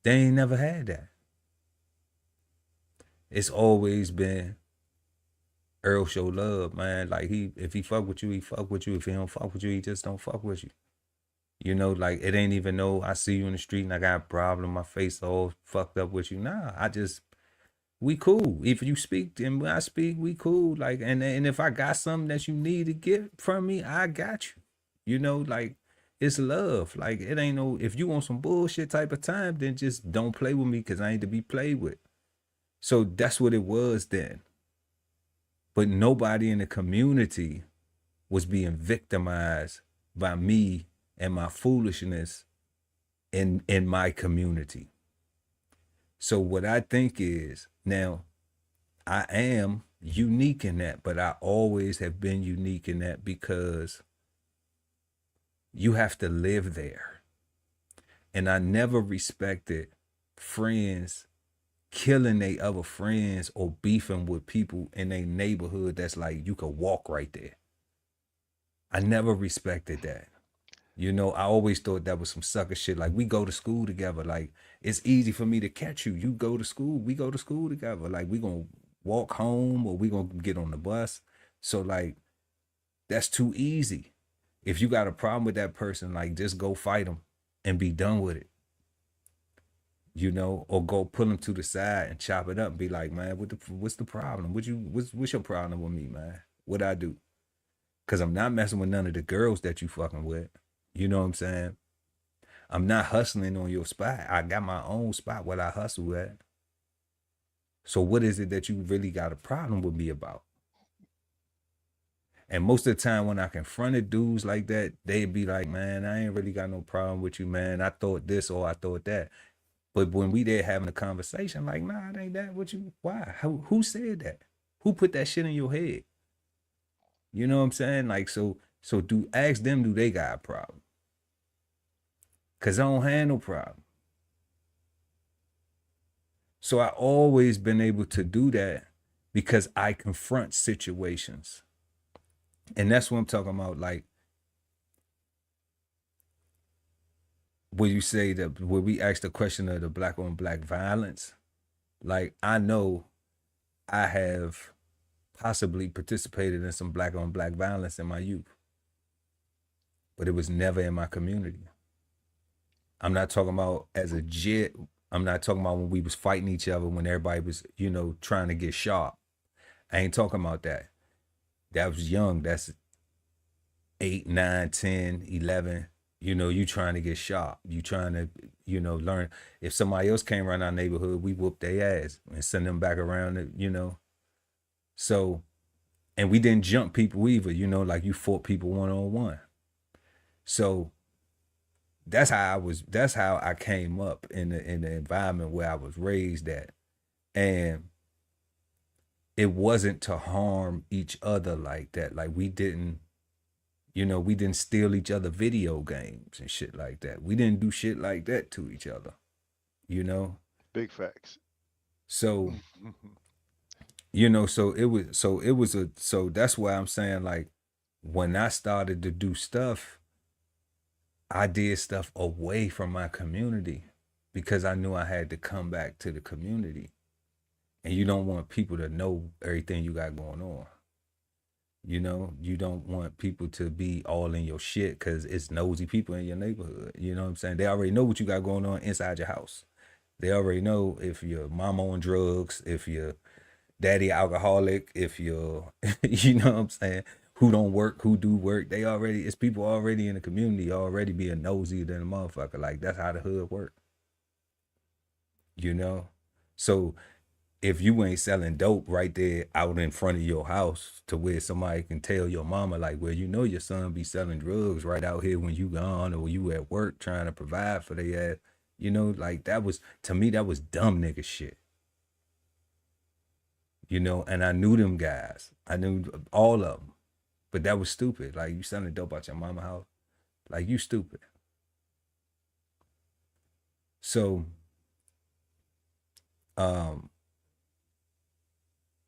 They ain't never had that. It's always been Earl show love, man. Like if he fuck with you, he fuck with you. If he don't fuck with you, he just don't fuck with you. You know, like it ain't even no I see you in the street and I got a problem, my face all fucked up with you. Nah, we cool. If you speak and when I speak, we cool. Like, and if I got something that you need to get from me, I got you. You know, like it's love. Like it ain't no, if you want some bullshit type of time, then just don't play with me because I ain't to be played with. So that's what it was then. But nobody in the community was being victimized by me and my foolishness in my community. So what I think is, now I am unique in that, but I always have been unique in that because you have to live there. And I never respected friends killing they other friends or beefing with people in a neighborhood that's like you could walk right there. I never respected that. You know, I always thought that was some sucker shit. Like, we go to school together. Like, it's easy for me to catch you. You go to school, we go to school together. Like, we gonna walk home or we gonna get on the bus. So, like, that's too easy. If you got a problem with that person, like, just go fight them and be done with it. You know, or go pull them to the side and chop it up and be like, man, what's the problem? What's your problem with me, man? What'd I do? Because I'm not messing with none of the girls that you fucking with. You know what I'm saying? I'm not hustling on your spot. I got my own spot where I hustle at. So what is it that you really got a problem with me about? And most of the time when I confronted dudes like that, they'd be like, man, I ain't really got no problem with you, man. I thought this or I thought that. But when we there having a conversation, like, nah, it ain't that what you, why? Who said that? Who put that shit in your head? You know what I'm saying? Like, so ask them, do they got a problem? Cause I don't have no problem. So I always been able to do that because I confront situations. And that's what I'm talking about. Like, when you say that, when we ask the question of the black on black violence, like, I know I have possibly participated in some black on black violence in my youth, but it was never in my community. I'm not talking about as a jit. I'm not talking about when we was fighting each other, when everybody was, you know, trying to get sharp. I ain't talking about that. That was young. That's 8, 9, 10, 11. You know, you trying to get sharp. You trying to, you know, learn. If somebody else came around our neighborhood, we whooped their ass and send them back around, you know. So, and we didn't jump people either, you know, like you fought people one-on-one. So that's how I came up in the environment where I was raised at. And it wasn't to harm each other like that. Like, we didn't, you know, we didn't steal each other video games and shit like that. We didn't do shit like that to each other, you know? Big facts. So, you know, so that's why I'm saying, like, when I started to do stuff, I did stuff away from my community because I knew I had to come back to the community. And you don't want people to know everything you got going on. You know, you don't want people to be all in your shit because it's nosy people in your neighborhood. You know what I'm saying? They already know what you got going on inside your house. They already know if your mama on drugs, if your daddy alcoholic, if you're, you know what I'm saying, who don't work, who do work. It's people already in the community already being nosy than a motherfucker. Like, that's how the hood work. You know? So if you ain't selling dope right there out in front of your house to where somebody can tell your mama, like, well, you know your son be selling drugs right out here when you gone or you at work trying to provide for their ass, you know, like, that was, to me, that was dumb nigga shit. You know, and I knew them guys. I knew all of them. But that was stupid. Like, you selling dope out your mama house. Like, you stupid. So,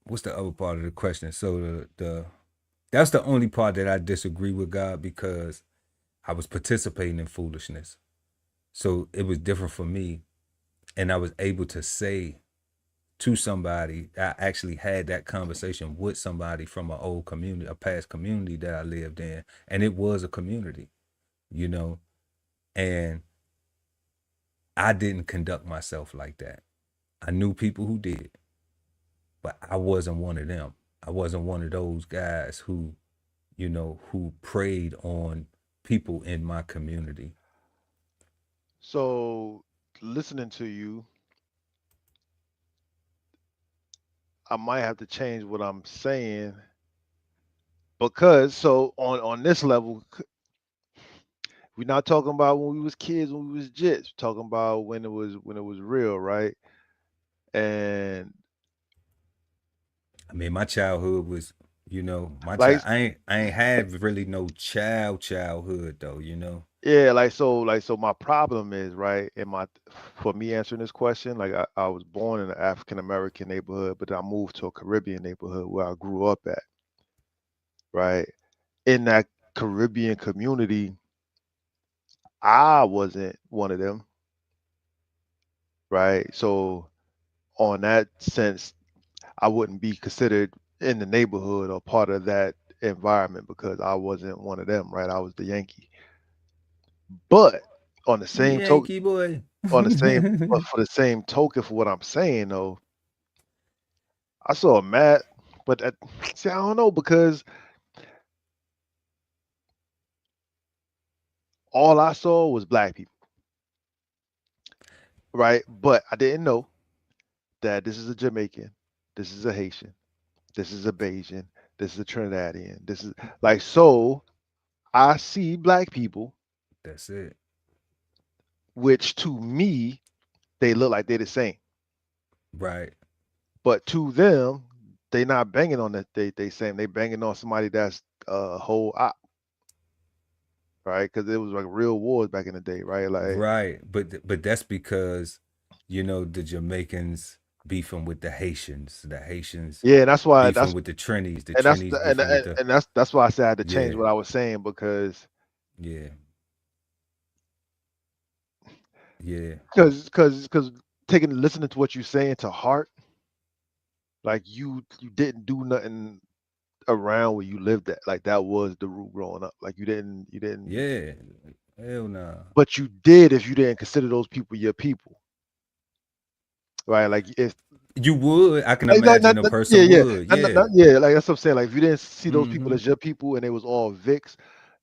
what's the other part of the question? So that's the only part that I disagree with God, because I was participating in foolishness. So it was different for me. And I was able to say to somebody, I actually had that conversation with somebody from an old community, a past community that I lived in. And it was a community, you know, and I didn't conduct myself like that. I knew people who did, but I wasn't one of them. I wasn't one of those guys who, you know, who preyed on people in my community. So, listening to you, I might have to change what I'm saying, because so on this level, we're not talking about when we was kids, when we was jits. We're talking about when it was real, right? And I mean, my childhood was, you know, like, I ain't had really no childhood though, you know. yeah, so my problem is, right, for me answering this question, like, I was born in an African American neighborhood, but I moved to a Caribbean neighborhood where I grew up at, right? In that Caribbean community, I wasn't one of them, right? So on that sense, I wouldn't be considered in the neighborhood or part of that environment because I wasn't one of them, right? I was the Yankee. But on the same token, Yankee boy. but for the same token, for what I'm saying though, I saw a mad, but see, I don't know, because all I saw was black people. right? But I didn't know that this is a Jamaican, this is a Haitian, this is a Bajan, this is a Trinidadian, this is like so. I see black people, That's it. which to me they look like they're the same, Right. but to them they not banging on that they same. They banging on somebody that's a whole op, right? Because it was like real wars back in the day, right? Like Right. But that's because, you know, the Jamaicans beefing with the Haitians yeah, and that's why beefing with the the and that's Trinis beefing with the that's why I said I had to change yeah, what I was saying because yeah, yeah. because listening to what you're saying to heart, like you didn't do nothing around where you lived at. Like that was the root growing up. Like you didn't. Yeah. Hell nah. But you did if you didn't consider those people your people, right? Like if You would. I can like, imagine a yeah, person yeah, would. Yeah. yeah. Like that's what I'm saying. Like if you didn't see those people Mm-hmm. as your people and it was all Vicks,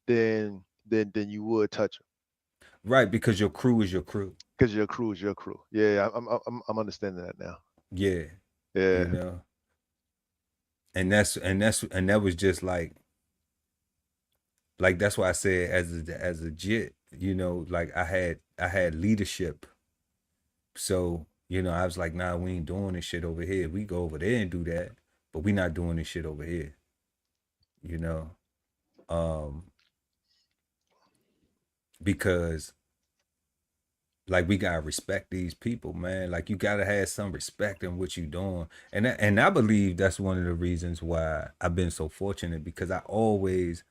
then you would touch them. Right, because your crew is your crew. Because your crew is your crew. Yeah, I'm understanding that now. Yeah. Yeah. You know. And that was just like that's why I said as a jit, you know, like I had leadership. So, you know, I was like, nah, we ain't doing this shit over here. We go over there and do that, but we not doing this shit over here. You know? Because like we gotta respect these people, man. Like you gotta have some respect in what you doing. And I believe that's one of the reasons why I've been so fortunate because I always,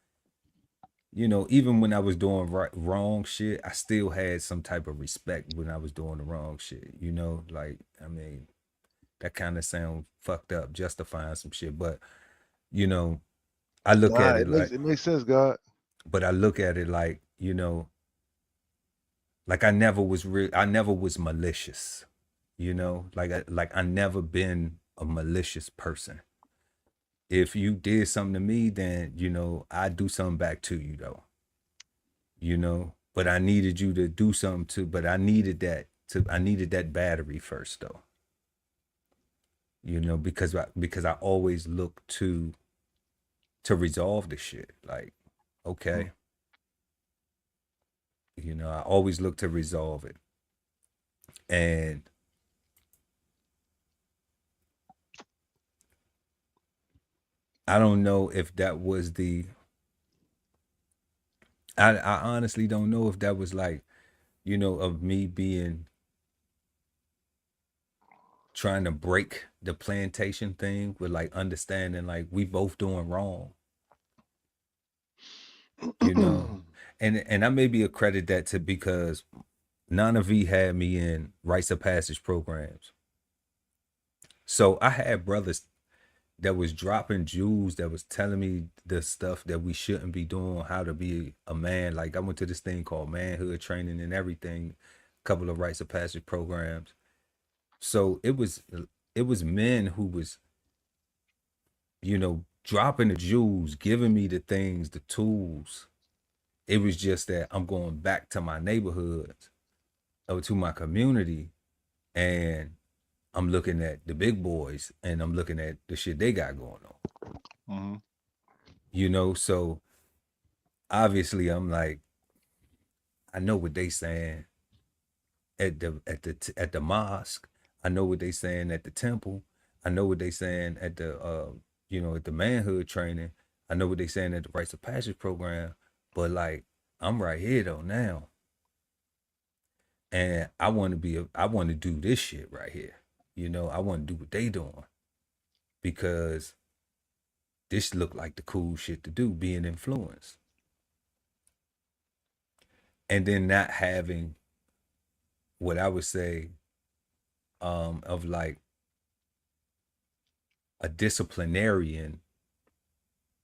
you know, even when I was doing wrong shit, I still had some type of respect when I was doing the wrong shit. You know, like I mean, that kind of sound fucked up, justifying some shit, but you know, I look Nah, at it like, it makes sense, God. but I look at it like, you know, like I never was malicious, you know, like I never been a malicious person. If you did something to me, then you know I do something back to you though. You know, but I needed you to do something too. But I needed that battery first though. You know, because I always look to resolve the shit. Like, okay, you know, I always look to resolve it, and I don't know if that was I honestly don't know if that was like, you know, of me trying to break the plantation thing with like understanding like we both doing wrong, you know. And I maybe accredit that to because Nana V had me in rites of passage programs. So I had brothers that was dropping jewels that was telling me the stuff that we shouldn't be doing, how to be a man. Like I went to this thing called manhood training and everything, a couple of rites of passage programs. So it was men who was, you know, dropping the jewels, giving me the things, the tools. It was just that I'm going back to my neighborhoods or to my community and I'm looking at the big boys and I'm looking at the shit they got going on. Mm-hmm. You know, so obviously I'm like, I know what they saying at the mosque. I know what they saying at the temple. I know what they saying at the you know, at the manhood training. I know what they saying at the rites of passage program. But like, I'm right here though now. And I want to do this shit right here. You know, I want to do what they doing because this look like the cool shit to do, being influenced. And then not having what I would say of like a disciplinarian,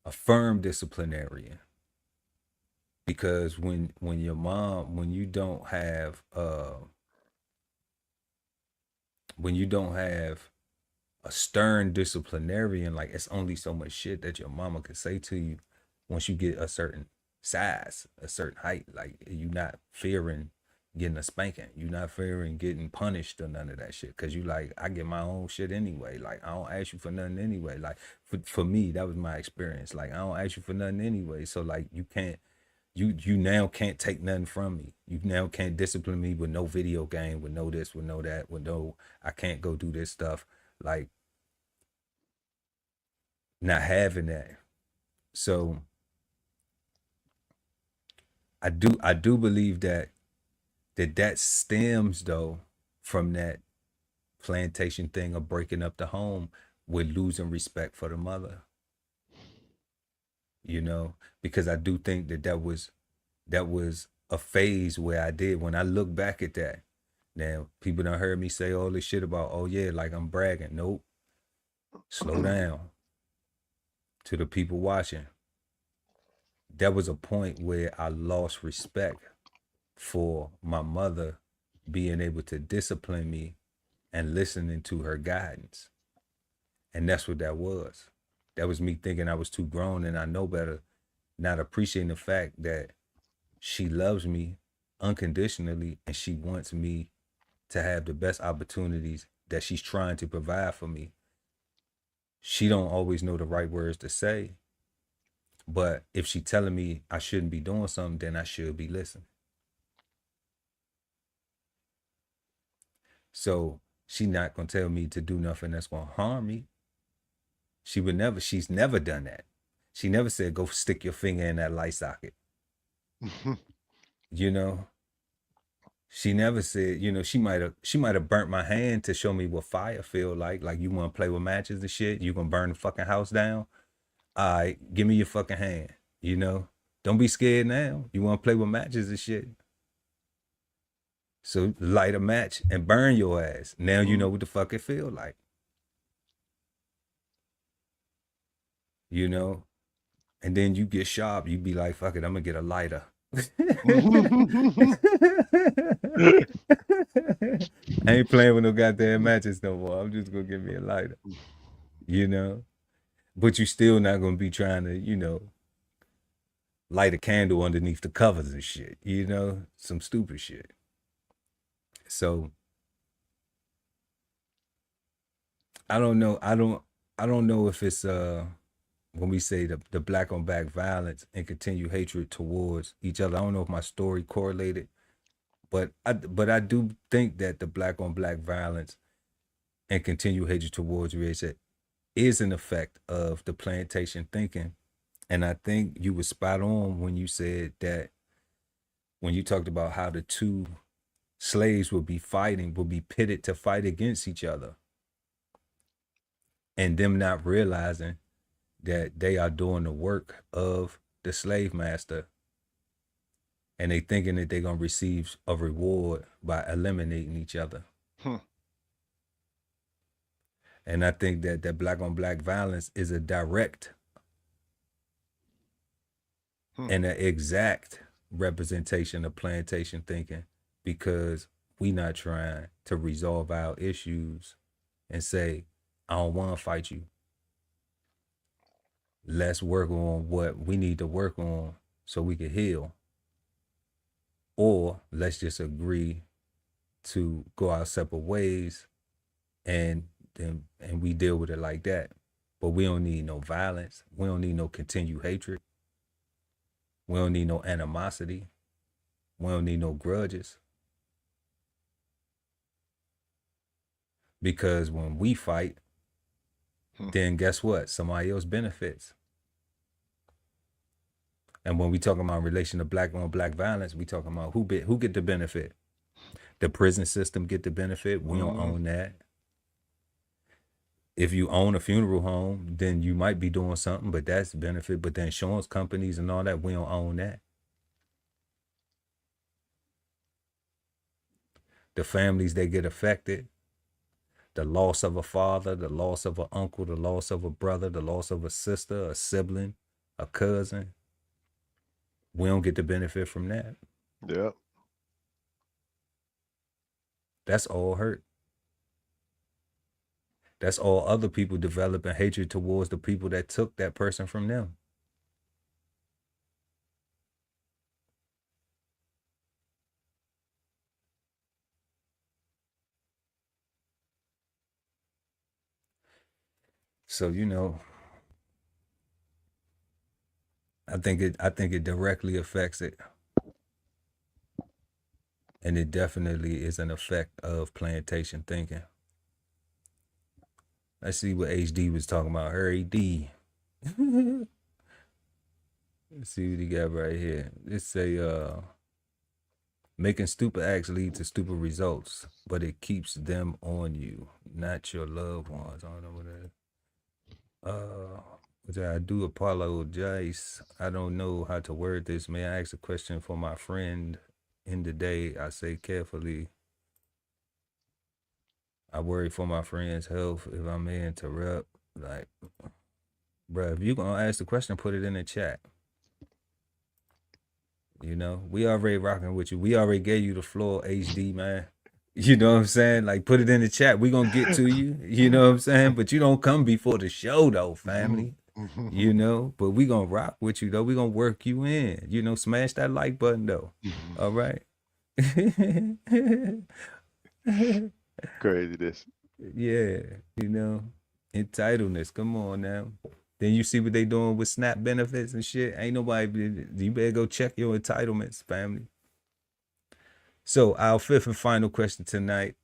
a firm disciplinarian. Because when your mom, when you don't have a stern disciplinarian, like it's only so much shit that your mama could say to you once you get a certain size, a certain height. Like you're not fearing getting a spanking. You're not fearing getting punished or none of that shit. Cause you like, I get my own shit anyway. Like, I don't ask you for nothing anyway. Like, for me, that was my experience. Like, I don't ask you for nothing anyway. So like, you now can't take nothing from me. You now can't discipline me with no video game, with no this, with no that, with no, I can't go do this stuff. Like, not having that. So I do believe that stems though from that plantation thing of breaking up the home with losing respect for the mother. You know, because I do think that was a phase where I did. When I look back at that, now people done heard me say all this shit about, oh yeah, like I'm bragging. Nope. Slow down. To the people watching, there was a point where I lost respect for my mother being able to discipline me and listening to her guidance. And that's what that was. That was me thinking I was too grown and I know better, not appreciating the fact that she loves me unconditionally and she wants me to have the best opportunities that she's trying to provide for me. She don't always know the right words to say, but if she telling me I shouldn't be doing something, then I should be listening. So she not gonna tell me to do nothing that's gonna harm me. She's never done that. She never said, go stick your finger in that light socket. You know, she never said, you know, she might have burnt my hand to show me what fire feel like. Like, you want to play with matches and shit? You gonna burn the fucking house down? All right, give me your fucking hand. You know, don't be scared now. You want to play with matches and shit? So light a match and burn your ass. Now you know what the fuck it feel like. You know, and then you get sharp. You be like, fuck it, I'm gonna get a lighter. I ain't playing with no goddamn matches no more. I'm just gonna give me a lighter. You know, but you still not gonna be trying to, you know, light a candle underneath the covers and shit. You know, some stupid shit. So I don't know. I don't know if it's when we say the black on black violence and continued hatred towards each other. I don't know if my story correlated, but I do think that the black on black violence and continued hatred towards race is an effect of the plantation thinking. And I think you were spot on when you said that, when you talked about how the two slaves would be pitted to fight against each other, and them not realizing that they are doing the work of the slave master, and they thinking that they're gonna receive a reward by eliminating each other. And I think that black on black violence is a direct and an exact representation of plantation thinking, because we not trying to resolve our issues and say, I don't want to fight you. Let's work on what we need to work on so we can heal. Or let's just agree to go our separate ways and we deal with it like that. But we don't need no violence. We don't need no continued hatred. We don't need no animosity. We don't need no grudges. Because when we fight, then guess what? Somebody else benefits. And when we talking about relation to black on black violence, we talking about who get the benefit. The prison system get the benefit. We don't own that. If you own a funeral home, then you might be doing something, but that's the benefit. But the insurance companies and all that, we don't own that. The families that get affected, the loss of a father, the loss of an uncle, the loss of a brother, the loss of a sister, a sibling, a cousin, we don't get the benefit from that. Yep. That's all hurt. That's all other people developing hatred towards the people that took that person from them. So, you know, I think it directly affects it. And it definitely is an effect of plantation thinking. Let's see what HD was talking about. Her AD. Let's see what he got right here. It say making stupid acts lead to stupid results, but it keeps them on you, not your loved ones. I don't know what that is. Which I do apologize. I don't know how to word this. May I ask a question for my friend in the day? I say carefully. I worry for my friend's health. If I may interrupt, like, bruh, if you gonna ask the question, put it in the chat. You know, we already rocking with you. We already gave you the floor, HD, man. You know what I'm saying? Like, put it in the chat. We gonna get to you. You know what I'm saying? But you don't come before the show, though, family. You know, but we gonna rock with you, though. We gonna work you in. You know, smash that like button, though. All right. Crazy this. Yeah, you know, entitledness. Come on now. Then you see what they doing with SNAP benefits and shit. Ain't nobody. You better go check your entitlements, family. So our fifth and final question tonight,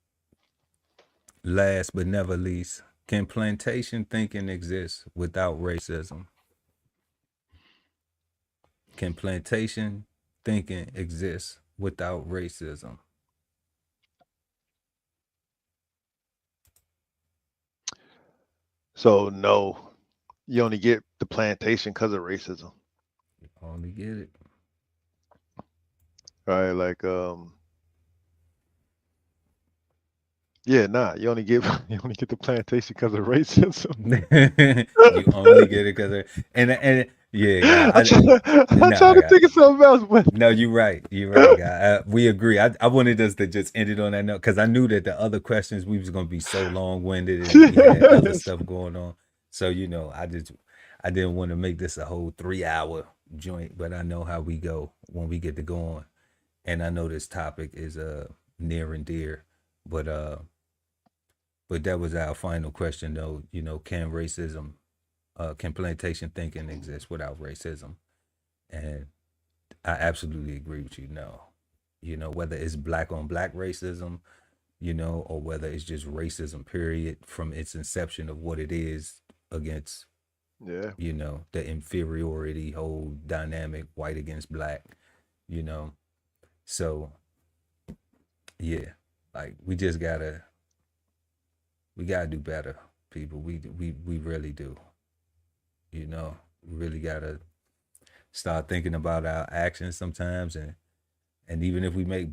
last but never least, can plantation thinking exist without racism? Can plantation thinking exist without racism? So no, you only get the plantation because of racism. You only get it. Right, like yeah, nah, you only get the plantation because of racism. You only get it because of and yeah, I'm trying to think of something else, but no, you're right, guy. We agree. I wanted us to just end it on that note because I knew that the other questions we was gonna be so long-winded and we had other stuff going on. So you know, I didn't want to make this a whole 3-hour joint, but I know how we go when we get to going, and I know this topic is near and dear, but that was our final question, though. You know, can plantation thinking exist without racism? And I absolutely agree with you. No, you know, whether it's black on black racism, you know, or whether it's just racism, period, from its inception of what it is against, you know, the inferiority whole dynamic, white against black, you know. So, yeah, like we gotta do better, people. We really do. You know, we really gotta start thinking about our actions sometimes, and even if we make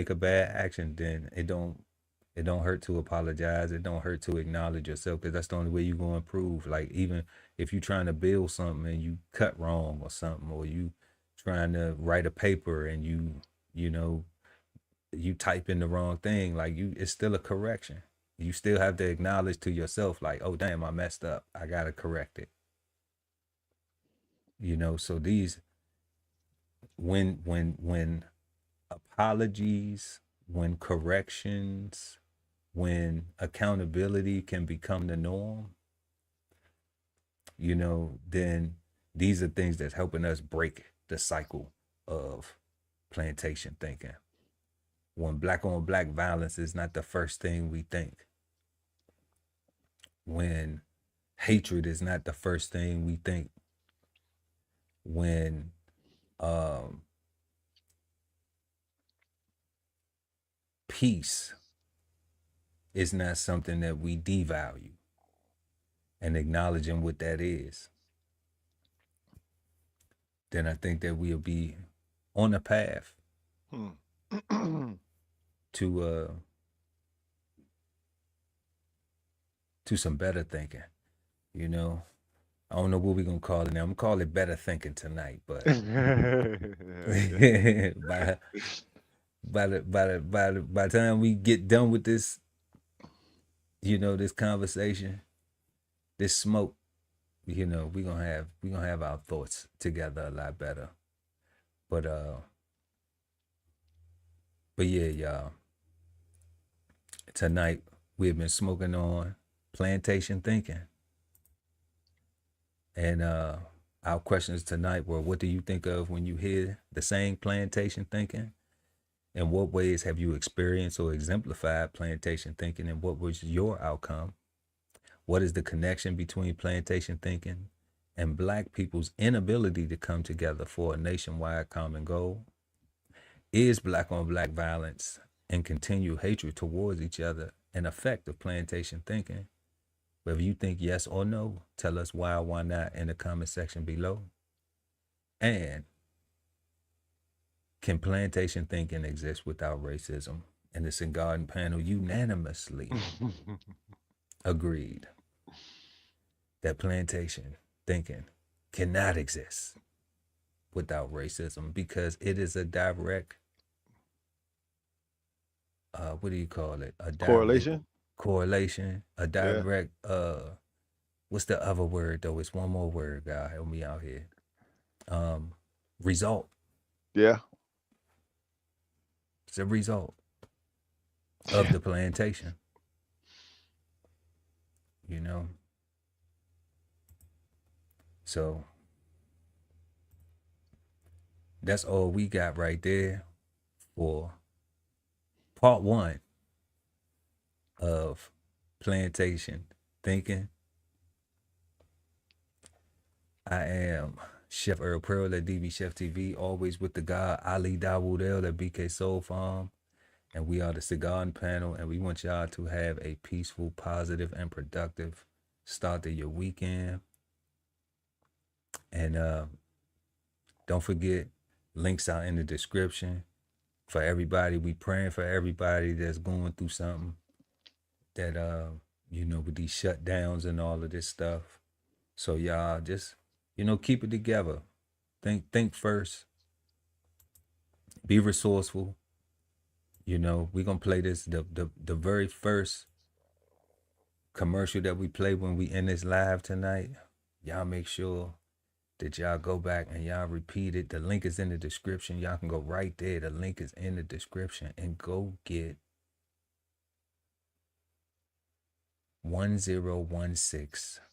a bad action, then it don't hurt to apologize. It don't hurt to acknowledge yourself, because that's the only way you're gonna improve. Like, even if you're trying to build something and you cut wrong or something, or you trying to write a paper and you know you type in the wrong thing, like it's still a correction. You still have to acknowledge to yourself, like, oh damn, I messed up. I gotta correct it. You know, so these when apologies, when corrections, when accountability can become the norm, you know, then these are things that's helping us break the cycle of plantation thinking. When black on black violence is not the first thing we think. When hatred is not the first thing we think. When peace is not something that we devalue, and acknowledging what that is, then I think that we'll be on a path to some better thinking. You know, I don't know what we're gonna call it now. I'm gonna call it better thinking tonight, but by the time we get done with this, you know, this conversation, this smoke, you know, we're gonna have our thoughts together a lot better. But yeah, y'all. Tonight we have been smoking on plantation thinking. And our questions tonight were, what do you think of when you hear the saying plantation thinking? In what ways have you experienced or exemplified plantation thinking, and what was your outcome? What is the connection between plantation thinking and Black people's inability to come together for a nationwide common goal? Is Black on Black violence and continued hatred towards each other an effect of plantation thinking? Whether you think yes or no, tell us why or why not in the comment section below. And can plantation thinking exist without racism? And the Cigarden Panel unanimously agreed that plantation thinking cannot exist without racism, because it is a direct, what do you call it? A direct correlation, a direct, what's the other word though? It's one more word, God, help me out here. Result. Yeah. It's a result of the plantation, you know? So that's all we got right there for part 1 of Plantation Thinking. I am Chef Earl Pearl at DBCHEFTV, always with the guy Ali Dawood El at BK Soul Farm, and we are the Cigarden Panel, and we want y'all to have a peaceful, positive, and productive start to your weekend. And don't forget, links are in the description for everybody. We praying for everybody that's going through something that, you know, with these shutdowns and all of this stuff. So y'all just, you know, keep it together. Think first. Be resourceful. You know, we're going to play this, the very first commercial that we play when we end this live tonight. Y'all make sure that y'all go back and y'all repeat it. The link is in the description. Y'all can go right there. The link is in the description, and go get 1016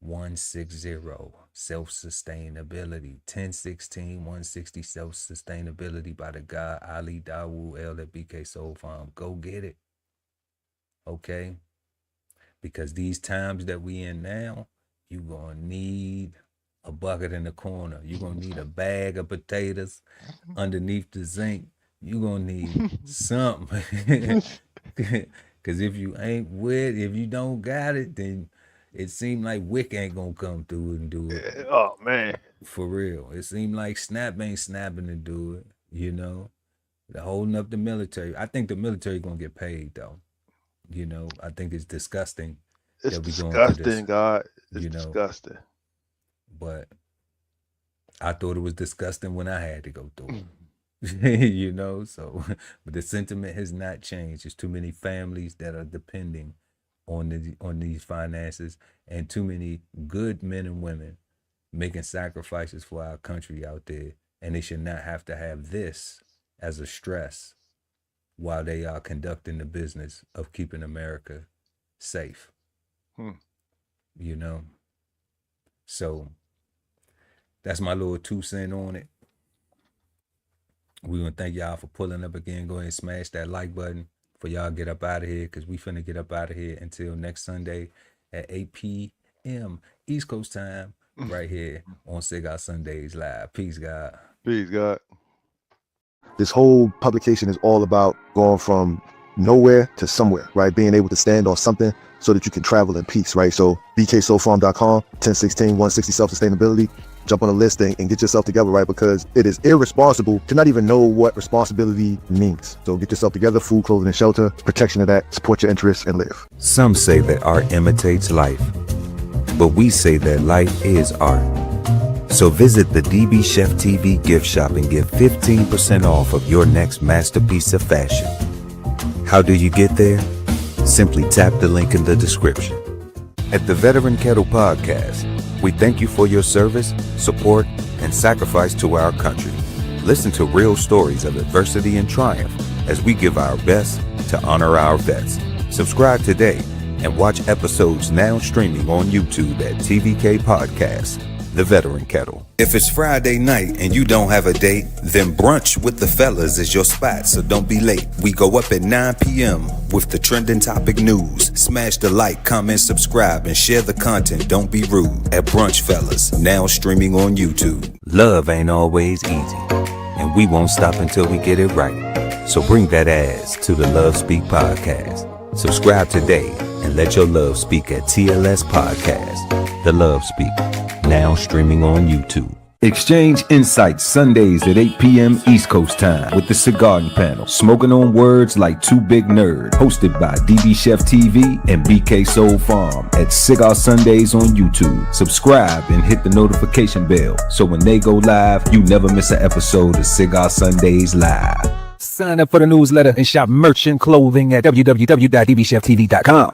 160 self-sustainability, 1016 160 self-sustainability by the guy Ali Dawood El at BK Soul Farm. Go get it, okay? Because these times that we in now, you gonna need a bucket in the corner. You're gonna need a bag of potatoes underneath the zinc. You're gonna need something. Because if you ain't with, if you don't got it, then it seemed like Wick ain't gonna come through and do it. Oh man, for real. It seemed like Snap ain't snapping to do it. You know, they're holding up the military. I think the military gonna get paid though. You know, I think it's disgusting. It's that we disgusting, going through this, God. It's you know, disgusting. But I thought it was disgusting when I had to go through it. You know, so but the sentiment has not changed. There's too many families that are depending on these finances, and too many good men and women making sacrifices for our country out there, and they should not have to have this as a stress while they are conducting the business of keeping America safe. You know, so that's my little 2 cents on it. We want to thank y'all for pulling up again. Go ahead and smash that like button for y'all get up out of here, because we finna get up out of here until next Sunday at 8 p.m. East Coast time, right here on Cigar Sundays Live. Peace, God. Peace, God. This whole publication is all about going from nowhere to somewhere, right? Being able to stand on something so that you can travel in peace, right? So bksoulfarm.com, 1016 160 self-sustainability. Jump on a list and get yourself together, right? Because it is irresponsible to not even know what responsibility means. So get yourself together, food, clothing, and shelter, protection of that, support your interests, and live. Some say that art imitates life, but we say that life is art. So visit the DBCHEFTV gift shop and get 15% off of your next masterpiece of fashion. How do you get there? Simply tap the link in the description. At the Veteran Kettle Podcast, we thank you for your service, support, and sacrifice to our country. Listen to real stories of adversity and triumph as we give our best to honor our vets. Subscribe today and watch episodes now streaming on YouTube at TVK Podcast, The Veteran Kettle. If it's Friday night and you don't have a date, then brunch with the fellas is your spot, so don't be late. We go up at 9 p.m. with the trending topic news. Smash the like, comment, subscribe, and share the content. Don't be rude. At Brunch Fellas, now streaming on YouTube. Love ain't always easy, and we won't stop until we get it right. So bring that ass to the Love Speak Podcast. Subscribe today and let your love speak at TLS Podcast. The Love Speak, now streaming on YouTube. Exchange insights Sundays at 8 p.m. East Coast time with the Cigarden Panel. Smoking on words like two big nerds. Hosted by DBCHEFTV and BK Soul Farm at Cigar Sundays on YouTube. Subscribe and hit the notification bell so when they go live, you never miss an episode of Cigar Sundays Live. Sign up for the newsletter and shop merch and clothing at www.dbcheftv.com.